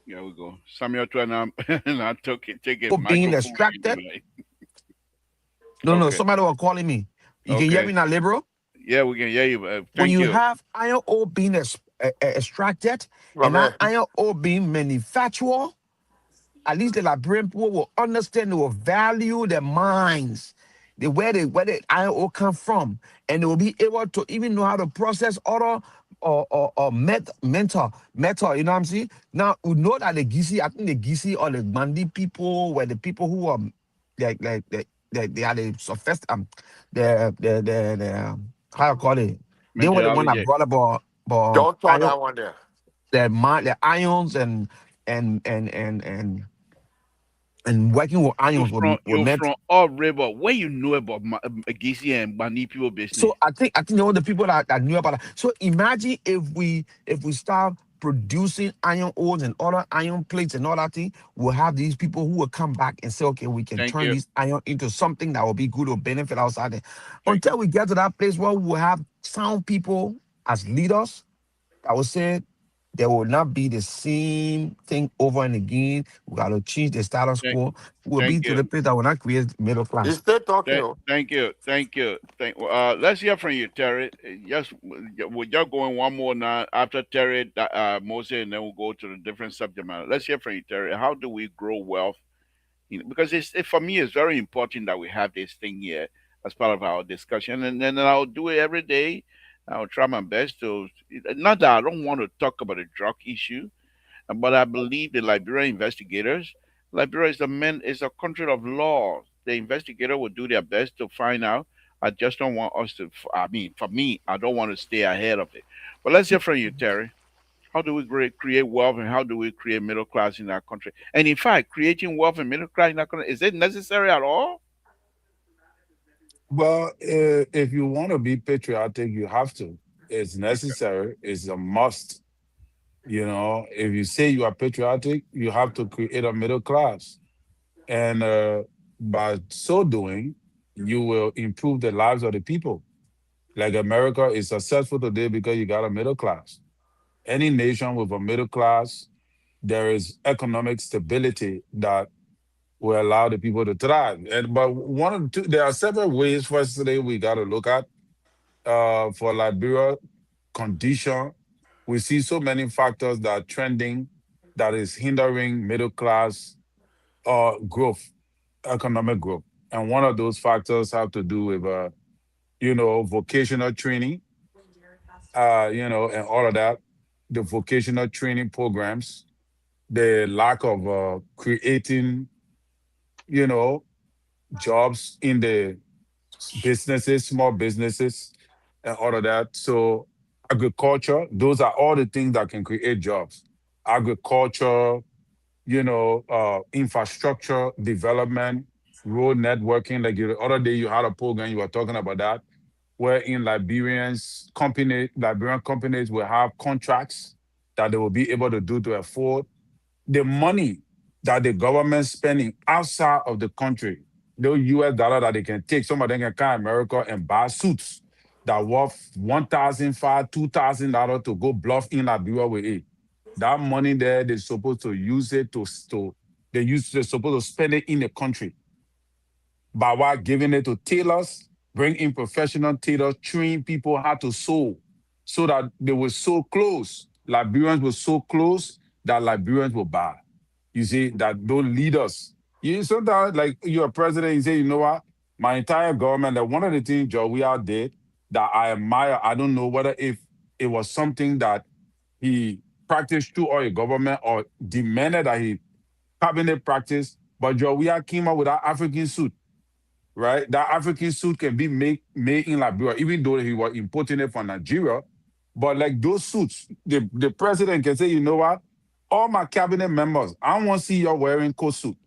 Here we go. Samuel Twana and I took it, take a being microphone from extracted. you. Like, No, no, okay, somebody was calling me. You can hear okay. me now, liberal? Yeah, we can hear you. When Thank you you. have iron ore being extracted My and that man. iron ore being manufactured, at least the Liberian people will understand, they will value their mines, where the iron ore come from, and they will be able to even know how to process other metal, you know what I'm saying? Now we know that the Gisi, I think the Gisi or the Mandi people were the people who are they are the first how you call it? They were the one that Mentality. brought about Don't throw iron that one there. the ions and and and and and working with You ions from were you meant. from all river. What you know about Gisi and Bani people business? So I think all the people that knew about it. So imagine if we start producing iron ores and other iron plates and all that thing, we'll have these people who will come back and say, okay, we can Thank turn you. this iron into something that will be good or benefit outside there. Thank you. Until we get to that place where we will have sound people as leaders, I would say there will not be the same thing over and again. We got to change the status Thank, quo. We'll thank be to you. the place that will not create middle He's class. still talking. Thank, Oh. thank you. Thank you. Let's hear from you, Terry. Yes, we're just going one more now after Terry, Moses, and then we'll go to the different subject matter. Let's hear from you, Terry. How do we grow wealth? Because for me, it's very important that we have this thing here as part of our discussion, and then I'll do it every day. I'll try my best to. Not that I don't want to talk about the drug issue, but I believe the Liberian investigators. Liberia is a country of law. The investigator will do their best to find out. I just don't want us to. I mean, for me, I don't want to stay ahead of it. But let's hear from you, Terry. How do we create wealth and how do we create middle class in our country? And in fact, creating wealth and middle class in our country, is it necessary at all? Well, if you want to be patriotic, you have to. It's necessary. It's a must. If you say you are patriotic, you have to create a middle class. And by so doing, you will improve the lives of the people. Like America is successful today because you got a middle class. Any nation with a middle class, there is economic stability that will allow the people to thrive. And but one of the two, there are several ways. Firstly, we got to look at for Liberia condition. we see so many factors that are trending that is hindering middle class growth, economic growth. And one of those factors have to do with, vocational training, and all of that, the vocational training programs, the lack of creating, you know, jobs in the businesses, small businesses, and all of that. So agriculture, those are all the things that can create jobs. Agriculture, infrastructure development, road networking. Like the other day, you had a program you were talking about that, where in Liberian companies will have contracts that they will be able to do to afford the money that the government spending outside of the country, the US dollar that they can take, some of them can come to America and buy suits that worth 1,500, $2,000 to go bluff in Liberia with it. That money there, they're supposed to use it they're supposed to spend it in the country by while giving it to tailors, bring in professional tailors, train people how to sew so that they will sew clothes. Liberians will sew clothes that Liberians will buy. You see, that those leaders. You sometimes like you're a president, you say, you know what? My entire government, that one of the things Joe did that I admire, I don't know whether if it was something that he practiced through all the government or demanded that he cabinet practice, but Joe came up with that African suit, right? That African suit can be made in Liberia, even though he was importing it from Nigeria. But like those suits, the president can say, you know what? All my cabinet members, I don't want to see you wearing coat suit.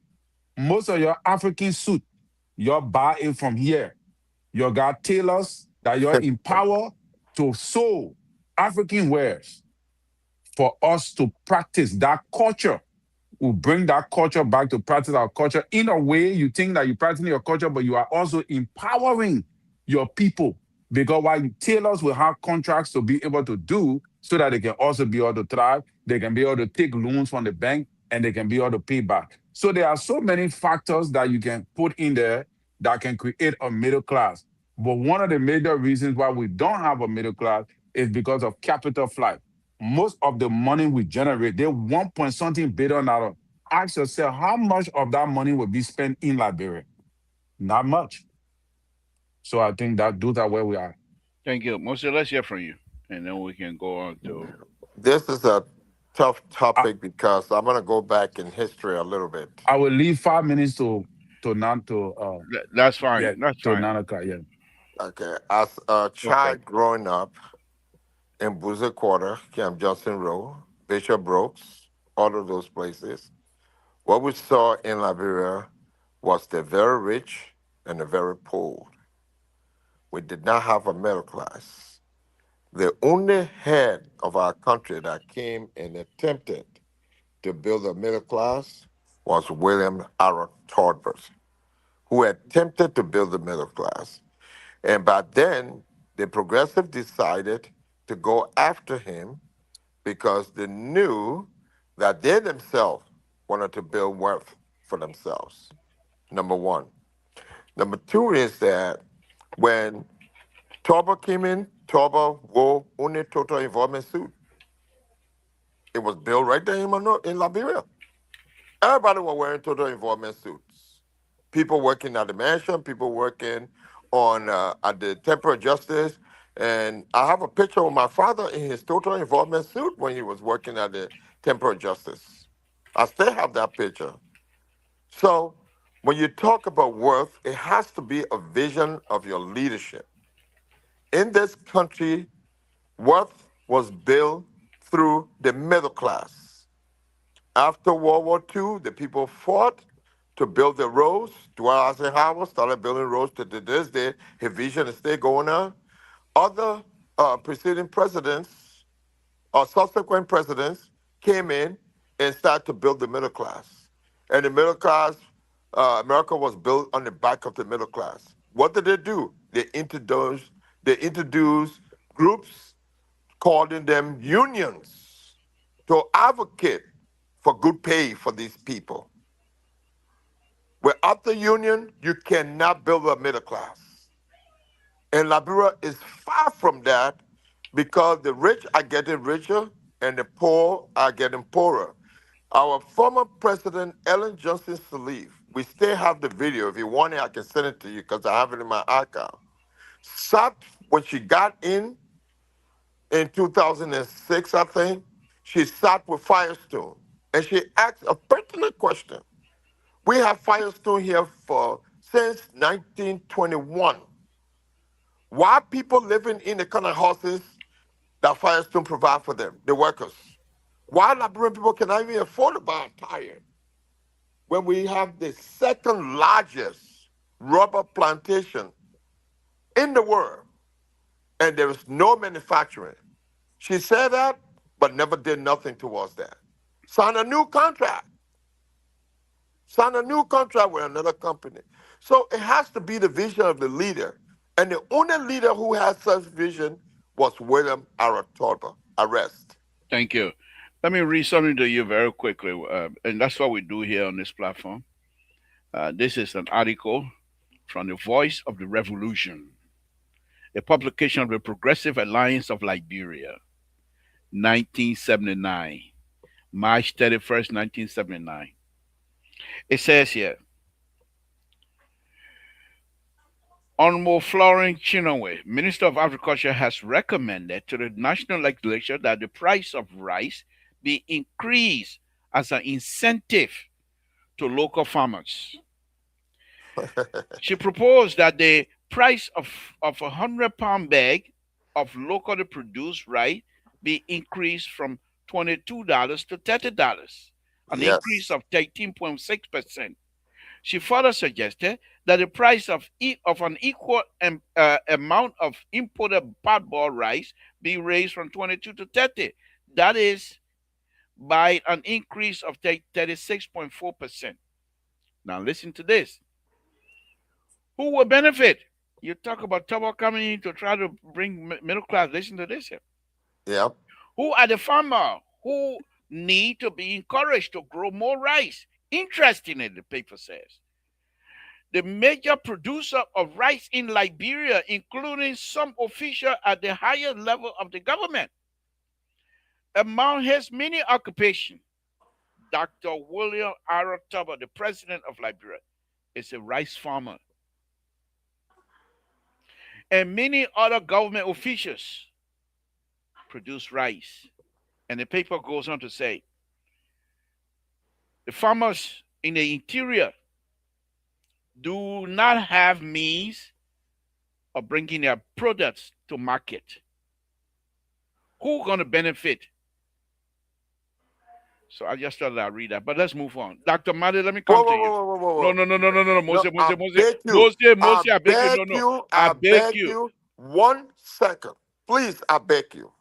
Most of your African suit, you buy it from here. You got tailors that you're empowered to sew African wares for us to practice that culture. Will bring that culture back to practice our culture. In a way, you think that you're practicing your culture, but you are also empowering your people. Because while tailors will have contracts to be able to do so that they can also be able to thrive, they can be able to take loans from the bank and they can be able to pay back. So there are so many factors that you can put in there that can create a middle class. But one of the major reasons why we don't have a middle class is because of capital flight. Most of the money we generate, they 1 point something billion. Ask yourself how much of that money will be spent in Liberia? Not much. So I think that those are where we are. Thank you. Mostly, let's hear from you. And then we can go on to. This is a tough I, topic because I'm going to go back in history a little bit. I will leave 5 minutes to not to That's fine. yeah That's to fine. 9 o'clock. Yeah. Okay. As a Okay. child growing up in Boozer Quarter, Camp Johnson Road, Bishop Brooks, all of those places, what we saw in Liberia was the very rich and the very poor. We did not have a middle class. The only head of our country that came and attempted to build a middle class was William Aaron Tolbert, who attempted to build the middle class. And by then, the progressive decided to go after him because they knew that they themselves wanted to build wealth for themselves. Number one. Number two is that when Torba came in, Torba wore only total involvement suit. It was built right there in Liberia. Everybody was wearing total involvement suits. People working at the mansion, people working on at the temporary justice. And I have a picture of my father in his total involvement suit when he was working at the temporary justice. I still have that picture. So when you talk about worth, it has to be a vision of your leadership. In this country, worth was built through the middle class. After World War II, the people fought to build the roads. Dwight Eisenhower started building roads to this day. His vision is still going on. Other preceding presidents or subsequent presidents came in and started to build the middle class. And the middle class, America was built on the back of the middle class. What did they do? They introduced groups, calling them unions, to advocate for good pay for these people. Without the union, you cannot build a middle class. And Liberia is far from that because the rich are getting richer and the poor are getting poorer. Our former president, Ellen Johnson Sirleaf, we still have the video. If you want it, I can send it to you because I have it in my archive. Sat when she got in 2006, I think, she sat with Firestone and she asked a pertinent question. We have Firestone here for since 1921. Why people living in the kind of houses that Firestone provide for them, the workers? Why Liberian people cannot even afford to buy a tire when we have the second largest rubber plantation in the world and there is no manufacturing? She said that, but never did nothing towards that. Signed a new contract. Signed a new contract with another company. So it has to be the vision of the leader. And the only leader who has such vision was William Aratoba. Arrest. Thank you. Let me read something to you very quickly, and that's what we do here on this platform. This is an article from the Voice of the Revolution, a publication of the Progressive Alliance of Liberia, 1979, March 31st, 1979. It says here, Honorable Florence Chinonwe, Minister of Agriculture, has recommended to the National Legislature that the price of rice be increased as an incentive to local farmers. She proposed that the price of a 100-pound bag of locally produced rice be increased from $22 to $30, an increase Yes. of 13.6%. She further suggested that the price of an equal amount of imported cardboard rice be raised from 22 to 30. That is by an increase of 36.4%. Now listen to this. Who will benefit? You talk about trouble coming in to try to bring middle class. Listen to this here. Yep. Who are the farmers who need to be encouraged to grow more rice? Interestingly, the paper says, the major producer of rice in Liberia, including some officials at the highest level of the government. Among his many occupations, Dr. William Aratoba, the president of Liberia, is a rice farmer. And many other government officials produce rice. And the paper goes on to say, the farmers in the interior do not have means of bringing their products to market. Who's going to benefit? So I just thought I'd read that. But let's move on. Dr. Madi, let me Whoa, come to whoa, you. whoa, whoa, whoa, No, whoa. no, no, no, no, no, no. No, Moses, I Moses, Moses. beg you. Moses, Moses, I I beg you. beg No, no. you. I I beg beg you. you. 1 second. Please, I beg you.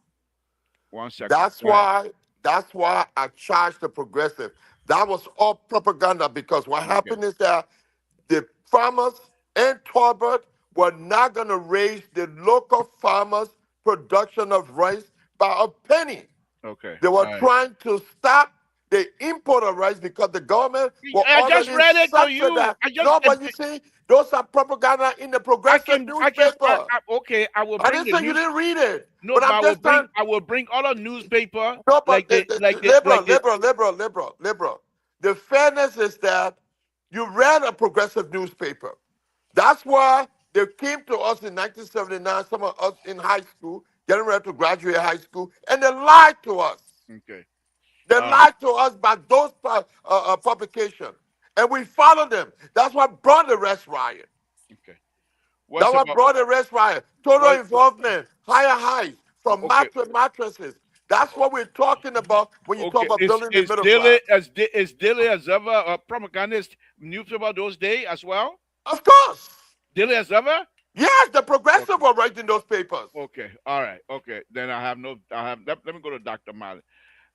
1 second. That's Go ahead. why that's why I charged the progressive. That was all propaganda because what Okay. happened is that the farmers in Torbert were not going to raise the local farmers' production of rice by a penny. Okay. They were All right. trying to stop the import of rice because the government were I just already read it to you. subsidized. No, but you see, those are propaganda in the progressive newspaper. Okay, I will I bring didn't the say you news. didn't read it, No, but but I'm just trying. I will bring other newspaper No, but like the liberal. The fairness is that you read a progressive newspaper. That's why they came to us in 1979, some of us in high school, getting ready to graduate high school, and they lied to us. okay. They Uh, lied to us by those publications. And we followed them. That's what brought the rest riot. okay. That's What's what about brought the rest riot. Total what involvement, higher highs, from okay. mattresses. That's what we're talking about when you talk Okay. about building the Is middle Daily class. is Daily as ever a propagandist newspaper those days as well? Of course. Daily as ever? Yes, the Okay. progressive were writing those papers. Okay. All right. Okay. Then let me go to Dr. Mali.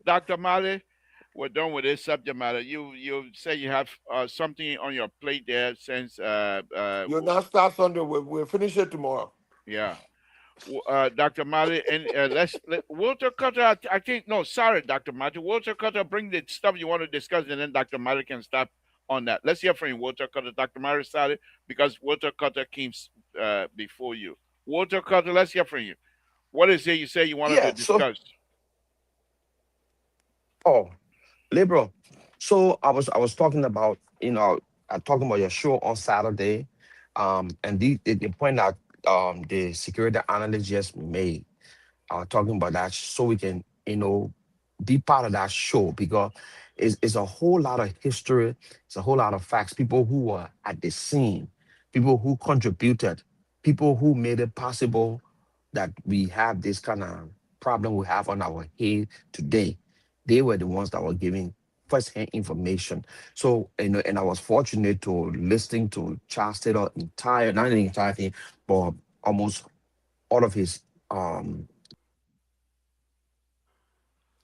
Dr. Mali, we're done with this subject matter. You say you have something on your plate there since You'll not start Sunday. We'll finish it tomorrow. yeah. Dr. Mali, and Walter Cutter. I think no, sorry, Dr. Mali. Walter Cutter, bring the stuff you want to discuss, and then Dr. Mali can stop on that. Let's hear from you, Walter Cutter. Dr. Mali started because Walter Cutter came before you. Walter Cutter, let's hear from you. What is it you say you wanted to Yeah. So, discuss? oh, liberal. So I was talking about, talking about your show on Saturday, and the point that the security analyst just made, talking about that, so we can, be part of that show, because it's a whole lot of history, it's a whole lot of facts, people who were at the scene, people who contributed, people who made it possible that we have this kind of problem we have on our head today. They were the ones that were giving first-hand information. So, and I was fortunate to listening to Charles Taylor entire, not the entire thing, but almost all of his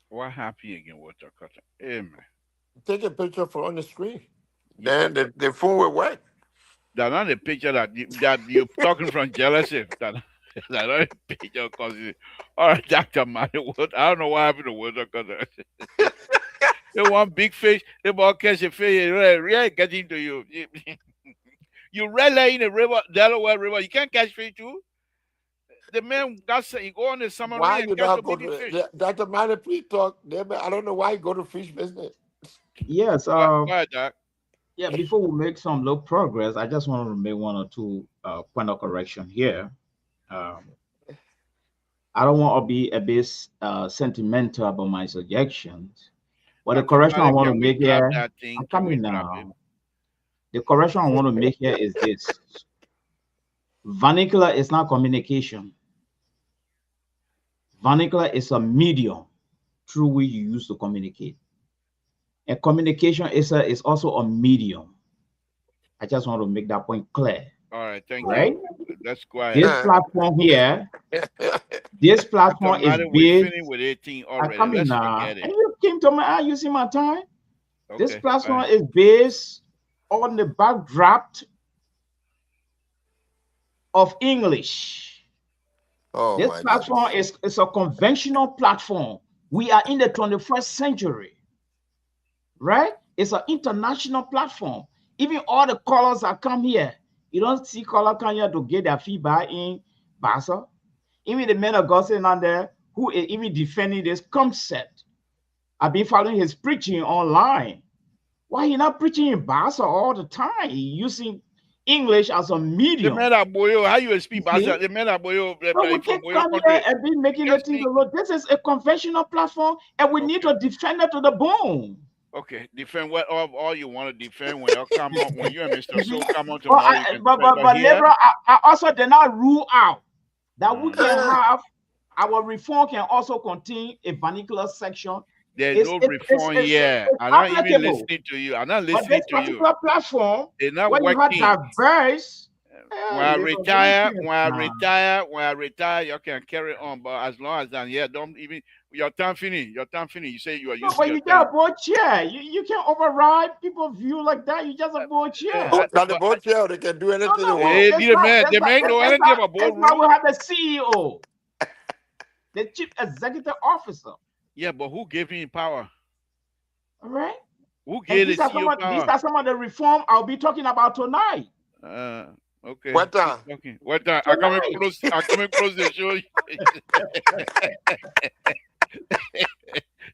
What happened again with the cutter? Hey man. Take a picture for on the screen. Yeah. Then the phone will work. That's not the picture that you're talking from jealousy. That that's not the picture because all right, Dr. Money. What I don't know what happened to water cutter. They want big fish, they want catch a fish, really getting to you. You really in the river, Delaware River, you can't catch fish too. The man got you go on the Why submarine and you catch a not go big fish. to Dr. Manny, please talk. I don't know why you go to fish business. Yes. Go ahead, Doc. Yeah. Before we make some low progress, I just wanted to make one or two point of correction here. Um, I don't want to be a bit sentimental about my suggestions, but the Dr. correction I Malik, want to can we make clap here, that thing? I'm Can we coming clap it? now. The correction I want to make here is this: vernacular is not communication. Vernacular is a medium through which you use to communicate. And communication is also a medium. I just want to make that point clear. All right, thank you. Right? Let's go ahead. This platform here, this Dr. platform is Malik, we based. finished with 18 I already. come in Let's now, forget and it. you came to my using my time. This Okay. platform is based on the backdrop of English. Oh This my platform goodness. is a conventional platform. We are in the 21st century, right? It's an international platform. Even all the callers that come here, you don't see caller come here to get their feedback in Basa. Even the men of God sitting on there who is even defending this concept. I've been following his preaching online. Why he not preaching in Basa all the time? He using English as a The medium. man at Boyo, how you speak See? Basa? The man at Boyo, So we from can Boyo come here country. and be making You the can thing speak. to look. This is a conventional platform, and we need Okay. to defend it to the bone. Okay. Defend what all you want to defend when you come on when you and Mr. You see? So come on But tomorrow, you can defend. But but here, labor, I also did not rule out that we can uh, have our reform can also contain a vernacular section. there's no reform here. It's I'm not even applicable. listening to you. I'm not But listening this to you. particular platform, It's not where you have working. diverse, When I labor, we don't retire, care, when I retire, you can carry on. But as long as I'm here, don't even your time finish. Your time finish. You say you are no, using but your you got time. a board chair. You can't override people's view like that. You just a board chair. Oh, now the But boat chair, they can do No, anything they no, want. the man know anything about that's why boardroom. we have the CEO, the chief executive officer. Yeah, but who gave him power? All right. Who And gave the CEO these power? are some of the reform I'll be talking about tonight. Uh, okay. What Keep time? talking. What time? Tonight. I come and close the show.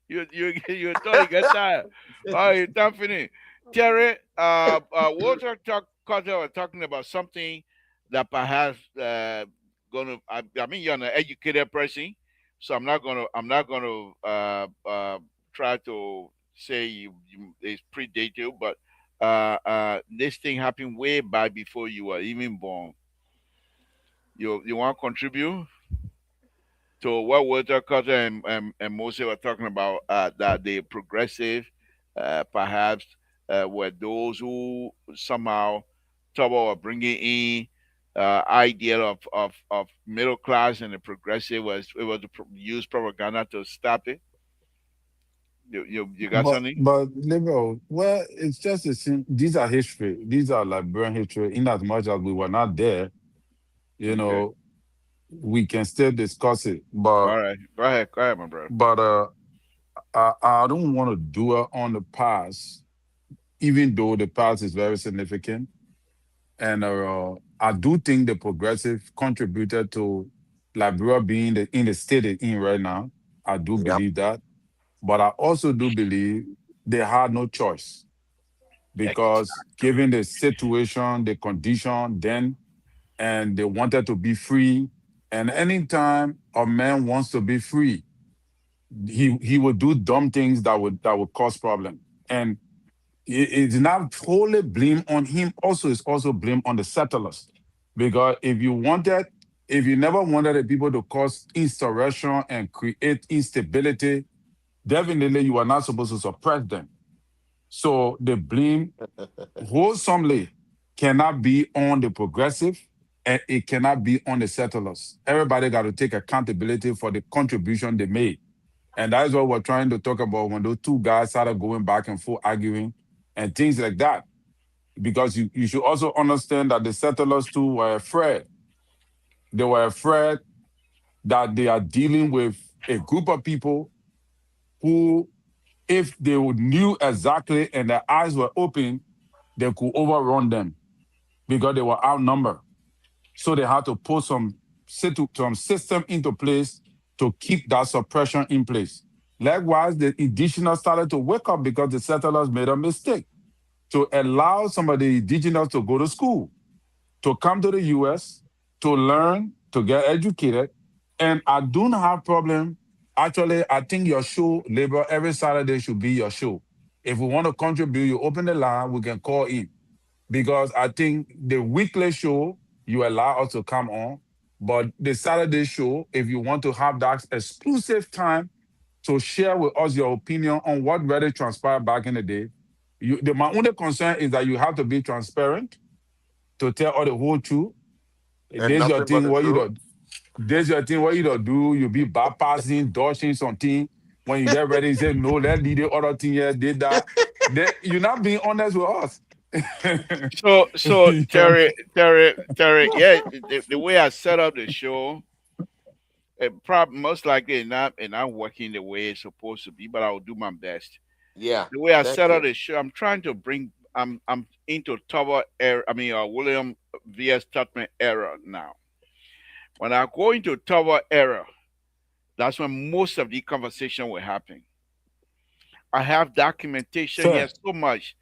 You thought you get tired. All right, time finish. Terry, Walter Carter was talking about something that perhaps gonna. I mean, you're an educated person, so I'm not gonna try to say it's predated, but this thing happened way back before you were even born. You want to contribute to what Walter Carter and Moses were talking about, that the progressive perhaps were those who somehow thought about bringing in idea of middle class, and the progressive was to use propaganda to stop it. You got something? But liberal, well, it's just the same. These are history. These are Liberian history. In as much as we were not there, you Okay. know, we can still discuss it. All right. Go ahead, my brother. But I don't want to dwell on the past, even though the past is very significant. And I do think the progressive contributed to Liberia being in the state it's in right now. I do Yep. believe that. But I also do believe they had no choice because Exactly. given the situation, the condition then, and they wanted to be free. And anytime a man wants to be free, he would do dumb things that would cause problem. And it's not wholly blame on him. Also, it's also blame on the settlers. Because if you never wanted the people to cause insurrection and create instability, definitely you are not supposed to suppress them. So the blame wholesomely cannot be on the progressive and it cannot be on the settlers. Everybody got to take accountability for the contribution they made. And that is what we're trying to talk about when those two guys started going back and forth arguing and things like that. Because you should also understand that the settlers too were afraid. They were afraid that they are dealing with a group of people who, if they would knew exactly and their eyes were open, they could overrun them because they were outnumbered. So they had to put some system into place to keep that suppression in place. Likewise, the indigenous started to wake up because the settlers made a mistake to allow some of the indigenous to go to school, to come to the US, to learn, to get educated. And I do not have problem. Actually, I think your show, Labor, every Saturday should be your show. If we want to contribute, you open the line, we can call in. Because I think the weekly show, you allow us to come on. But the Saturday show, if you want to have that exclusive time to share with us your opinion on what really transpired back in the day, my only concern is that you have to be transparent to tell all the whole truth. And There's your nothing but thing the what you truth. do. There's your thing what you do. You be bypassing, dodging something. When you get ready, you say, no, let's leave the other thing here, did that. You're not being honest with us. So You know? Terry, yeah, the way I set up the show, it most likely not working the way it's supposed to be, but I will do my best. Yeah. The way I Thank set up you. the show, I'm trying to bring. I'm into Tower era. I mean, William V.S. Tubman era now. When I go into Tower era, that's when most of the conversation will happen. I have documentation here Fair. so much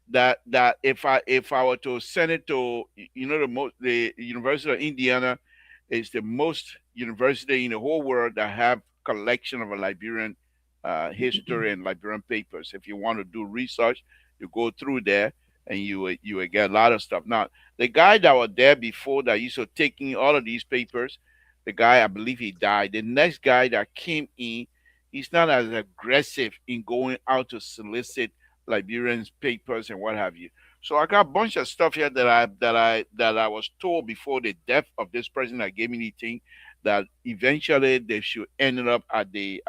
that if I were to send it to the University of Indiana is the most university in the whole world that have collection of a Liberian history and Liberian papers. If you want to do research, you go through there and you will get a lot of stuff. Now the guy that was there before that used to taking all of these papers, the guy I believe he died. The next guy that came in, he's not as aggressive in going out to solicit Liberians papers and what have you. So I got a bunch of stuff here that I was told before the death of this person that gave me the thing that eventually they should end up at the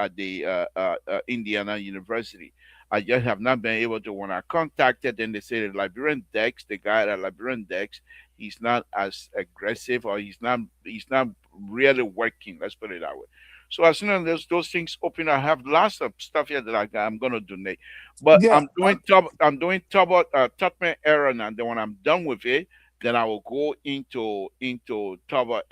Indiana University. I just have not been able to. When I contacted them, they say the Liberian Dex, the guy at Liberian Dex, he's not as aggressive or he's not really working. Let's put it that way. So as soon as those things open, I have lots of stuff here that I'm gonna donate. But Yeah. I'm doing Tubman era now. Then when I'm done with it, then I will go into Tubman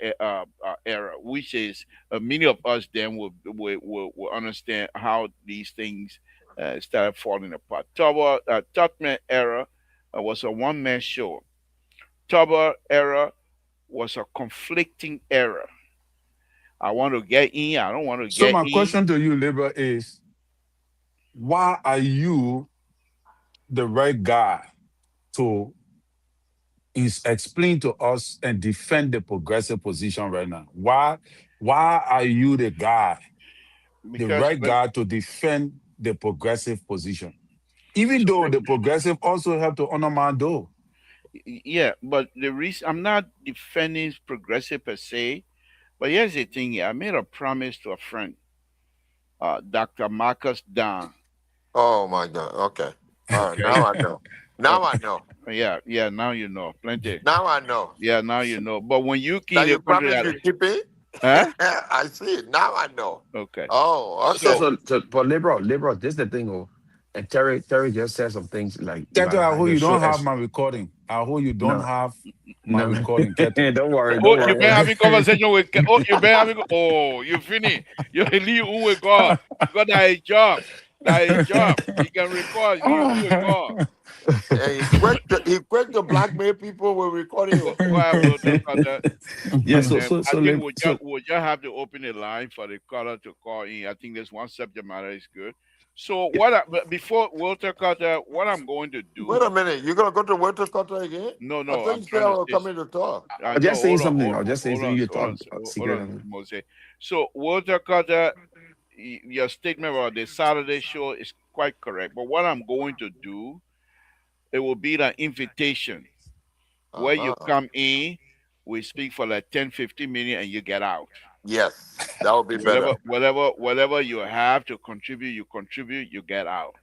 era, which is many of us then will understand how these things started falling apart. Tubman era was a one man show. Tubman era was a conflicting era. I want to get in. I don't want to So get my in. question to you, Labor, is why are you the right guy to explain to us and defend the progressive position right now? Why are you the Because right guy to defend the progressive position? Even so though the progressive also have to honor my door. yeah, but the reason I'm not defending progressive per se, but here's the thing. I made a promise to a friend, Dr. Marcus Don. Oh my God. Okay. All right. Okay. Now I know. Now I know. Yeah. Now you know plenty. Now I know. Yeah, now you know. But when you That keep the you country promise that, you keep it? huh? I see it. Now I know. Okay. Oh, So, okay. So but liberal, this is the thing. Oh, and Terry just said some things like if That's I why had who your you show don't have as my recording. I hope you don't No, have my no, recording, Keto. don't worry, Oh, don't you been worry. having conversation with. Oh, you been having. Oh, you finish. You leave who with God. God, that is job. That is job. You can record. Leave who with God. And he quick to blackmail people with recording you. Go ahead, we'll talk about that. Yeah, And I think so we'll just have to open a line for the caller to call in. I think this one subject matter is good. So but before Walter Carter, what I'm going to Wait do? a minute, you're gonna go to Winter Cutter again? No, I no, thought I'm you said trying I to was say. coming to talk. I was No, just saying hold on, something. hold, I was just saying hold something. on, You hold talk, on, hold secret. on, Mose. So Walter Carter, your statement about the Saturday show is quite correct. But what I'm going to do, it will be an invitation where you Uh-huh. come in, we speak for like 10, 15 minutes, and you get out. Yes, that would be better. Whatever you have to contribute, you get out.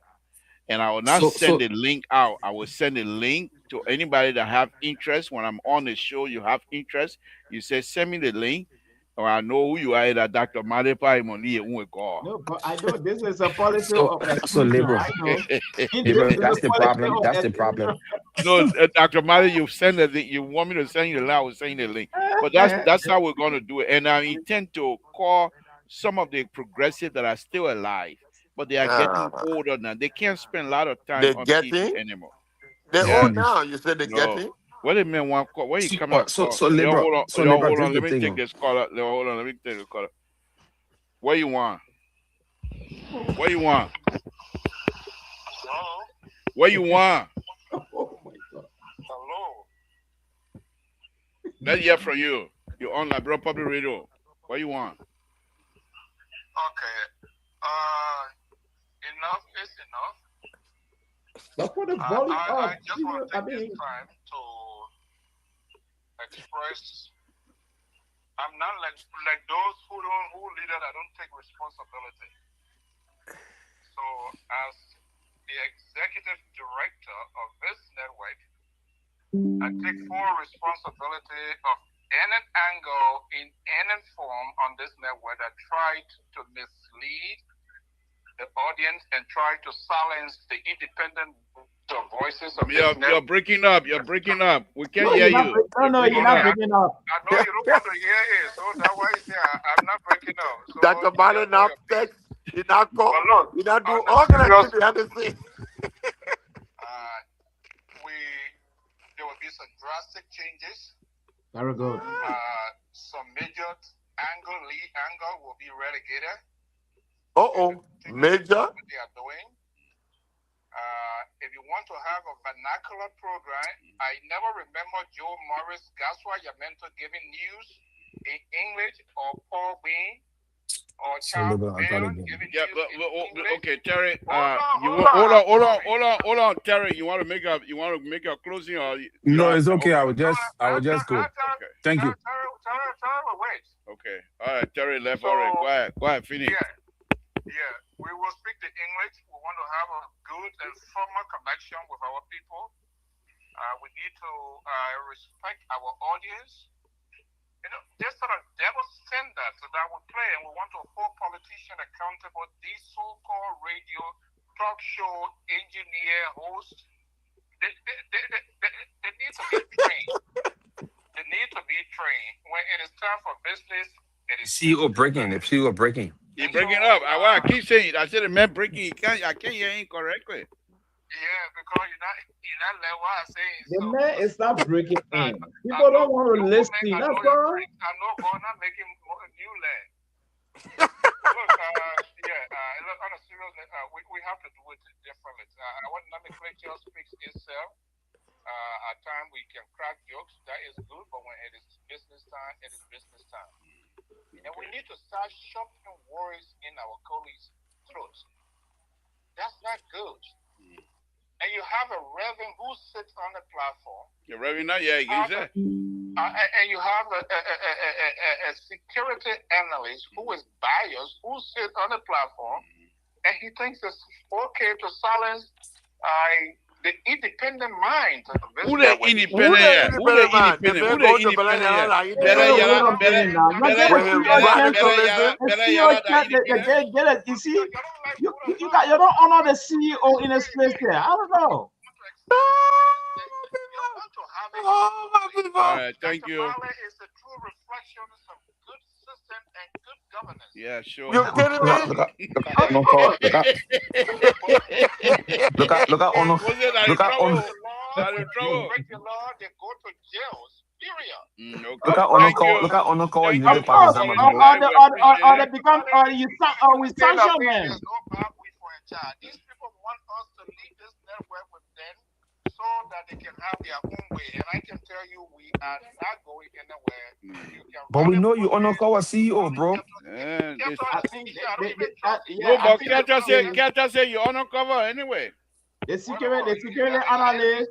And I will not So send so the link out. I will send a link to anybody that have interest. When I'm on the show, you have interest. You say, send me the link, or I know who you are. That Dr. Madepa Imoni Unwego. No, but I know this is a policy so of so exclusion. liberal, I know. liberal. This is That's a the policy problem. of That's the problem. exclusion. No, Dr. Madi, you send the link. You want me to send you the link? I will send you the link. But that's how we're going to do it. And I intend to call some of the progressive that are still alive, but they are getting Ah, older now. They can't spend a lot of time they're on TV getting, anymore. they're Yeah, old now. You said they're no. getting. What do you mean one call? Where you coming to call? So Y'all liberal. hold on. So Y'all liberal. hold This on. is the Let me thing. take this caller. Hold on. Let me take the caller. What you want? What you want? What you want? Oh my God. Let's hear from you. You're on like Broad Public Radio. What you want? Okay. Enough is enough. But put the volume up. I just want to take this time to express. I'm not like those who lead that don't take responsibility. So as the executive director of this network, I take full responsibility of any angle in any form on this network that tried to mislead the audience and try to silence the independent voices of this network. You're breaking up. You're breaking up. We can't No, hear you're you. not, you're not breaking up. I know you don't want to hear it, so that's why I say I'm not breaking up. So Dr. Madi now text. He now call. But look, He now do on a all kind of serious- things behind the scenes. there will be some drastic changes. Very good. Some major lead angle will be relegated. Major. What they are doing. If you want to have a vernacular program, I never remember Joe Morris, Gaswa Yamento giving news in English, or Paul Bean or Charles Bell giving news in English. Okay, Terry. Hold on, Terry. You want to make a closing or? No, it's okay. I would just go. Okay. Thank you. Terry, wait. Okay. All right, Terry left already. Go ahead, finish. Yeah. We will speak the English. We want to have a good and formal connection with our people. We need to respect our audience. You know, this sort of double standard that we play, and we want to hold politicians accountable. These so-called radio talk show engineer hosts, they need to be trained. They need to be trained. When it is time for business, it is CEO breaking. If CEO breaking. You're breaking up. I keep saying it. I said the man breaking. I can't hear him correctly. Yeah, because you're not like what I'm saying. The man is not breaking in. People don't want to listen. That's all. I know God not making new land. Look, on a serious note, we have to do it differently. I want nomenclature speaks itself. At times we can crack jokes. That is good, but when it is business time, it is business time. And we need to start shoving words in our colleagues' throats. That's not good. And you have a reverend who sits on the platform. Your reverend, yeah, exactly. And you have a security analyst who is biased, who sits on the platform, and he thinks it's okay to silence the independent mind of this. Who the independent? Who the independent? Who the You see, you don't honor the CEO in a space there. I don't know. You want to Oh, my people. All right, thank you. Guatemala is the true reflection of good system and good governance. Yeah, sure. You kidding me? Look at Ono. Was it like Look at Ono. trouble? Break the law, they go to jails. Period. Okay. Look at Ono. Thank you. Look at Ono. Call Thank you. you. Of course, Coming or live, we appreciate it. they become, or we sanction them. There's no bad way for a child. These people want us to leave this network with them so that they can have their own way. And I can tell you, we are not going anywhere. You can But we run know it you for Ono me. Kawa CEO, bro. Yeah, this- I think No, but Keta say you're undercover anyway. the security analyst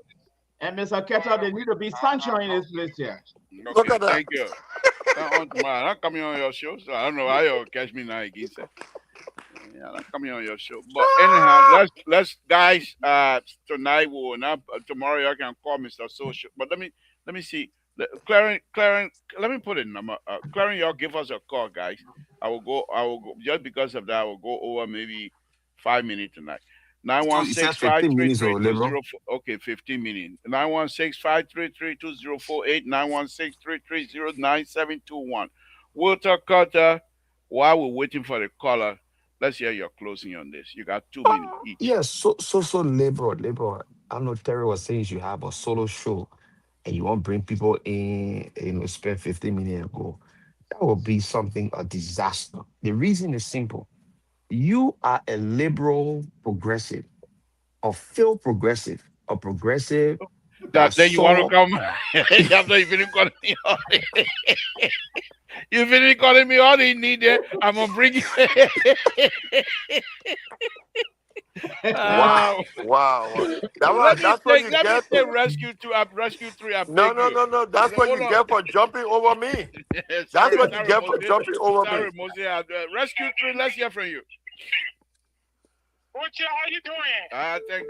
and Mr. Keta, they need to be sanctioned in this place here. Okay, Look at that. Thank you. I'm coming on your show, so I don't know how you'll catch me now again. Sir. Yeah, I'm coming on your show. But anyhow, let's guys. Tonight we will not. Tomorrow you can call Mr. Social. But let me see. Clarence, let me put it in number. Clarence, y'all give us a call, guys. I will go. Just because of that, I will go over maybe 5 minutes tonight. 916-533-2048. Okay, 15 minutes. 916-533-2048. 916-330-9721. Walter Carter, while we're waiting for the caller, let's hear your closing on this. You got 2 minutes each. Yes, so labor. I know Terry was saying you should have a solo show and you want to bring people in, spend 15 minutes and go. That would be a disaster. The reason is simple. You are a liberal progressive, or feel progressive, a progressive. Then you want to come after you finish calling me all. You finish calling me all you need there. I'm gonna bring you. Wow. That's what you get. Rescue 3. No. That's what you get for jumping over me. That's what you get for jumping over me. Moses. Rescue 3, let's hear from you. Uche, how you doing? Thank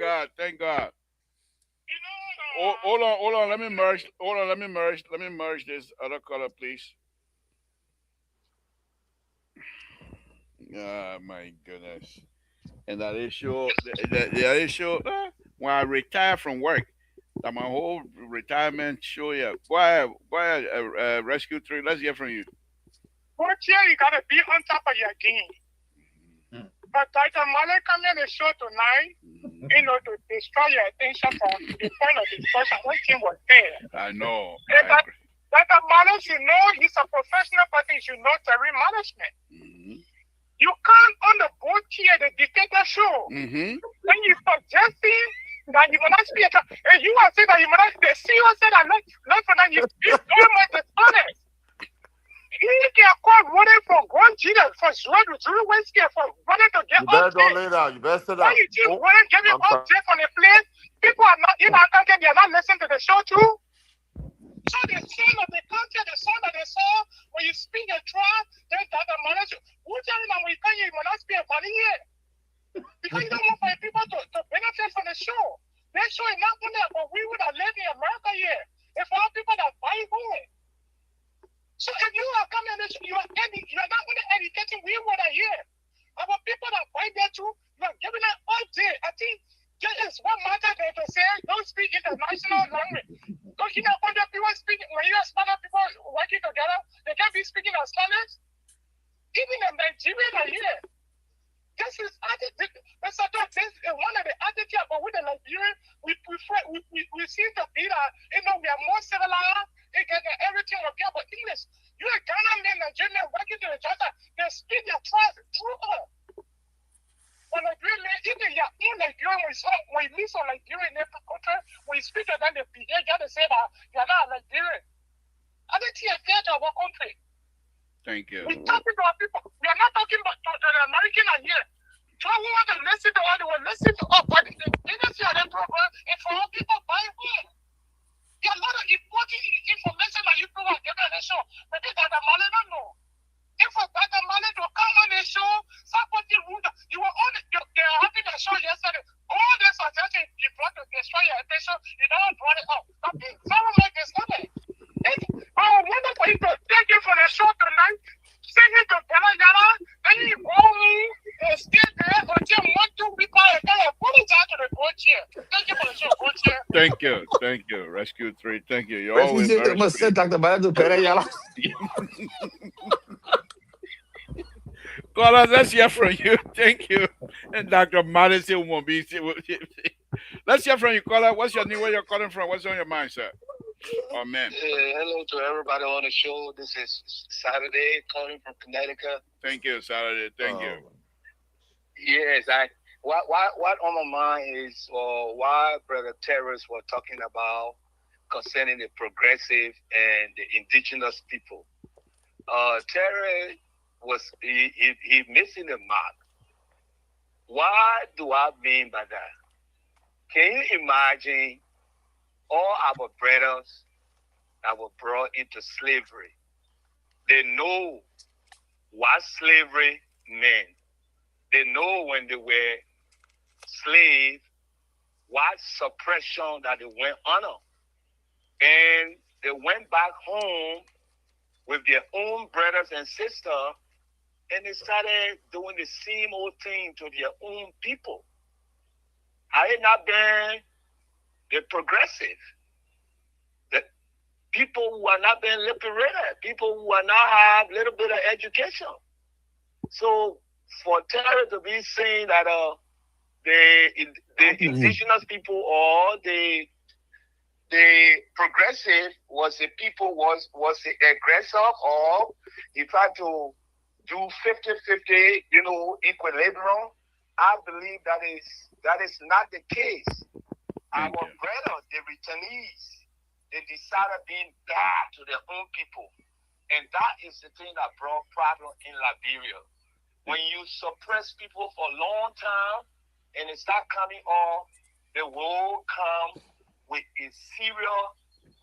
God. You know, Hold on. Let me merge this other color, please. Oh my goodness. And that issue, the issue, when I retire from work, that my whole retirement show here. Why, Rescue 3, let's hear from you. Uche, you gotta be on top of your game. But Dr. Male come in the show tonight, to destroy your attention from the point of discussion when Kim was there. I know. Dr. Male should know he's a professional person, he should know terrain management. Mm-hmm. You can't on the boat here, the dictator show. Mm-hmm. When you suggesting that you must be and you are saying that you must, the CEO said that not for that, you almost dishonest. He can call running for one cheater for Zuru Wednesday for running to get You better don't lay down. You better sit down. Why you keep running, giving updates on the place? People are not in our country, they are not listening to the show too. So the son of the country, the son that they saw, when you speak the truth, then that the money, who tell you that when you tell you must be a money here? Because you don't want for people to benefit from the show. That show is not there, but we would have lived in America here. If all people that buy home. So if you are coming in, you are not only educating, we would have here. Our people that buy there too, you are giving them all day. I think there is one matter that they say, don't speak international language. Don't you know when people speaking, when you are Spanish people working together, they can't be speaking as Spanish? Even in Nigeria are here. This is attitude. This is one of the attitudes about with the Nigerian, we seem to be that, we are more civilized, everything will be about English. You're a Ghana man, Nigerian working to each other, they speak their trust through us. When Nigerian man, even your own Nigerian, when you meet some Nigerian in every country, when you speak to them, they behave, they say that you're not a Nigerian. I think it's fair to our country. Thank you. We're talking to our people. We are not talking about the American are here. So we want to listen to all they will listen to us, but the industry of the program is for all people by home. There are a lot of important information that you people are getting on the show, but they got the money don't know. If I got the money to come on the show, somebody rude. You were on they are having the show yesterday. All this suggestion you brought to destroy your attention, you don't brought it up. But someone like this honest. I wonder for you to thank you for the show tonight. Sing it to Bella Yara, then you go and stay there until 1-2 people are there. What is thank you, Rescue 3. Thank you. You're always Prestige very must sweet. send Dr. Bala to Pereyala. Caller, let's hear from you. Thank you. And Dr. Madison won't be. Let's hear from you, caller. What's your name? Where you're calling from? What's on your mind, sir? Oh, man. Hello to everybody on the show. This is Saturday calling from Connecticut. Thank you, Saturday. Thank you. Yes, what on my mind is why Brother Terrence was talking about concerning the progressive and the indigenous people. Terrence he missing the mark. What do I mean by that? Can you imagine all our brothers that were brought into slavery? They know what slavery meant. They know when they were slaves, what suppression that they went under. And they went back home with their own brothers and sisters, and they started doing the same old thing to their own people. I had not been the progressive, the people who are not being liberated, people who are not have a little bit of education. So for Terry to be saying that the indigenous people or the progressive was the people was the aggressor, or he tried to do 50-50, equilibrium. I believe that is not the case. Our brothers, the returnees, they decided being bad to their own people. And that is the thing that brought problem in Liberia. When you suppress people for a long time and it start coming off, they will come with a serious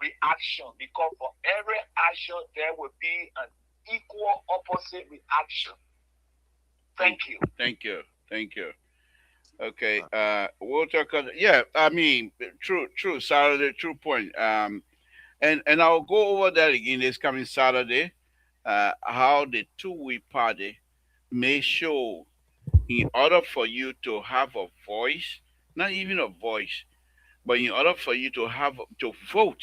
reaction, because for every action there will be an equal opposite reaction. Thank you. Thank you. Thank you. Okay. Walter, yeah, I mean, true, Saturday, true point. And I'll go over that again this coming Saturday. How the two-way party may show, in order for you to have a voice, not even a voice, but in order for you to have to vote,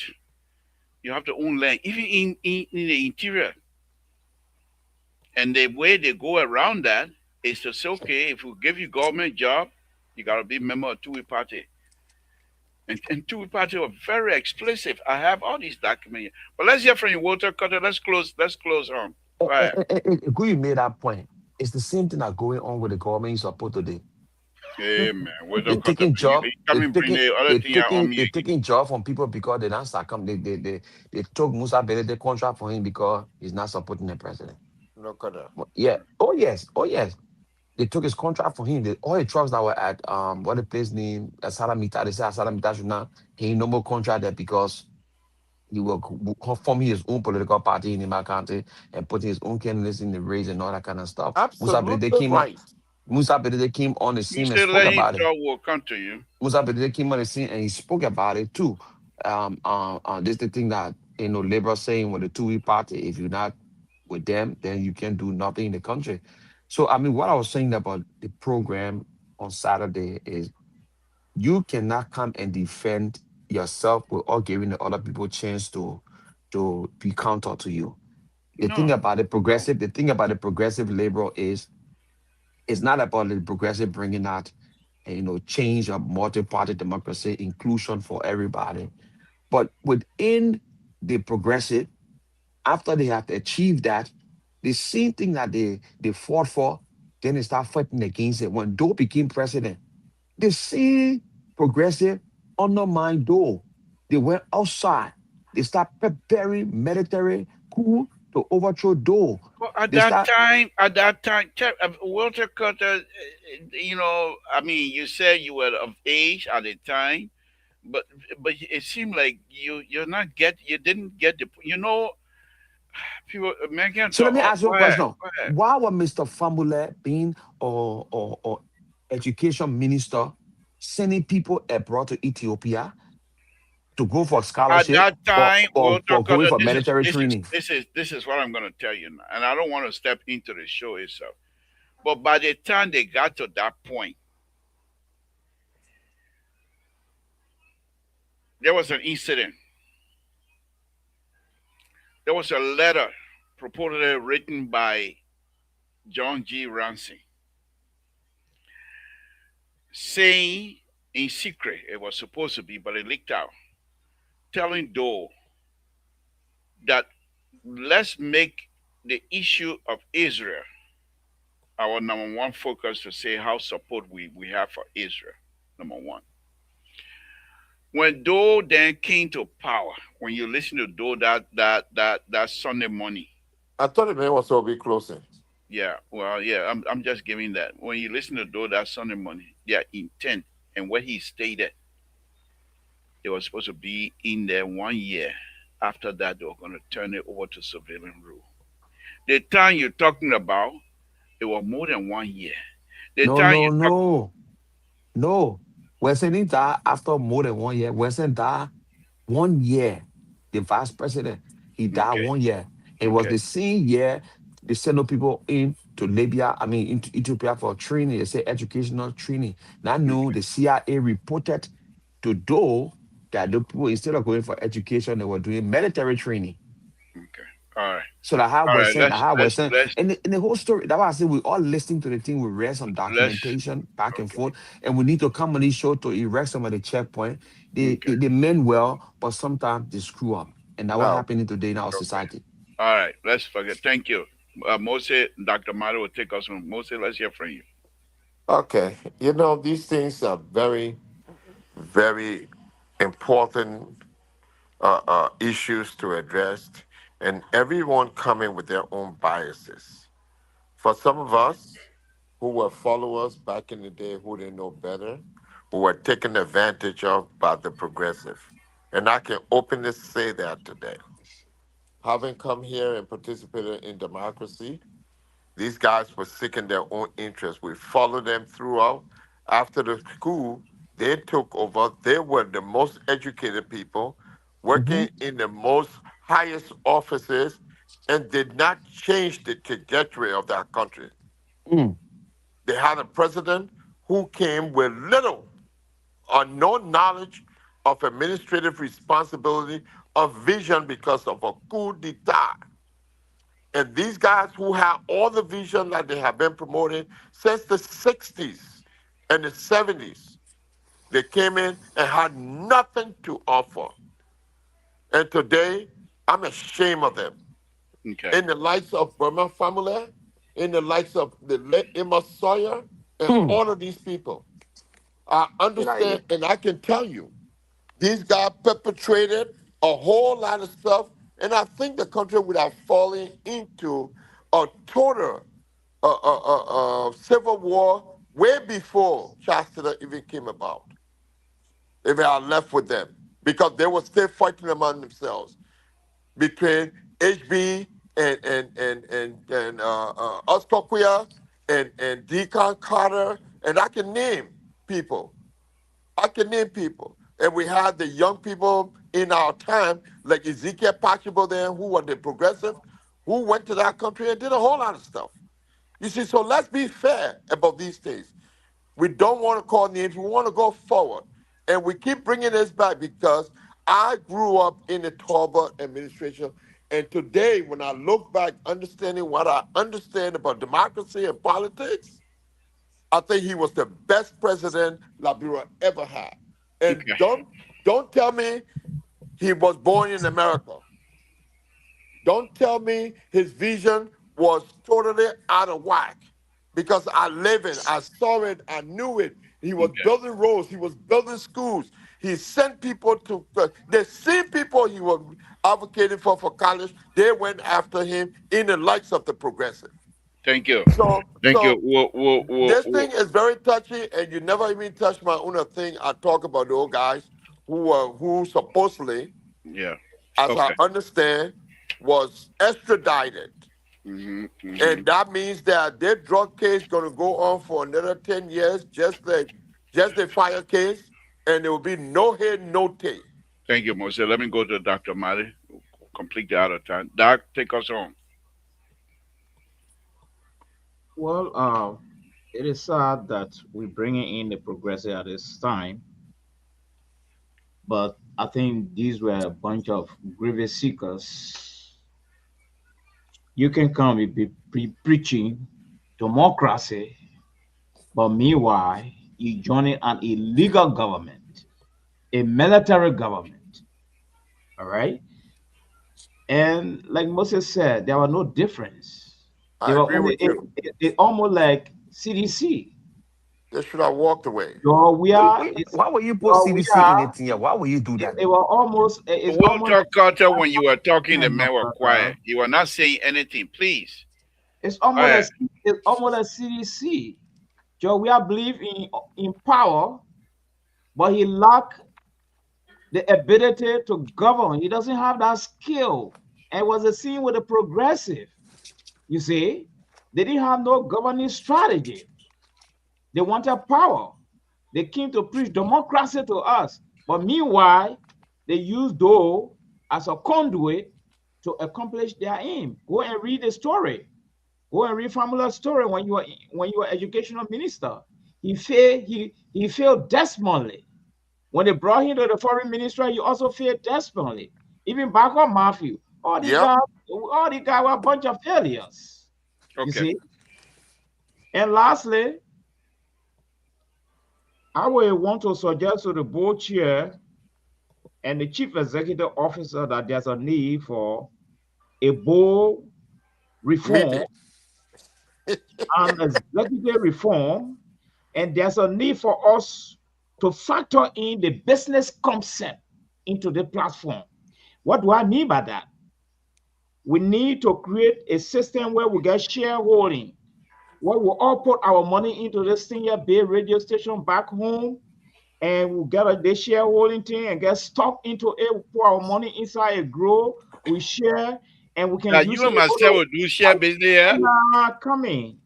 you have to own land, even in the interior. And the way they go around that is to say, okay, if we give you government job, you gotta be a member of two-way party. And two-way party are very explicit. I have all these documents. But let's hear from you, Walter Cutter. Let's close on. Go ahead. Good, you made that point. It's the same thing that going on with the government you support today. Hey man, They're Walter Cutter, taking job. you come and bring the other thing out on me They're again. taking job from people because they not start come. They took Musa Bele the contract for him because he's not supporting the president. Look at that. Yeah. Oh yes. Oh yes. They took his contract for him. All the trucks that were at what the place name Salamita. They said Salamita should not. He ain't no more contract there because he will forming his own political party in the country and putting his own candidates in the race and all that kind of stuff. Musa Bele Absolutely right. Came on the You scene and still spoke let him about it. talk will come to you. Musa Bede came on the scene and he spoke about it too. This the thing that Labour saying with the two-way party. If you're not with them, then you can't do nothing in the country. So I mean, what I was saying about the program on Saturday is you cannot come and defend yourself without giving the other people chance to be counter to you. No. The thing about the progressive Labour is it's not about the progressive bringing out change of multi-party democracy, inclusion for everybody. But within the progressive, after they have achieved that, the same thing that they fought for, then they start fighting against it. When Doe became president, the same progressive undermined Doe. They went outside. They start preparing military coup to overthrow Doe. Well, They start at that time, Walter Cutter, I mean, you said you were of age at the time, but it seemed like you didn't get people American So let talk. me Oh, ask you go a ahead, question. go ahead. Why was Mr. Famule being or education minister sending people abroad to Ethiopia to go for At scholarship that time, Walter or going Cutter, for military training? this is what I'm going to tell you now, and I don't want to step into the show itself. But by the time they got to that point, there was an incident. There was a letter purportedly written by John G. Ramsey saying in secret, it was supposed to be, but it leaked out, telling Dole that let's make the issue of Israel our number one focus to say how support we have for Israel. Number one. When Dole then came to power, when you listen to Dole that Sunday morning, I thought the man was so be closing. yeah, well, yeah, I'm just giving that. When you listen to Dole that Sunday morning, their intent and what he stated, they were supposed to be in there 1 year. After that, they were going to turn it over to civilian rule. The time you're talking about, it was more than 1 year. The No, time no, you talk, no, no. We're saying that after more than 1 year. We're saying that 1 year, the vice president, he died okay, 1 year. It was okay, the same year they sent no people in to Libya, I mean into Ethiopia for training. They say educational training. Now I knew okay, the CIA reported to Doe that the people instead of going for education, they were doing military training. okay. All right, So that how all we're right. saying, that how we're saying, Let's and in the whole story, that's why I say we all listening to the thing. We read some let's. documentation back and Okay, forth, and we need to come on this show to erect some of the checkpoint. okay, They meant well, but sometimes they screw up, and that what Now, happening today in our okay. society. All right. Let's forget. Thank you, Mose. Dr. Mado will take us from Mose. Let's hear from you. okay, these things are very, very important issues to address, and everyone coming with their own biases. For some of us who were followers back in the day who didn't know better, who were taken advantage of by the progressive. And I can openly say that today. Having come here and participated in democracy, these guys were seeking their own interests. We followed them throughout. After the school, they took over. They were the most educated people, Mm-hmm. working in the most highest offices, and did not change the trajectory of that country. Mm. They had a president who came with little or no knowledge of administrative responsibility or vision because of a coup d'etat. And these guys who have all the vision that they have been promoting since the 60s and the 70s, they came in and had nothing to offer. And today, I'm ashamed of them. Okay. In the likes of Burma Family, in the likes of the late Emma Sawyer, and Mm. all of these people. I You know, understand, and I can tell you, these guys perpetrated a whole lot of stuff, and I think the country would have fallen into a total civil war way before Chastity even came about. If I had left with them, because they were still fighting among themselves between HB and Ostoquia and Deacon Carter, and I can name people. I can name people. And we had the young people in our time, like Ezekiel Pachibo then, who were the progressive, who went to that country and did a whole lot of stuff. You see, so let's be fair about these things. We don't want to call names. We want to go forward. And we keep bringing this back because I grew up in the Talbot administration. And today, when I look back, understanding what I understand about democracy and politics, I think he was the best president Liberia ever had. And Okay. don't tell me he was born in America. Don't tell me his vision was totally out of whack because I live it, I saw it, I knew it. He was Okay. building roads, he was building schools. He sent people to the same people he was advocating for college. They went after him in the likes of the progressive. Thank you. So Thank you. so this Whoa. thing is very touchy, and you never even touch my own thing. I talk about those guys who supposedly, Yeah. as I Okay. understand, was extradited. Mm-hmm. And that means that their drug case going to go on for another 10 years, just the fire case, and there will be no head, no tail. Thank you, Mose. Let me go to Dr. Mali. Completely out of time. Doc, take us home. Well, it is sad that we're bringing in the progressive at this time, but I think these were a bunch of grievous seekers. You can come and be preaching democracy, but meanwhile, you joining an illegal government, a military government. All right. And like Moses said, there were no difference. They I were agree only with you. it almost like CDC. They should have walked away. Your we are it's Why would you put your we CDC in are it here? Why would you do it, that? it were almost it's We'll almost talk, Carter. like When you were talking, the my men were brother. quiet. You were not saying anything. Please. It's Go ahead. almost like CDC. Joe, we are believe in power, but he lack the ability to govern. He doesn't have that skill. And it was a scene with the progressive. You see, they didn't have no governing strategy. They wanted power. They came to preach democracy to us. But meanwhile, they used Doe as a conduit to accomplish their aim. Go and read the story. Go and read Formula's story when you were educational minister. He failed desperately. When they brought him to the foreign ministry, he also failed desperately. Even back on Matthew, Yep. all the guys were a bunch of failures. You Okay. see? And lastly, I will want to suggest to the board chair and the chief executive officer that there's a need for a board reform Meeting. and executive reform, and there's a need for us to factor in the business concept into the platform. What do I mean by that? We need to create a system where we get shareholding, where we all put our money into this senior bay radio station back home, and we get a shareholding thing and get stock into it, we put our money inside it, grow, we share, and we can Now, use you it. and myself will do share business here. Coming.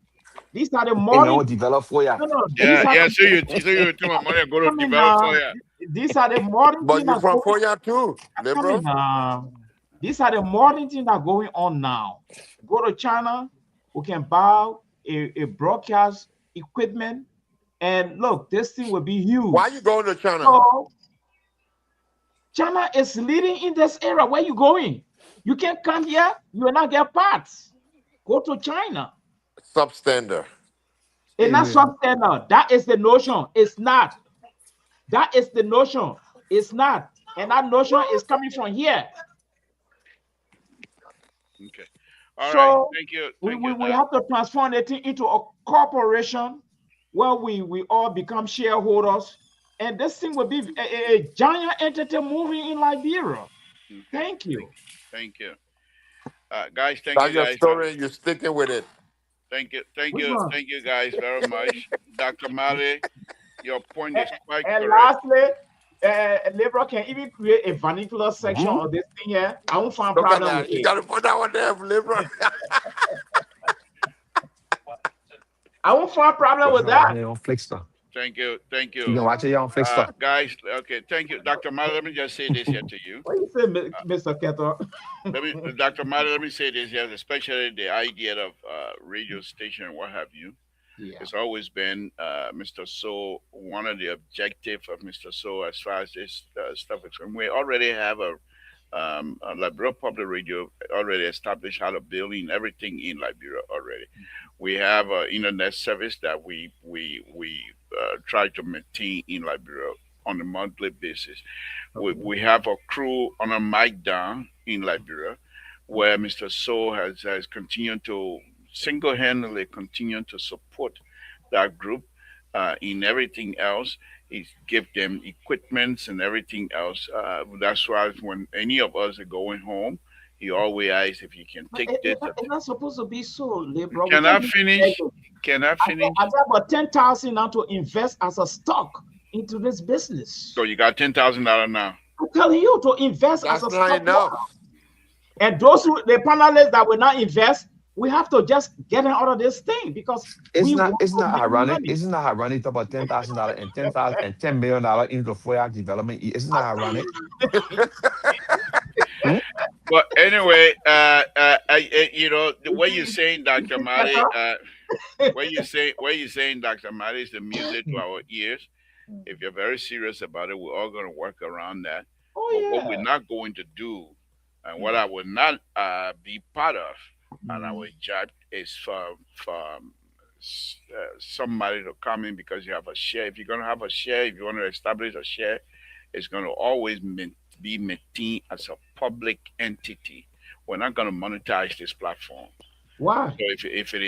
These are the Hey man, modern what develop for ya? no, no, these Yeah, are yeah. So you take my money and go to coming develop now. for you. These are the modern But things you that from going Foya too, coming liberal. now. These are the modern things that are going on now. Go to China, we can buy a broadcast equipment, and look, this thing will be huge. Why you going to China? So China is leading in this area. Where you going? You can't come here, you will not get parts. Go to China. Substandard. It's not substandard. That is the notion. It's not. That is the notion. It's not. And that notion is coming from here. Okay. All right. So Thank you. we Thank you. have to transform the thing into a corporation where we all become shareholders. And this thing will be a giant entity moving in Liberia. Okay. Thank you. Thank you. Guys, thank That's you your guys. story. You're sticking with it. Thank you. Thank Which you. one? Thank you guys very much. Dr. Mali, your point is quite And correct. lastly, Libra can even create a vernacular section of this thing here. I won't find Look at problem with that. You it. got to put that one there, liberal. I won't find problem with that. On Flickster. Thank you. Thank You can you. watch it on Flickster. Guys, okay, thank you. Dr. Mali, let me just say this here to you. What you say, Mr. Keto? Dr. Mali, let me say this here, especially the idea of radio station and what have you. Yeah. It's always been Mr. So, one of the objectives of Mr. So as far as this stuff is concerned. We already have a Liberia Public Radio already established how to building everything in Liberia already. We have an internet service that we try to maintain in Liberia on a monthly basis. We have a crew on a mic down in Liberia where Mr. So has continued to single-handedly continue to support that group in everything else. He give them equipments and everything else. That's why when any of us are going home, he always asks if you can take this. It's not supposed to be so, Libra. Can I finish? Can I finish? I got about 10,000 now to invest as a stock into this business. So you got $10,000 now. I'm telling you to invest That's as a not stock. enough. And the panelists that will not invest, we have to just get out of this thing because It's not want to make ironic. money. Isn't that ironic to about $10,000 and $10 million into FOIA development? Isn't that ironic? But anyway, you know, the way you're saying, Dr. Mari, what you're saying, Dr. Mari, is the music to our ears. If you're very serious about it, we're all going to work around that. Oh But what we're yeah. not going to do, and what I will not be part of, and our job is for somebody to come in because you have a share. If you're going to have a share, if you want to establish a share, it's going to always be maintained as a public entity. We're not going to monetize this platform. Why? So if it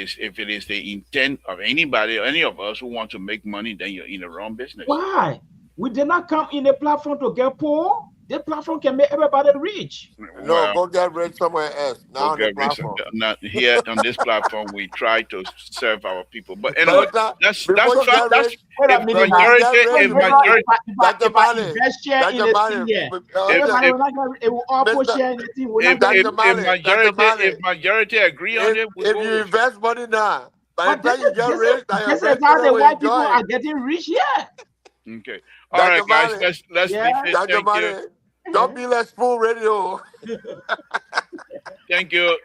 is the intent of anybody, any of us who want to make money, then you're in the wrong business. Why? We did not come in a platform to get poor. The platform can make everybody rich. No, Well, go get rich somewhere else. Not on the okay, platform. not here on this platform. We try to serve our people, but But anyway, it's not that's before you fine. get That's rich. Wait a if minute now. Before you get rich, if If I, majority, Dr. Mali, invest share in Dr. a thing Mali, here, if everybody if will not get, it will all put Mr. share in the thing. We're not if getting Dr. rich. if Mali, Dr. if Mali, majority agree on it, we if go you with it. invest money now, by the But this time you is get this is rich, now your this is how grandchildren the will white people enjoy are it. getting rich here. Okay, all right, Dr. guys, Mali, let's Yeah. leave it. Dr. Mali, don't be like spoon radio. Thank you,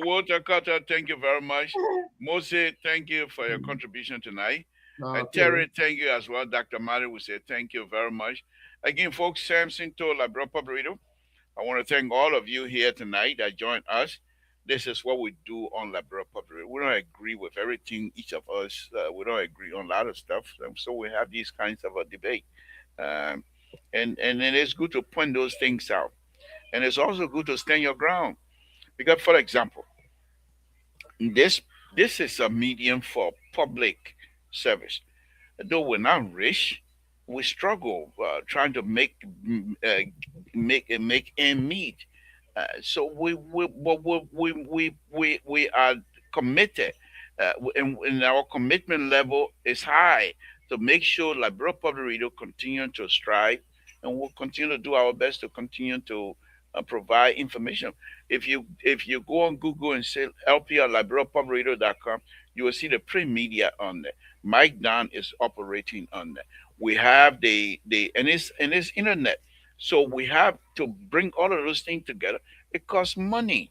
Walter Carter. Thank you very much, Moses. Thank you for your contribution tonight. And Okay. Terry, thank you as well. Dr. Mari will say thank you very much. Again, folks, Samson told Labro Pabrito. I want to thank all of you here tonight that joined us. This is what we do on Labro Pabrito. We don't agree with everything, each of us. We don't agree on a lot of stuff. So we have these kinds of a debate. Um, and it is good to point those things out. And it's also good to stand your ground. Because, for example, this this is a medium for public service. Though we're not rich, we struggle trying to make end meet. So we are committed, and our commitment level is high to make sure Liberal Public Radio continue to strive, and we'll continue to do our best to continue to provide information. If you go on Google and say LP at liberalpublicradio.com, you will see the print media on there. Mike Don is operating on that. We have the and it's internet. So we have to bring all of those things together. It costs money.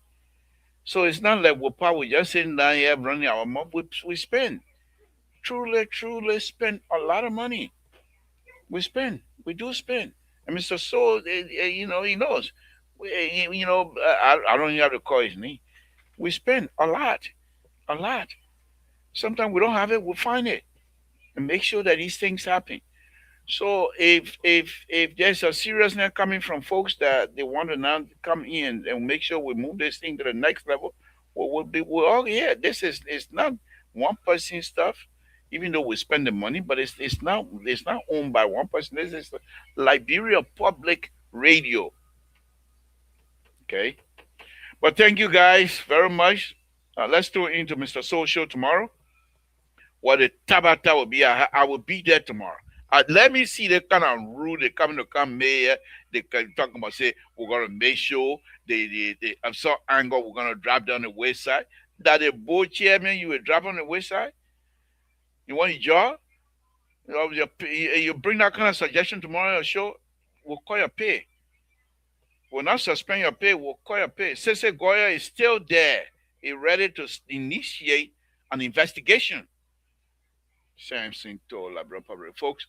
So it's not like we're probably just sitting down here running our mouth. We spend. Truly spend a lot of money. We spend. We do spend. And Mr. Soul, he knows. I don't even have to call his name. We spend a lot. A lot. Sometimes we don't have it, we'll find it and make sure that these things happen. So if there's a seriousness coming from folks that they want to now come in and make sure we move this thing to the next level, we'll all yeah. This is it's not one person stuff, even though we spend the money, but it's not owned by one person. This is Liberia Public Radio. Okay, but thank you guys very much. Let's tune into Mr. Soul Show tomorrow. What the Tabata will be. I will be there tomorrow. Let me see the kind of rule they coming to come mayor. They can talk about say we're gonna make sure the of some angle we're gonna drop down the west side. That the board chairman you will drop on the west side. You want your job? You bring that kind of suggestion tomorrow on your show. We'll call your pay. We'll not suspend your pay. We'll call your pay. Sese Goya is still there. He's ready to initiate an investigation. Samson told Labrador Public. Folks,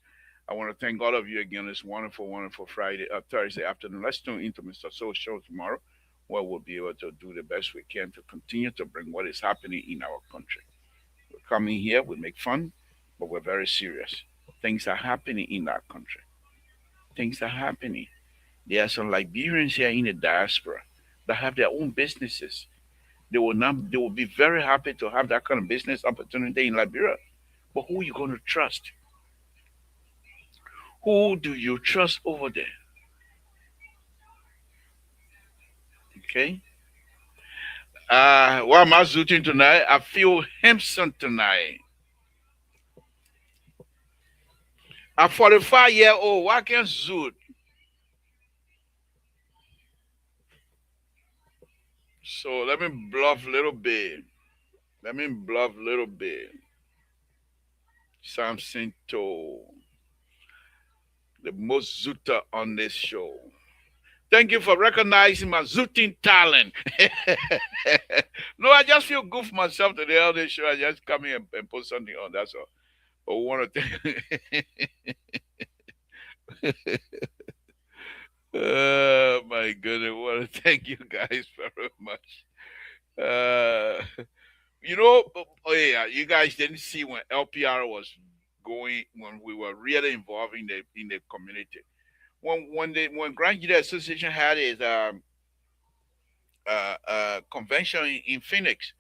I want to thank all of you again this wonderful Thursday afternoon. Let's tune into Mr. Soul Show tomorrow, where we'll be able to do the best we can to continue to bring what is happening in our country. We're coming here, we make fun, but we're very serious. Things are happening in our country. Things are happening. There are some Liberians here in the diaspora that have their own businesses. They will be very happy to have that kind of business opportunity in Liberia. But who are you going to trust? Who do you trust over there? Okay. What am I zooting tonight? I feel Hampson tonight. A 45-year-old, why can't zoot? So let me bluff a little bit. Let me bluff a little bit. Samson to the most zooter on this show. Thank you for recognizing my zooting talent. No, I just feel good for myself today on this show. I just come here and put something on. That's all. But we want to thank My goodness, I want to thank you guys very much. Uh, oh yeah, you guys didn't see when LPR was going when we were really involved in the community. When Grand Judy Association had its convention in Phoenix,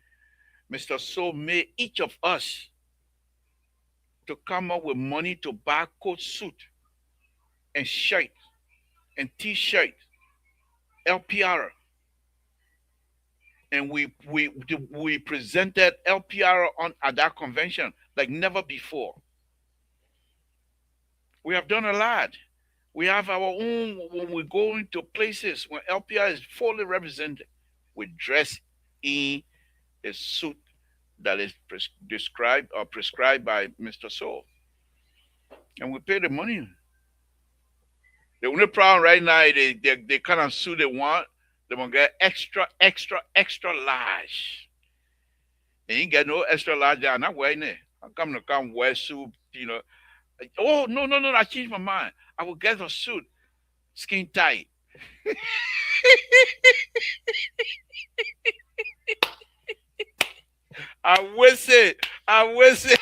Mr. So made each of us to come up with money to buy coat suit and shirt and T-shirt, LPR, and we presented LPR on at that convention like never before. We have done a lot. We have our own when we go into places when LPR is fully represented. We dress in a suit that is described or prescribed by Mr. Soul, and we pay the money. The only problem right now is they kind of suit they want. They want to get extra large. And you ain't got no extra large down. Not wearing it. I'm coming to come wear suit, Oh no! I changed my mind. I will get a suit, skin tight. I wish it. I wish it.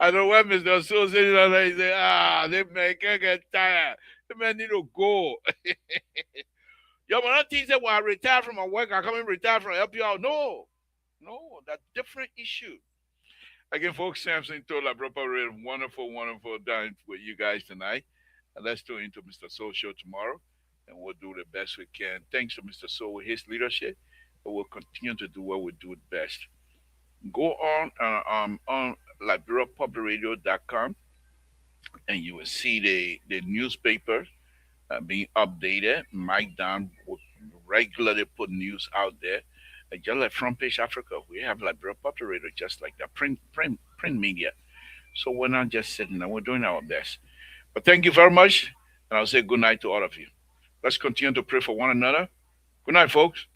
I know when Mr. So said he said, they man can't get tired. The man need to go. Yo, but I think that when I retire from my work, I come and retire from help you out. No, that's different issue. Again, folks, Samson told our brother wonderful time with you guys tonight. And let's tune into Mr. Soul show tomorrow, and we'll do the best we can. Thanks to Mr. Soul with his leadership, but we'll continue to do what we do best. Go on liberiapublicradio.com, and you will see the newspaper being updated. Mike Down will regularly put news out there. Just like Front Page Africa, we have Liberia Public Radio, just like that print media. So we're not just sitting there; we're doing our best. But thank you very much, and I'll say good night to all of you. Let's continue to pray for one another. Good night, folks.